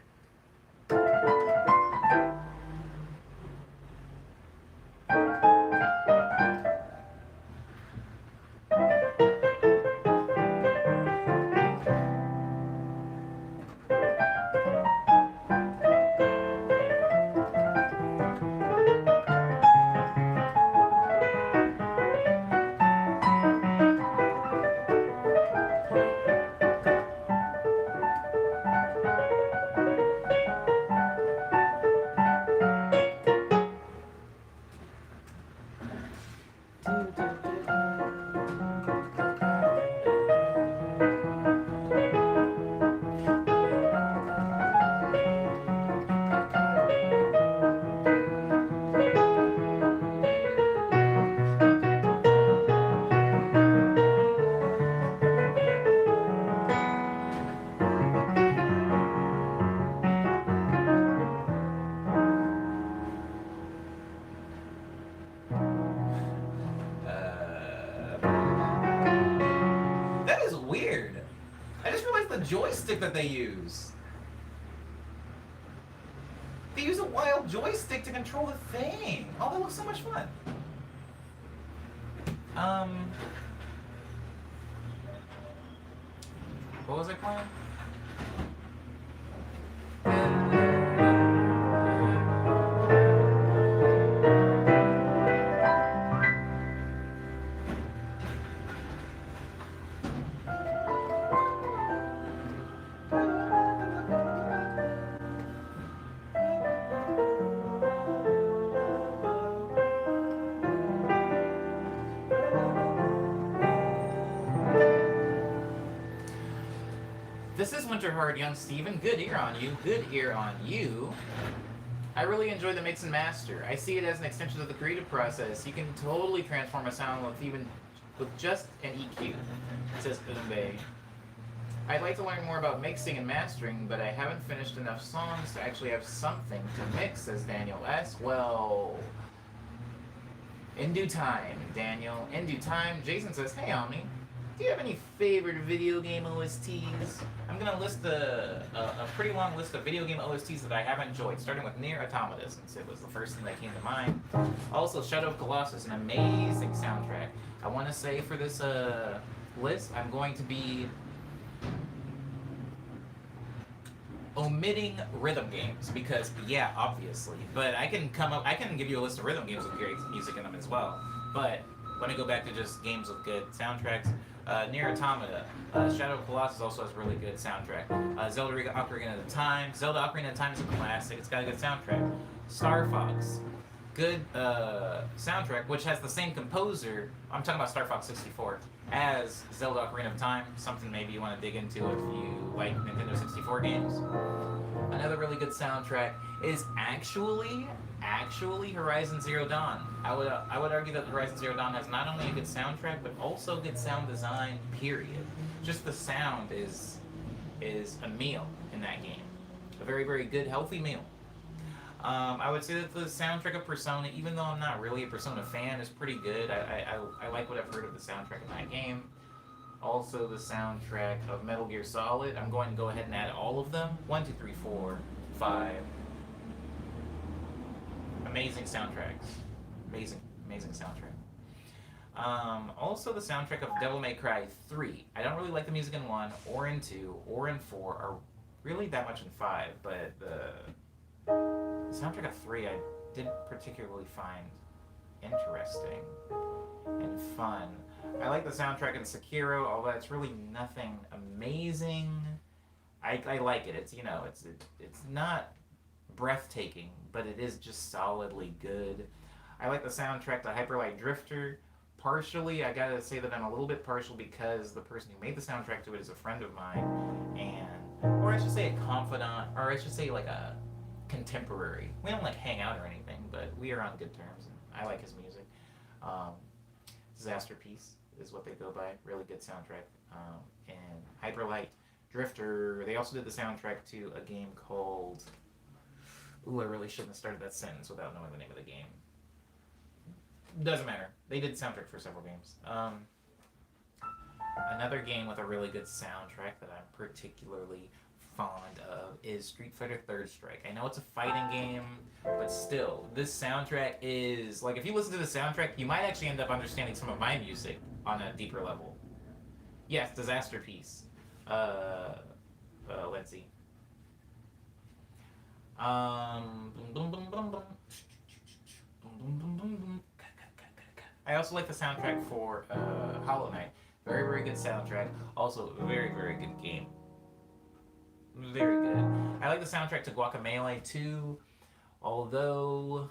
I just realized the joystick that they use. They use a wild joystick to control the thing. Oh, that looks so much fun. What was I playing? This is Winterhard, young Steven. Good ear on you. Good ear on you. I really enjoy the mix and master. I see it as an extension of the creative process. You can totally transform a sound with just an EQ, says Umbe. I'd like to learn more about mixing and mastering, but I haven't finished enough songs to actually have something to mix, says Daniel S. Well, in due time, Daniel. In due time. Jason says, hey, Omni. Do you have any favorite video game OSTs? I'm going to list a pretty long list of video game OSTs that I have enjoyed, starting with Nier Automata, since it was the first thing that came to mind. Also, Shadow of Colossus, an amazing soundtrack. I want to say for this list, I'm going to be omitting rhythm games, because, yeah, obviously. But I can give you a list of rhythm games with great music in them as well. But let me go back to just games with good soundtracks. Nier Automata, Shadow of Colossus also has a really good soundtrack. Zelda Ocarina of Time. Zelda Ocarina of Time is a classic. It's got a good soundtrack. Star Fox, good soundtrack, which has the same composer. I'm talking about Star Fox 64 as Zelda Ocarina of Time. Something maybe you want to dig into if you like Nintendo 64 games. Another really good soundtrack is actually Horizon Zero Dawn. I would argue that Horizon Zero Dawn has not only a good soundtrack, but also good sound design, period. Just the sound is a meal in that game. A very, very good, healthy meal. I would say that the soundtrack of Persona, even though I'm not really a Persona fan, is pretty good. I like what I've heard of the soundtrack in that game. Also, the soundtrack of Metal Gear Solid. I'm going to go ahead and add all of them. 1, 2, 3, 4, 5. Amazing soundtracks. Amazing soundtrack. Also, the soundtrack of Devil May Cry 3. I don't really like the music in 1, or in 2, or in 4, or really that much in 5, but the soundtrack of 3 I did particularly find interesting and fun. I like the soundtrack in Sekiro, although it's really nothing amazing. I like it. It's it's not breathtaking, but it is just solidly good. I like the soundtrack to Hyper Light Drifter. Partially, I gotta say that I'm a little bit partial because the person who made the soundtrack to it is a friend of mine, or I should say a confidant, or I should say like a contemporary. We don't like hang out or anything, but we are on good terms, and I like his music. Disaster Piece is what they go by. Really good soundtrack. And Hyper Light Drifter, they also did the soundtrack to a game called... Ooh, I really shouldn't have started that sentence without knowing the name of the game. Doesn't matter. They did soundtrack for several games. Another game with a really good soundtrack that I'm particularly fond of is Street Fighter Third Strike. I know it's a fighting game, but still, this soundtrack is... Like, if you listen to the soundtrack, you might actually end up understanding some of my music on a deeper level. Yes, Disaster Piece. Let's see. I also like the soundtrack for Hollow Knight. Very, very good soundtrack. Also, very, very good game. Very good. I like the soundtrack to Guacamelee too, although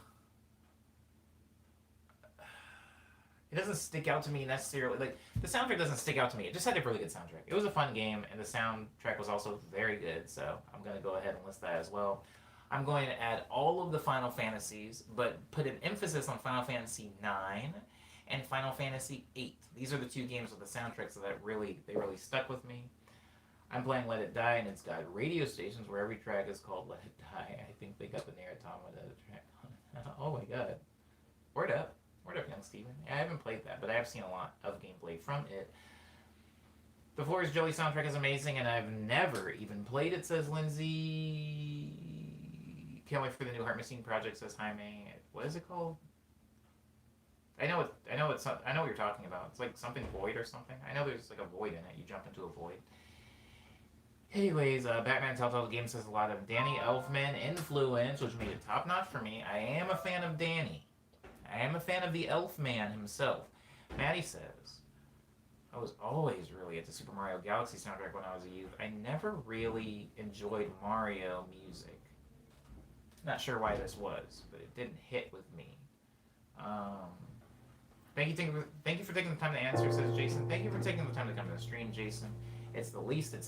it doesn't stick out to me necessarily. Like, the soundtrack doesn't stick out to me. It just had a really good soundtrack. It was a fun game, and the soundtrack was also very good, so I'm going to go ahead and list that as well. I'm going to add all of the Final Fantasies, but put an emphasis on Final Fantasy IX and Final Fantasy VIII. These are the two games with the soundtracks that really stuck with me. I'm playing Let It Die, and it's got radio stations where every track is called Let It Die. I think they got the Nier Automata track on it. Oh my god. Word up. Word up, young Steven. I haven't played that, but I have seen a lot of gameplay from it. The Forest Jelly soundtrack is amazing, and I've never even played it, says Lindsay. Can't wait for the new Heart Machine project, says Jaime. What is it called? I know what you're talking about. It's like something void or something. I know there's like a void in it. You jump into a void. Anyways, Batman Telltale Games has a lot of Danny Elfman influence, which made it top notch for me. I am a fan of Danny. I am a fan of the Elfman himself. Maddie says, I was always really into Super Mario Galaxy soundtrack when I was a youth. I never really enjoyed Mario music. Not sure why this was, but it didn't hit with me. Thank you for taking the time to answer, says Jason. Thank you for taking the time to come to the stream, Jason. It's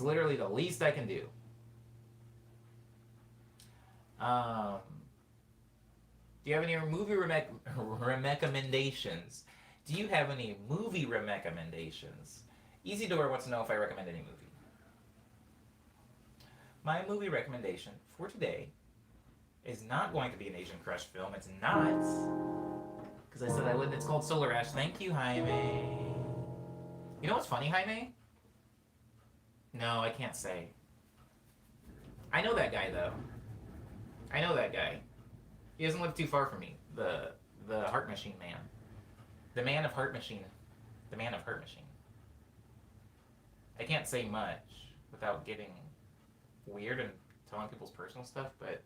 literally the least I can do. Do you have any movie recommendations? Do you have any movie recommendations? Easy Door wants to know if I recommend any movie. My movie recommendation for today is not going to be an Asian Crush film. It's not. Because I said I would. It's called Solar Ash. Thank you, Jaime. You know what's funny, Jaime? No, I can't say. I know that guy, though. I know that guy. He doesn't live too far from me. The Heart Machine man. The man of Heart Machine. The man of Heart Machine. I can't say much without getting weird and telling people's personal stuff, but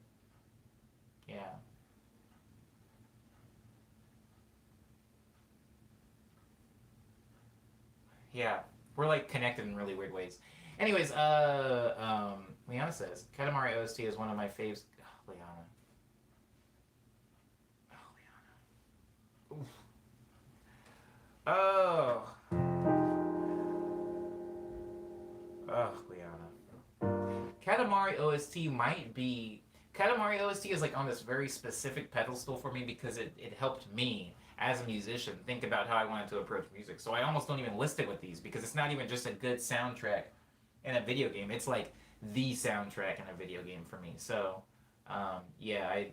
yeah. Yeah. We're like connected in really weird ways. Anyways, Liana says, Katamari OST is one of my faves. Oh, Liana. Oh, Liana. Oof. Oh. Oh, Liana. Katamari OST is like on this very specific pedestal for me because it helped me as a musician think about how I wanted to approach music. So I almost don't even list it with these because it's not even just a good soundtrack in a video game. It's like the soundtrack in a video game for me. So, yeah,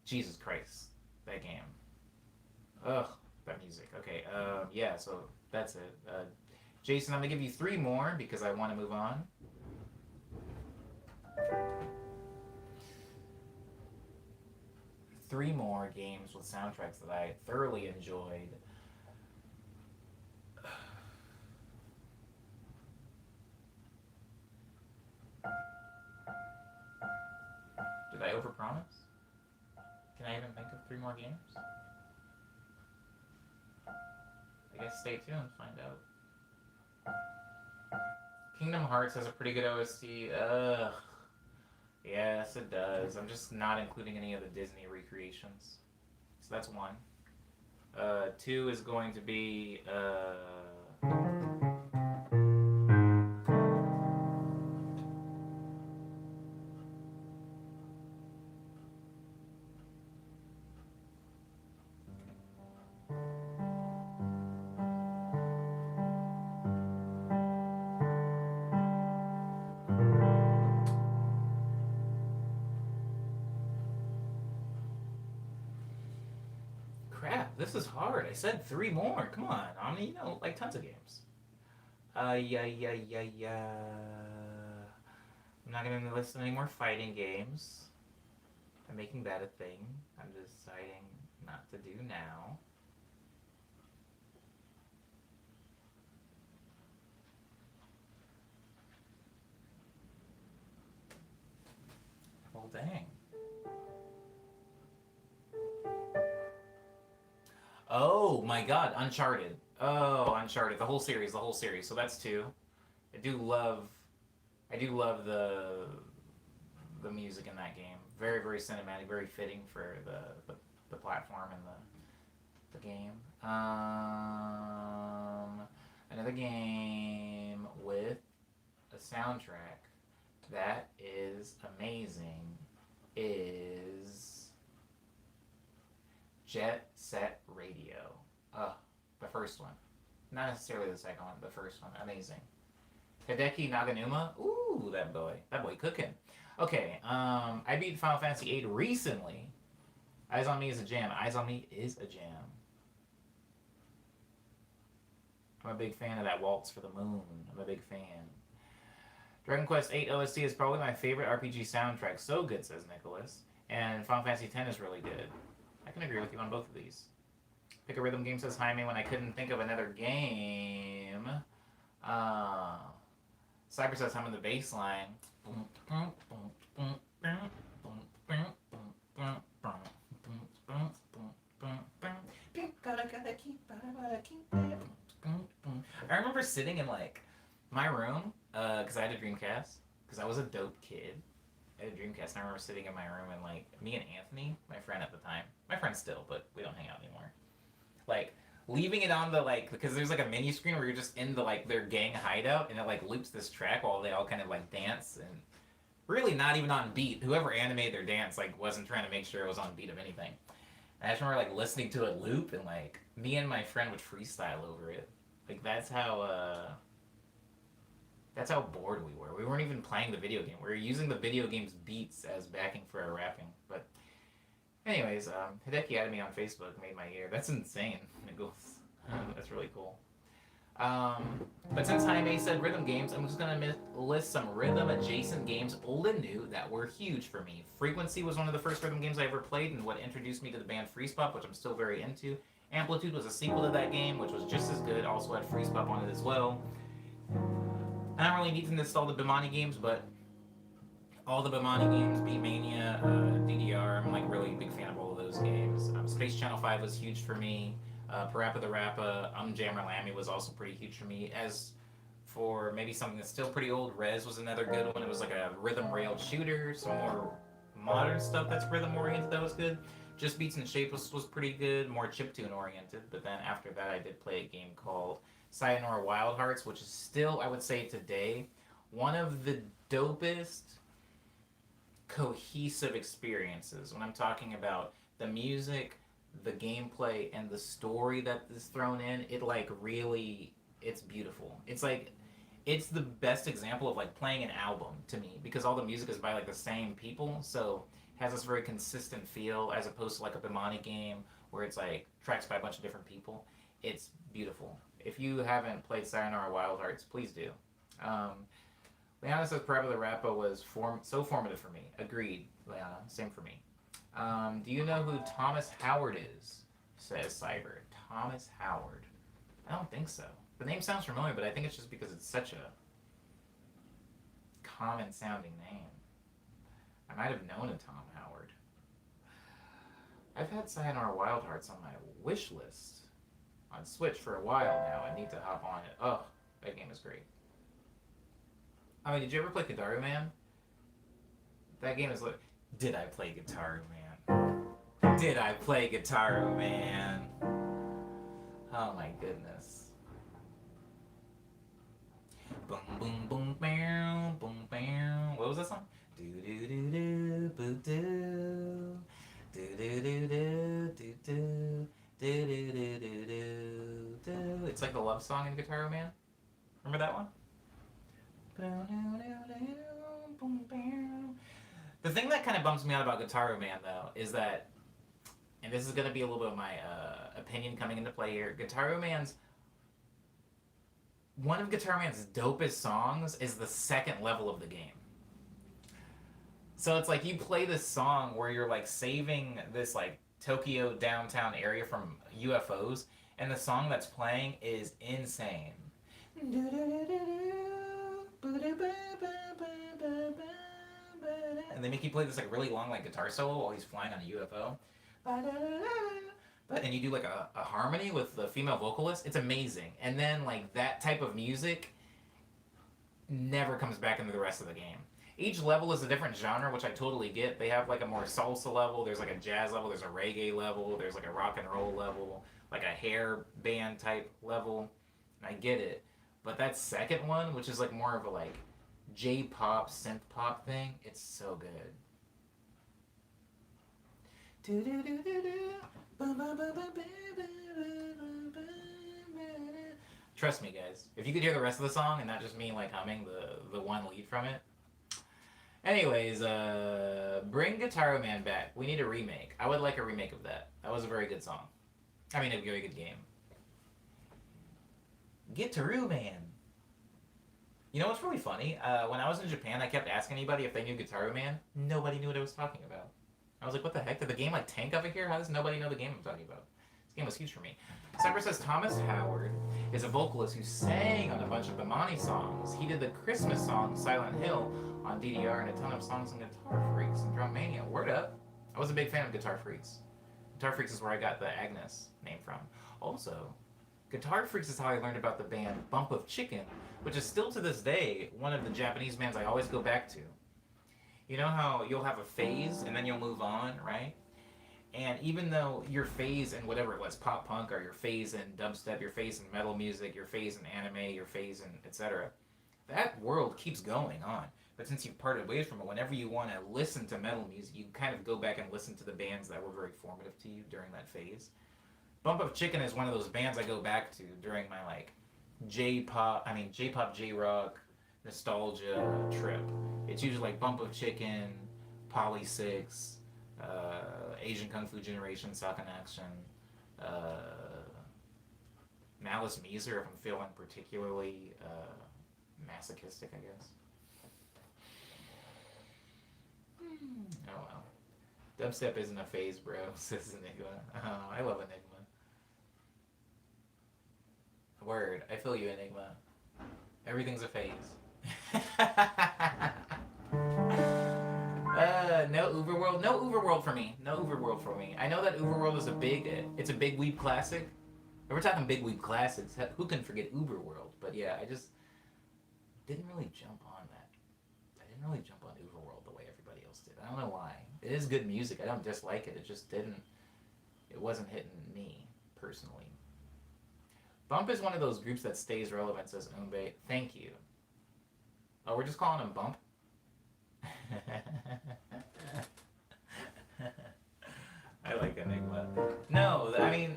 Jesus Christ, that game. Ugh, that music. Okay, yeah, so that's it. Jason, I'm gonna give you 3 more because I want to move on. Three more games with soundtracks that I thoroughly enjoyed. Did I overpromise? Can I even think of 3 more games? I guess stay tuned, find out. Kingdom Hearts has a pretty good OST. Ugh. Yes, it does. I'm just not including any of the Disney recreations. So that's 1. 2 is going to be... This is hard. I said 3 more. Come on. I mean, like tons of games. Yeah. I'm not going to list any more fighting games. I'm making that a thing. I'm deciding not to do now. Well, dang. Oh my god, Uncharted. Oh, Uncharted. The whole series. So that's 2. I do love the music in that game. Very, very cinematic, very fitting for the platform and the game. Another game with a soundtrack that is amazing is Jet Set Radio. The first one. Not necessarily the second one, the first one. Amazing. Hideki Naganuma. Ooh, that boy cooking. Okay, I beat Final Fantasy VIII recently. Eyes on Me is a jam. Eyes on Me is a jam. I'm a big fan of that Waltz for the Moon. I'm a big fan. Dragon Quest VIII OST is probably my favorite RPG soundtrack. So good, says Nicholas. And Final Fantasy X is really good. I can agree with you on both of these. Pick a rhythm game, says Jaime, when I couldn't think of another game. Cyber says I'm in the bass line. I remember sitting in like my room because I had a Dreamcast because I was a dope kid. I had a Dreamcast and I remember sitting in my room and like me and Anthony, my friend at the time, my friend still, but we don't hang out anymore. Like leaving it on the like because there's like a mini screen where you're just in the like their gang hideout and it like loops this track while they all kind of like dance and really not even on beat. Whoever animated their dance like wasn't trying to make sure it was on beat of anything. And I just remember like listening to it loop and like me and my friend would freestyle over it. Like that's how bored we were. We weren't even playing the video game. We were using the video game's beats as backing for our rapping. But anyways, Hideki added me on Facebook, made my year. That's insane, Nicholas. That's really cool. But since Jaime said rhythm games, I'm just going to list some rhythm-adjacent games, old and new, that were huge for me. Frequency was one of the first rhythm games I ever played and what introduced me to the band Freeze Pop, which I'm still very into. Amplitude was a sequel to that game, which was just as good, also had Freeze Pop on it as well. I don't really need to install the Bimani games, but all the Bimani games, Beatmania, DDR, I'm like really a big fan of all of those games. Space Channel 5 was huge for me. Parappa the Rappa, Jammer Lammy was also pretty huge for me. As for maybe something that's still pretty old, Rez was another good one. It was like a rhythm railed shooter, some more modern stuff that's rhythm oriented that was good. Just Beats and Shape was pretty good, more chiptune oriented. But then after that, I did play a game called Sayonara Wild Hearts, which is still, I would say today, one of the dopest cohesive experiences. When I'm talking about the music, the gameplay, and the story that is thrown in, it like really, it's beautiful. It's like, it's the best example of like playing an album to me because all the music is by like the same people, so it has this very consistent feel as opposed to like a Bimani game where it's like tracks by a bunch of different people. It's beautiful. If you haven't played Sayonara Wild Hearts, please do. Leanna says Parappa the Rappa was so formative for me. Agreed, Leanna. Same for me. Do you know who Thomas Howard is? Says Cyber. Thomas Howard. I don't think so. The name sounds familiar, but I think it's just because it's such a common sounding name. I might have known a Tom Howard. I've had Sayonara Wild Hearts on my wish list on Switch for a while now. I need to hop on it. Oh, that game is great. I mean, did you ever play Guitar Man? That game is like, did I play Guitar Man? Did I play Guitar Man? Oh my goodness. Boom, boom, boom, bam, boom, bam. What was that song? Do do do do, boo do. Do do do do, do do. Do do do do do do. It's like the love song in Guitar Man. Remember that one? The thing that kind of bums me out about Guitar Man, though, is that, and this is going to be a little bit of my opinion coming into play here, one of Guitar Man's dopest songs is the second level of the game. So it's like you play this song where you're like saving this like Tokyo downtown area from UFOs, and the song that's playing is insane. And they make you play this like really long like guitar solo while he's flying on a UFO. And you do like a harmony with the female vocalist. It's amazing. And then like that type of music never comes back into the rest of the game. Each level is a different genre, which I totally get. They have like a more salsa level, there's like a jazz level, there's a reggae level, there's like a rock and roll level, like a hair band type level. And I get it. But that second one, which is like more of a like J-pop, synth-pop thing, it's so good. Trust me, guys. If you could hear the rest of the song and not just me like humming the one lead from it. Anyways, bring Guitar Man back. We need a remake. I would like a remake of that. That was a very good song. I mean, a very good game. Guitar Man. You know what's really funny? When I was in Japan, I kept asking anybody if they knew Guitar Man. Nobody knew what I was talking about. I was like, what the heck? Did the game like tank over here? How does nobody know the game I'm talking about? This game was huge for me. Cyber says Thomas Howard is a vocalist who sang on a bunch of Bimani songs. He did the Christmas song Silent Hill on DDR and a ton of songs on Guitar Freaks and Drum Mania. Word up. I was a big fan of Guitar Freaks. Guitar Freaks is where I got the Agnes name from. Also, Guitar Freaks is how I learned about the band Bump of Chicken, which is still to this day one of the Japanese bands I always go back to. You know how you'll have a phase and then you'll move on, right? And even though your phase in whatever it was, pop punk, or your phase in dubstep, your phase in metal music, your phase in anime, your phase in etc., that world keeps going on. But since you've parted ways from it, whenever you want to listen to metal music, you kind of go back and listen to the bands that were very formative to you during that phase. Bump of Chicken is one of those bands I go back to during my like J-pop, J-rock nostalgia trip. It's usually like Bump of Chicken, Poly 6, Asian Kung Fu Generation, Sakan Action, Malice Miser if I'm feeling particularly masochistic, I guess. Oh well. Dubstep isn't a phase, bro, says Enigma. Oh, I love Enigma. Word, I feel you, Enigma. Everything's a phase. No Uberworld. No Uberworld for me. No Uberworld for me. I know that Uberworld is it's a big weeb classic. If we're talking big weeb classics, who can forget Uberworld? But yeah, I just didn't really jump on that. I didn't really jump on Uberworld the way everybody else did. I don't know why. It is good music. I don't dislike it. It just didn't. It wasn't hitting me personally. Bump is one of those groups that stays relevant, says Umbe. Thank you. Oh, we're just calling him Bump? I like Enigma. No, I mean...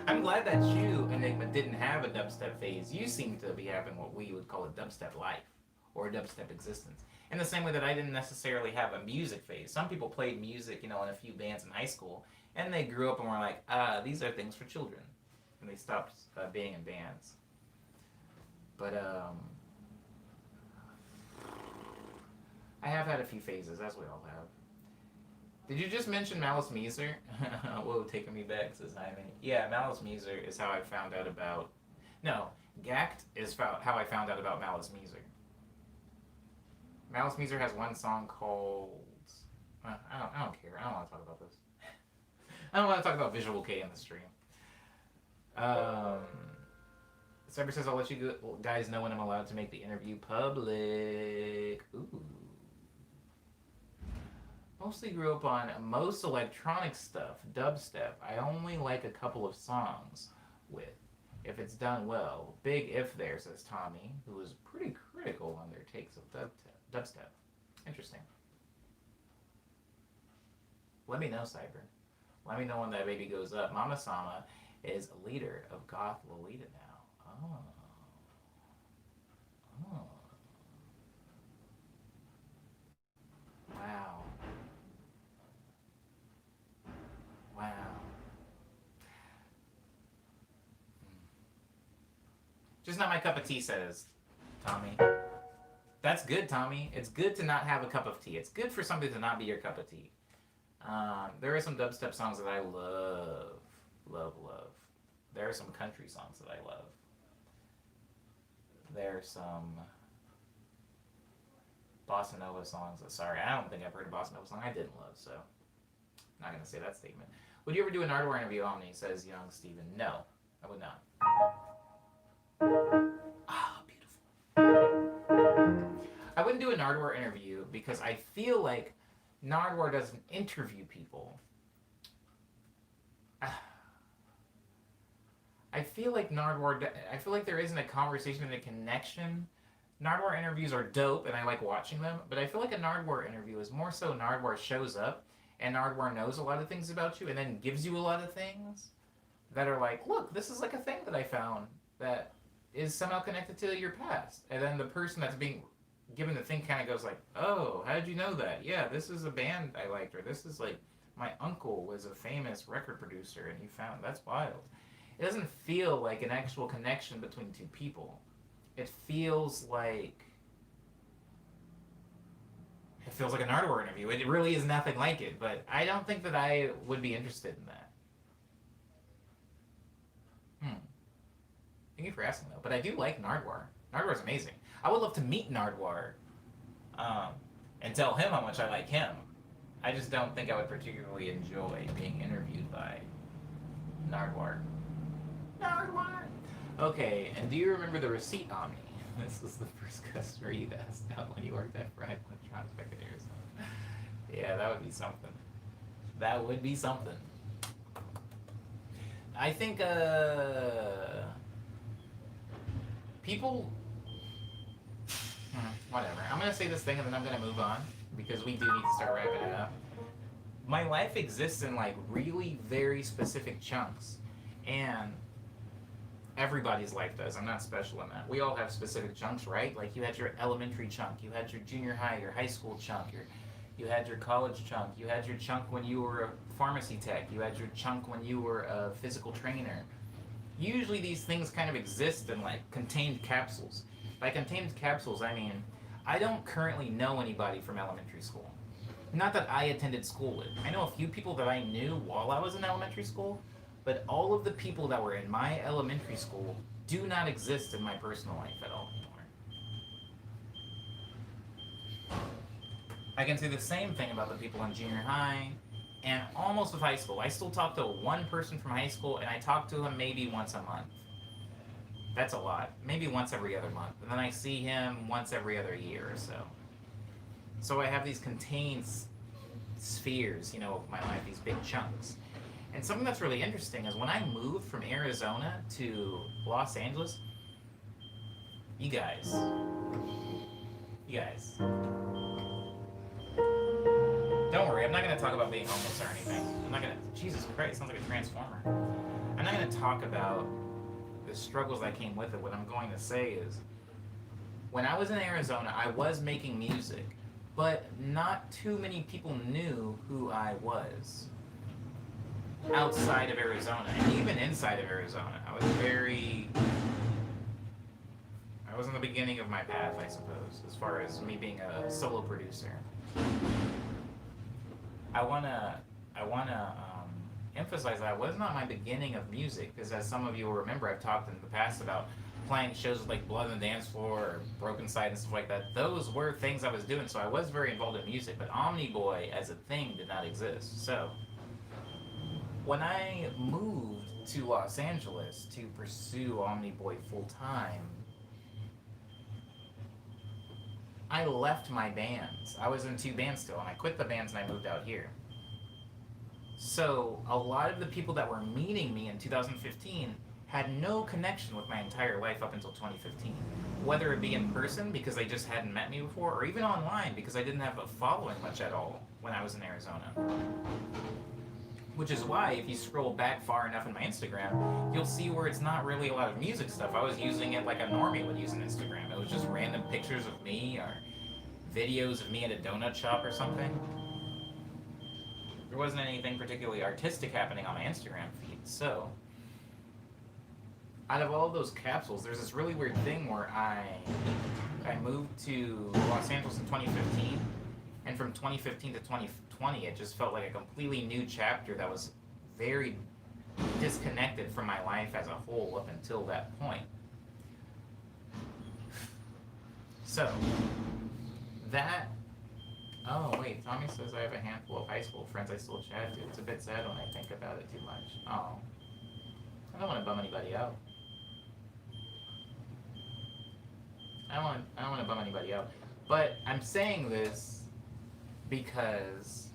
I'm glad that you, Enigma, didn't have a dubstep phase. You seem to be having what we would call a dubstep life, or a dubstep existence. In the same way that I didn't necessarily have a music phase. Some people played music, in a few bands in high school, and they grew up and were like, these are things for children. And they stopped being in bands. But, I have had a few phases, as we all have. Did you just mention Malice Miser? Whoa, taking me back, says Jaime. Yeah, Malice Miser is how I found out about... No, Gact is how I found out about Malice Miser. Malice Miser has one song called... I don't care. I don't want to talk about this. I don't want to talk about Visual K in the stream. Cyber says, I'll let you guys know when I'm allowed to make the interview public. Ooh. Mostly grew up on most electronic stuff, dubstep. I only like a couple of songs with, if it's done well. Big if there, says Tommy, who is pretty critical on their takes of dubstep. Interesting. Let me know, Cyber. Let me know when that baby goes up. Mama Sama is a leader of Goth Lolita now. Oh. Oh. Wow. Wow. Just not my cup of tea, says Tommy. That's good, Tommy. It's good to not have a cup of tea. It's good for something to not be your cup of tea. There are some dubstep songs that I love. Love. There are some country songs that I love. There are some bossa nova songs. Sorry, I don't think I've heard a bossa nova song I didn't love, so I'm not going to say that statement. Would you ever do an Nardwuar interview, Omni, says young Steven? No, I would not. Ah, beautiful. I wouldn't do a Nardwuar interview because I feel like Nardwuar doesn't interview people. I feel like there isn't a conversation and a connection. Nardwuar interviews are dope, and I like watching them, but I feel like a Nardwuar interview is more so Nardwuar shows up, and Nardwuar knows a lot of things about you, and then gives you a lot of things that are like, look, this is like a thing that I found that is somehow connected to your past. And then the person that's being given the thing kind of goes like, oh, how did you know that? Yeah, this is a band I liked, or this is like, my uncle was a famous record producer, and you found, that's wild. It doesn't feel like an actual connection between two people. It feels like a Nardwuar interview. It really is nothing like it, but I don't think that I would be interested in that. Thank you for asking, though. But I do like Nardwuar. Nardwuar's amazing. I would love to meet Nardwuar and tell him how much I like him. I just don't think I would particularly enjoy being interviewed by Nardwuar. Nardwuar! Okay, and do you remember the receipt Omni? This was the first customer you asked out when you worked at Fried Electronics back in Arizona. Yeah, that would be something. That would be something. I think, people... whatever. I'm going to say this thing and then I'm going to move on, because we do need to start wrapping it up. My life exists in, like, really very specific chunks. And everybody's life does. I'm not special in that. We all have specific chunks, right? Like, you had your elementary chunk, you had your junior high, your high school chunk, you had your college chunk, you had your chunk when you were a pharmacy tech, you had your chunk when you were a physical trainer. Usually these things kind of exist in, like, contained capsules. By contained capsules, I mean, I don't currently know anybody from elementary school. Not that I attended school with. I know a few people that I knew while I was in elementary school, but all of the people that were in my elementary school do not exist in my personal life at all anymore. I can say the same thing about the people in junior high and almost with high school. I still talk to one person from high school, and I talk to him maybe once a month. That's a lot. Maybe once every other month. And then I see him once every other year or so. So I have these contained spheres, you know, of my life, these big chunks. And something that's really interesting is when I moved from Arizona to Los Angeles, you guys, don't worry, I'm not going to talk about being homeless or anything. I'm not going to, Jesus Christ, sounds like a transformer. I'm not going to talk about the struggles that came with it. What I'm going to say is, when I was in Arizona, I was making music, but not too many people knew who I was. Outside of Arizona, and even inside of Arizona, I was in the beginning of my path, I suppose, as far as me being a solo producer. I wanna emphasize that was not my beginning of music, because as some of you will remember, I've talked in the past about playing shows like Blood on the Dance Floor or Broken Side and stuff like that. Those were things I was doing, so I was very involved in music, but Omni Boy as a thing did not exist. So when I moved to Los Angeles to pursue Omni Boy full time, I left my bands. I was in 2 bands still, and I quit the bands and I moved out here. So a lot of the people that were meeting me in 2015 had no connection with my entire life up until 2015. Whether it be in person because they just hadn't met me before, or even online because I didn't have a following much at all when I was in Arizona. Which is why, if you scroll back far enough in my Instagram, you'll see where it's not really a lot of music stuff. I was using it like a normie would use an Instagram. It was just random pictures of me or videos of me at a donut shop or something. There wasn't anything particularly artistic happening on my Instagram feed. So, out of all of those capsules, there's this really weird thing where I moved to Los Angeles in 2015, and from 2015 to 2020, it just felt like a completely new chapter that was very disconnected from my life as a whole up until that point. So, that... Oh, wait, Tommy says I have a handful of high school friends I still chat to. It's a bit sad when I think about it too much. Oh. I don't want to bum anybody out. I don't want to bum anybody out. But I'm saying this because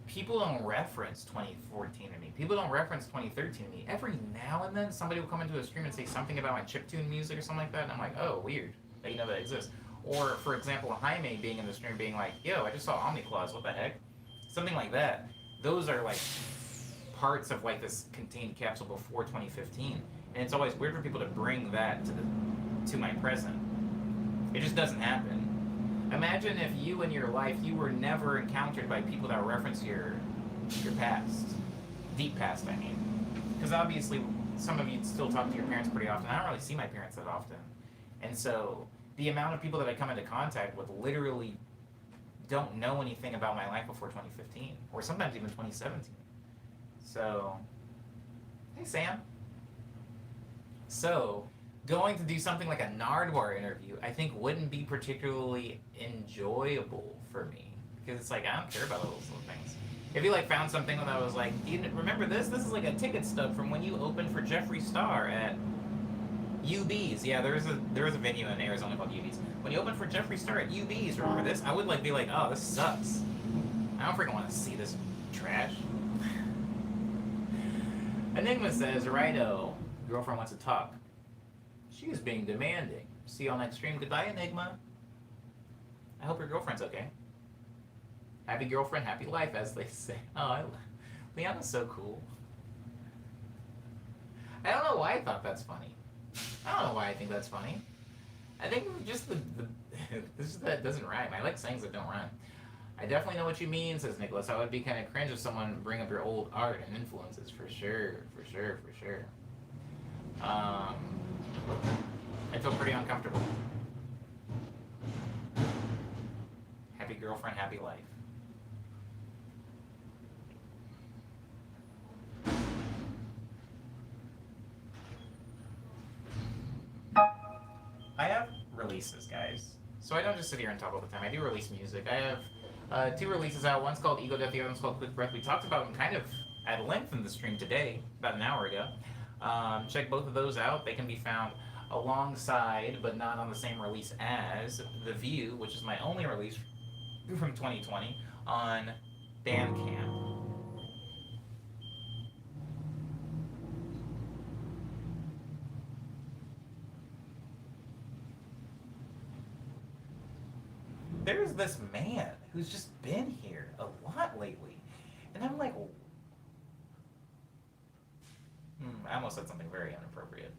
people don't reference 2014 to me. People don't reference 2013 to me. Every now and then, somebody will come into a stream and say something about my chiptune music or something like that, and I'm like, oh, weird. That you know that exists. Or, for example, Jaime being in the stream being like, yo, I just saw Omniclaws, what the heck? Something like that. Those are, like, parts of, like, this contained capsule before 2015. And it's always weird for people to bring that to my present. It just doesn't happen. Imagine if you in your life, you were never encountered by people that reference your past. Deep past, I mean. because obviously some of you still talk to your parents pretty often. I don't really see my parents that often, and so the amount of people that I come into contact with literally don't know anything about my life before 2015, or sometimes even 2017. So, hey Sam. So, going to do something like a Nardwar interview, I think wouldn't be particularly enjoyable for me, because it's like I don't care about those little things. If you like found something that I was like, do you remember this? This is like a ticket stub from when you opened for Jeffree Star at UB's. Yeah, there is a venue in Arizona called UB's. When you opened for Jeffree Star at UB's, remember this? I would like be like, oh, this sucks. I don't freaking want to see this trash. Enigma says, righto, girlfriend wants to talk. She is being demanding. See you all next stream. Goodbye, Enigma. I hope your girlfriend's okay. Happy girlfriend, happy life, as they say. Oh, Liana's so cool. I don't know why I thought that's funny. I don't know why I think that's funny. I think just that doesn't rhyme. I like sayings that don't rhyme. I definitely know what you mean, says Nicholas. I would be kind of cringe if someone bring up your old art and influences, for sure. I feel pretty uncomfortable. Happy girlfriend, happy life. I have releases, guys. So I don't just sit here and talk all the time. I do release music. I have 2 releases out. One's called Ego Death, the other one's called Quick Breath. We talked about them kind of at length in the stream today, about an hour ago. Check both of those out. They can be found alongside, but not on the same release as, The View, which is my only release from 2020, on Bandcamp. There's this man who's just been here a lot lately, and I'm like, I almost said something very inappropriate.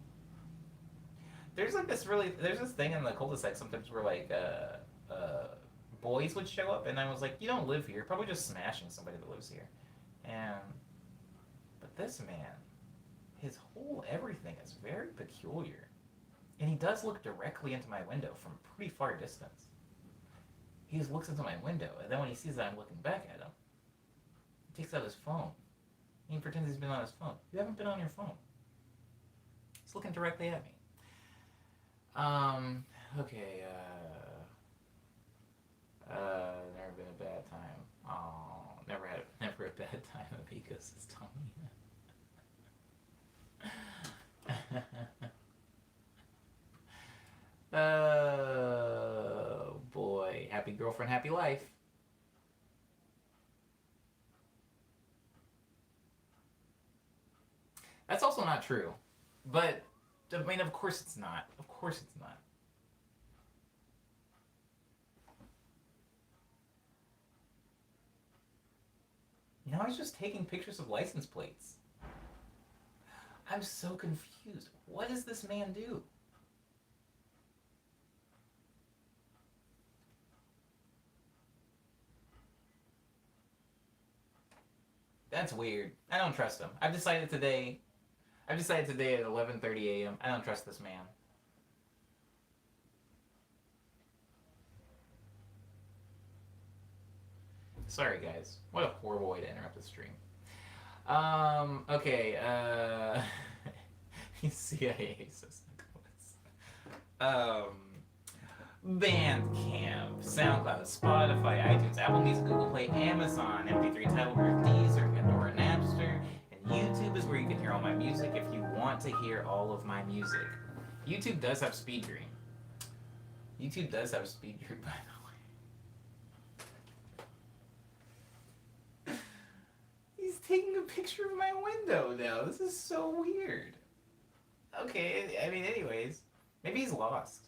There's this thing in the cul-de-sac sometimes where like boys would show up, and I was like, you don't live here, you're probably just smashing somebody that lives here. But this man, his whole everything is very peculiar, and he does look directly into my window from pretty far distance. He just looks into my window, and then when he sees that I'm looking back at him, he takes out his phone. He pretends he's been on his phone. You haven't been on your phone. He's looking directly at me. Okay, never been a bad time. Oh, never a bad time, Amigos is Tommy. Oh boy, happy girlfriend, happy life. That's also not true, but I mean, of course it's not. Of course it's not. Now he's just taking pictures of license plates. I'm so confused. What does this man do? That's weird. I don't trust him. I've decided today at 11:30 a.m. I don't trust this man. Sorry, guys. What a horrible way to interrupt the stream. Okay, CIA says Nicholas. Bandcamp, SoundCloud, Spotify, iTunes, Apple Music, Google Play, Amazon, MP3 Tidal, Deezer, Pandora, Napster, and YouTube is where you can hear all my music if you want to hear all of my music. YouTube does have Speed Dream. YouTube does have Speed Dream, by the way. He's taking a picture of my window now. This is so weird. Okay, I mean, anyways, maybe he's lost.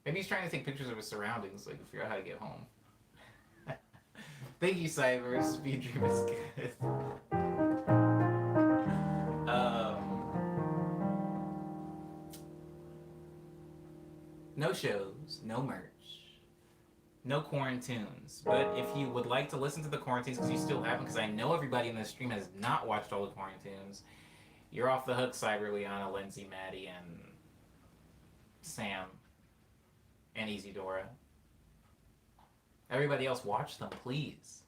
Maybe he's trying to take pictures of his surroundings, like to figure out how to get home. Thank you, Cyber. Speed Dream is good. No shows, no merch, no quarantunes. But if you would like to listen to the quarantunes, because you still haven't, because I know everybody in this stream has not watched all the quarantunes, You're off the hook, Cyber Liana, Lindsay, Maddie, and Sam, and Easy-Dora. Everybody else, watch them, please.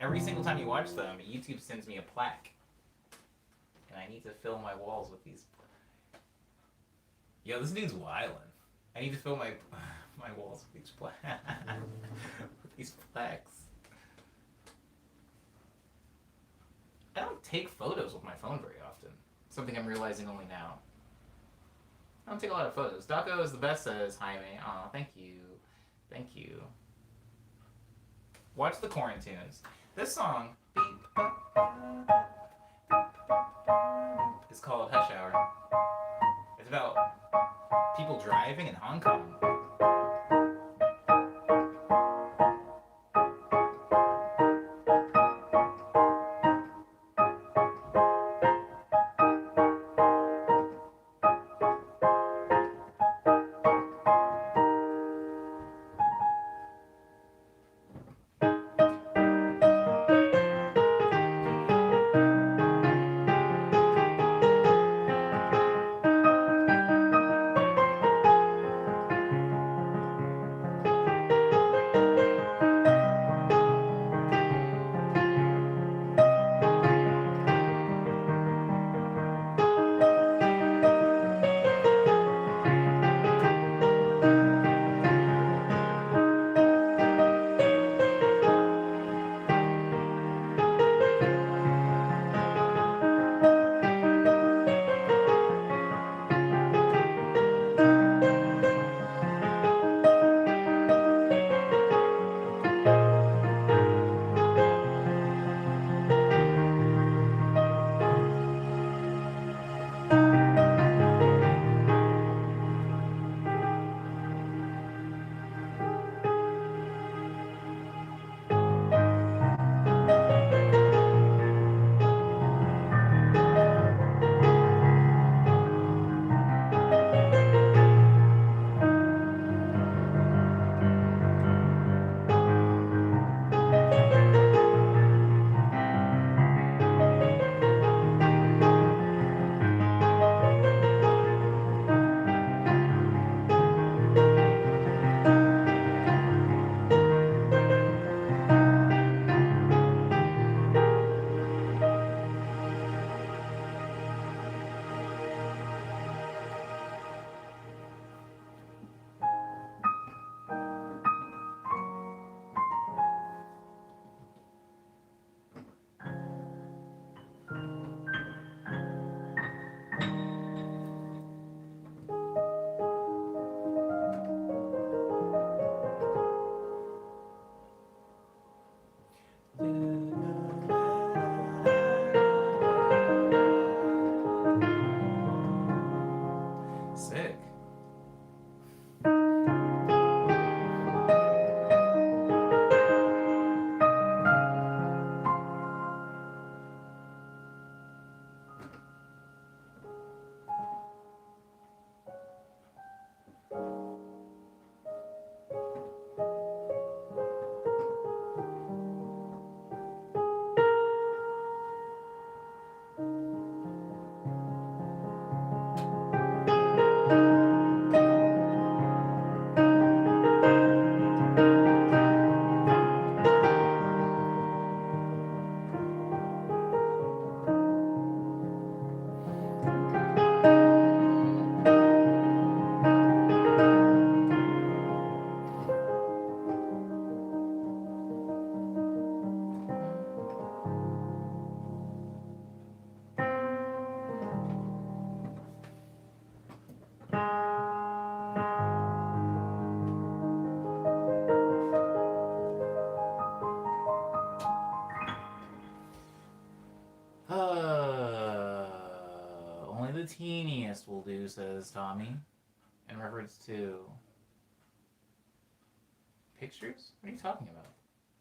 Every single time you watch them, YouTube sends me a plaque. And I need to fill my walls with these. Yo, this dude's wildin'. I need to fill my walls with these with these plaques. I don't take photos with my phone very often. Something I'm realizing only now. I don't take a lot of photos. Daco is the best, says Jaime. Aw, thank you. Thank you. Watch the Quarantunes. This song is called Hush Hour. It's about people driving in Hong Kong. Sick. Only the teeniest will do, says Tommy. In reference to pictures? What are you talking about?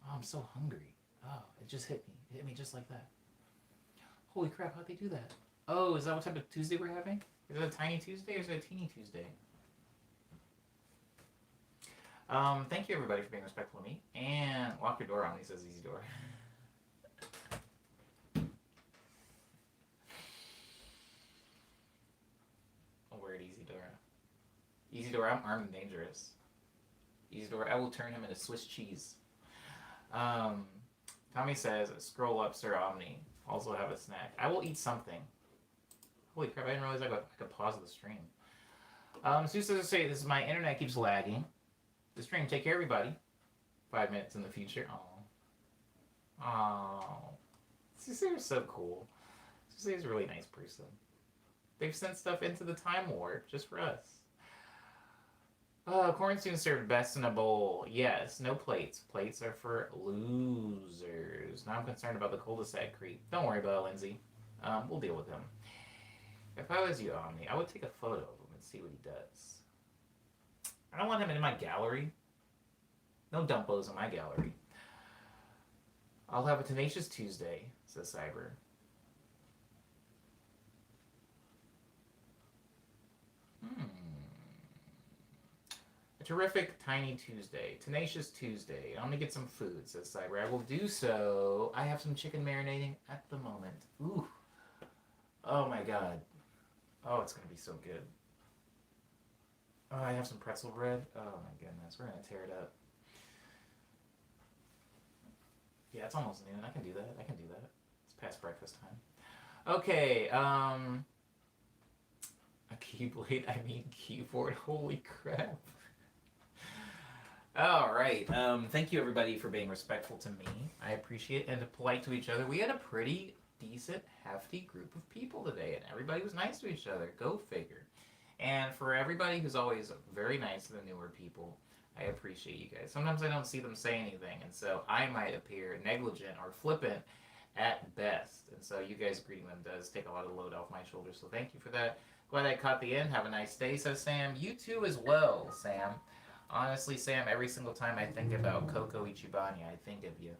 Oh, I'm so hungry. Oh, it just hit me. It hit me just like that. Holy crap, how'd they do that? Oh, is that what type of Tuesday we're having? Is it a tiny Tuesday or is it a teeny Tuesday? Thank you everybody for being respectful of me. And lock your door on, he says Easy-Dora. Dora. Easy Dora, I'm armed and dangerous. Easy Dora, I will turn him into Swiss cheese. Tommy says, scroll up, Sir Omni. Also have a snack. I will eat something. Holy crap, I didn't realize I could pause the stream. Sue says, say, this my internet keeps lagging. The stream, take care, everybody. 5 minutes in the future. Oh, Sue's so cool. Sue's a really nice person. They've sent stuff into the time warp just for us. Corn soon served best in a bowl. Yes, no plates. Plates are for losers. Now I'm concerned about the cul-de-sac creep. Don't worry about it, Lindsay. We'll deal with him. If I was you, Omni, I would take a photo of him and see what he does. I don't want him in my gallery. No dumpos in my gallery. I'll have a tenacious Tuesday, says Cyber. A terrific tiny Tuesday. Tenacious Tuesday. I'm gonna get some food, says Cyber. I will do so. I have some chicken marinating at the moment. Ooh. Oh my god. Oh, it's gonna be so good. Oh, I have some pretzel bread. Oh my goodness. We're gonna tear it up. Yeah, it's almost noon. I can do that. It's past breakfast time. Okay, a keyblade, I mean keyboard. Holy crap. Alright, thank you everybody for being respectful to me. I appreciate it, and polite to each other. We had a pretty decent, hefty group of people today, and everybody was nice to each other. Go figure. And for everybody who's always very nice to the newer people, I appreciate you guys. Sometimes I don't see them say anything, and so I might appear negligent or flippant at best. And so you guys greeting them does take a lot of load off my shoulders, so thank you for that. Glad I caught the end. Have a nice day, says Sam. You too as well, Sam. Honestly, Sam, every single time I think about Coco Ichibani, I think of you.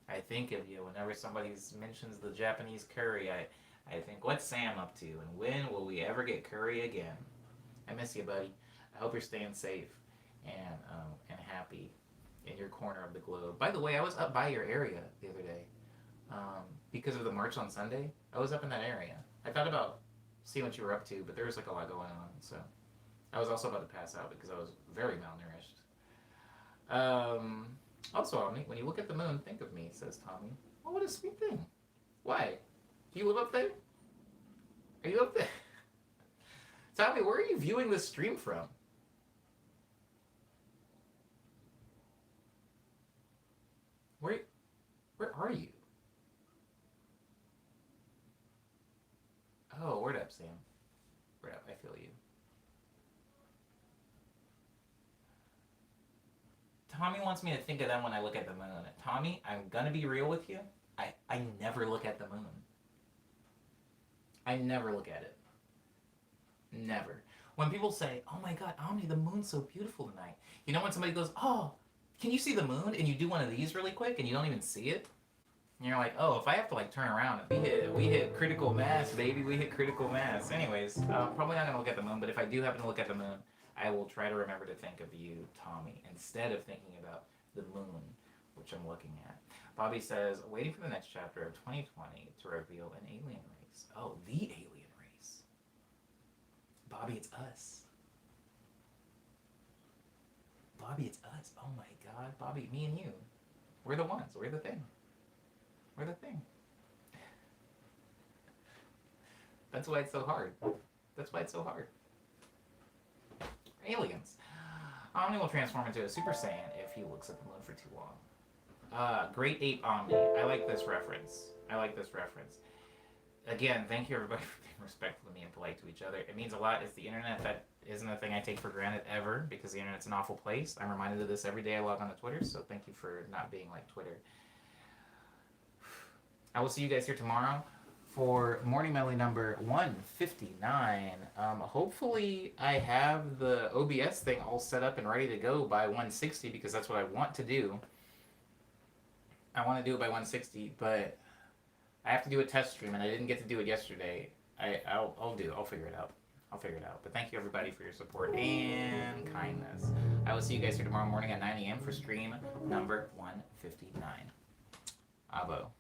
I think of you. Whenever somebody mentions the Japanese curry, I think, what's Sam up to? And when will we ever get curry again? I miss you, buddy. I hope you're staying safe and happy in your corner of the globe. By the way, I was up by your area the other day. Because of the March on Sunday, I was up in that area. I thought about seeing what you were up to, but there was like a lot going on, so I was also about to pass out because I was very malnourished. Also, Omni, when you look at the moon, think of me, says Tommy. Oh, what a sweet thing. Why? Do you live up there? Are you up there? Tommy, where are you viewing this stream from? Where are you? Oh, word up, Sam. Word up, I feel you. Tommy wants me to think of them when I look at the moon. Tommy, I'm gonna be real with you. I never look at the moon. I never look at it. Never. When people say, oh my god, Omni, the moon's so beautiful tonight. You know when somebody goes, oh, can you see the moon? And you do one of these really quick and you don't even see it? And you're like, oh, if I have to like turn around, we hit critical mass, baby. We hit critical mass. Anyways, probably not gonna look at the moon, but if I do happen to look at the moon, I will try to remember to think of you, Tommy, instead of thinking about the moon, which I'm looking at. Bobby says, waiting for the next chapter of 2020 to reveal an alien race. Oh, the alien race. Bobby, it's us. Bobby, it's us. Oh my god, Bobby, me and you. We're the ones. We're the thing. We're the thing. That's why it's so hard. That's why it's so hard. Aliens. Omni will transform into a Super Saiyan if he looks at the moon for too long. Great Ape Omni. I like this reference. Again, thank you everybody for being respectful to me and polite to each other. It means a lot. It's the internet that isn't a thing I take for granted ever, because the internet's an awful place. I'm reminded of this every day I log on to Twitter, so thank you for not being like Twitter. I will see you guys here tomorrow for Morning Medley number 159. Hopefully I have the OBS thing all set up and ready to go by 160, because that's what I want to do. I want to do it by 160, but I have to do a test stream, and I didn't get to do it yesterday. I'll figure it out. But thank you everybody for your support and kindness. I will see you guys here tomorrow morning at 9 a.m. for stream number 159. Abo.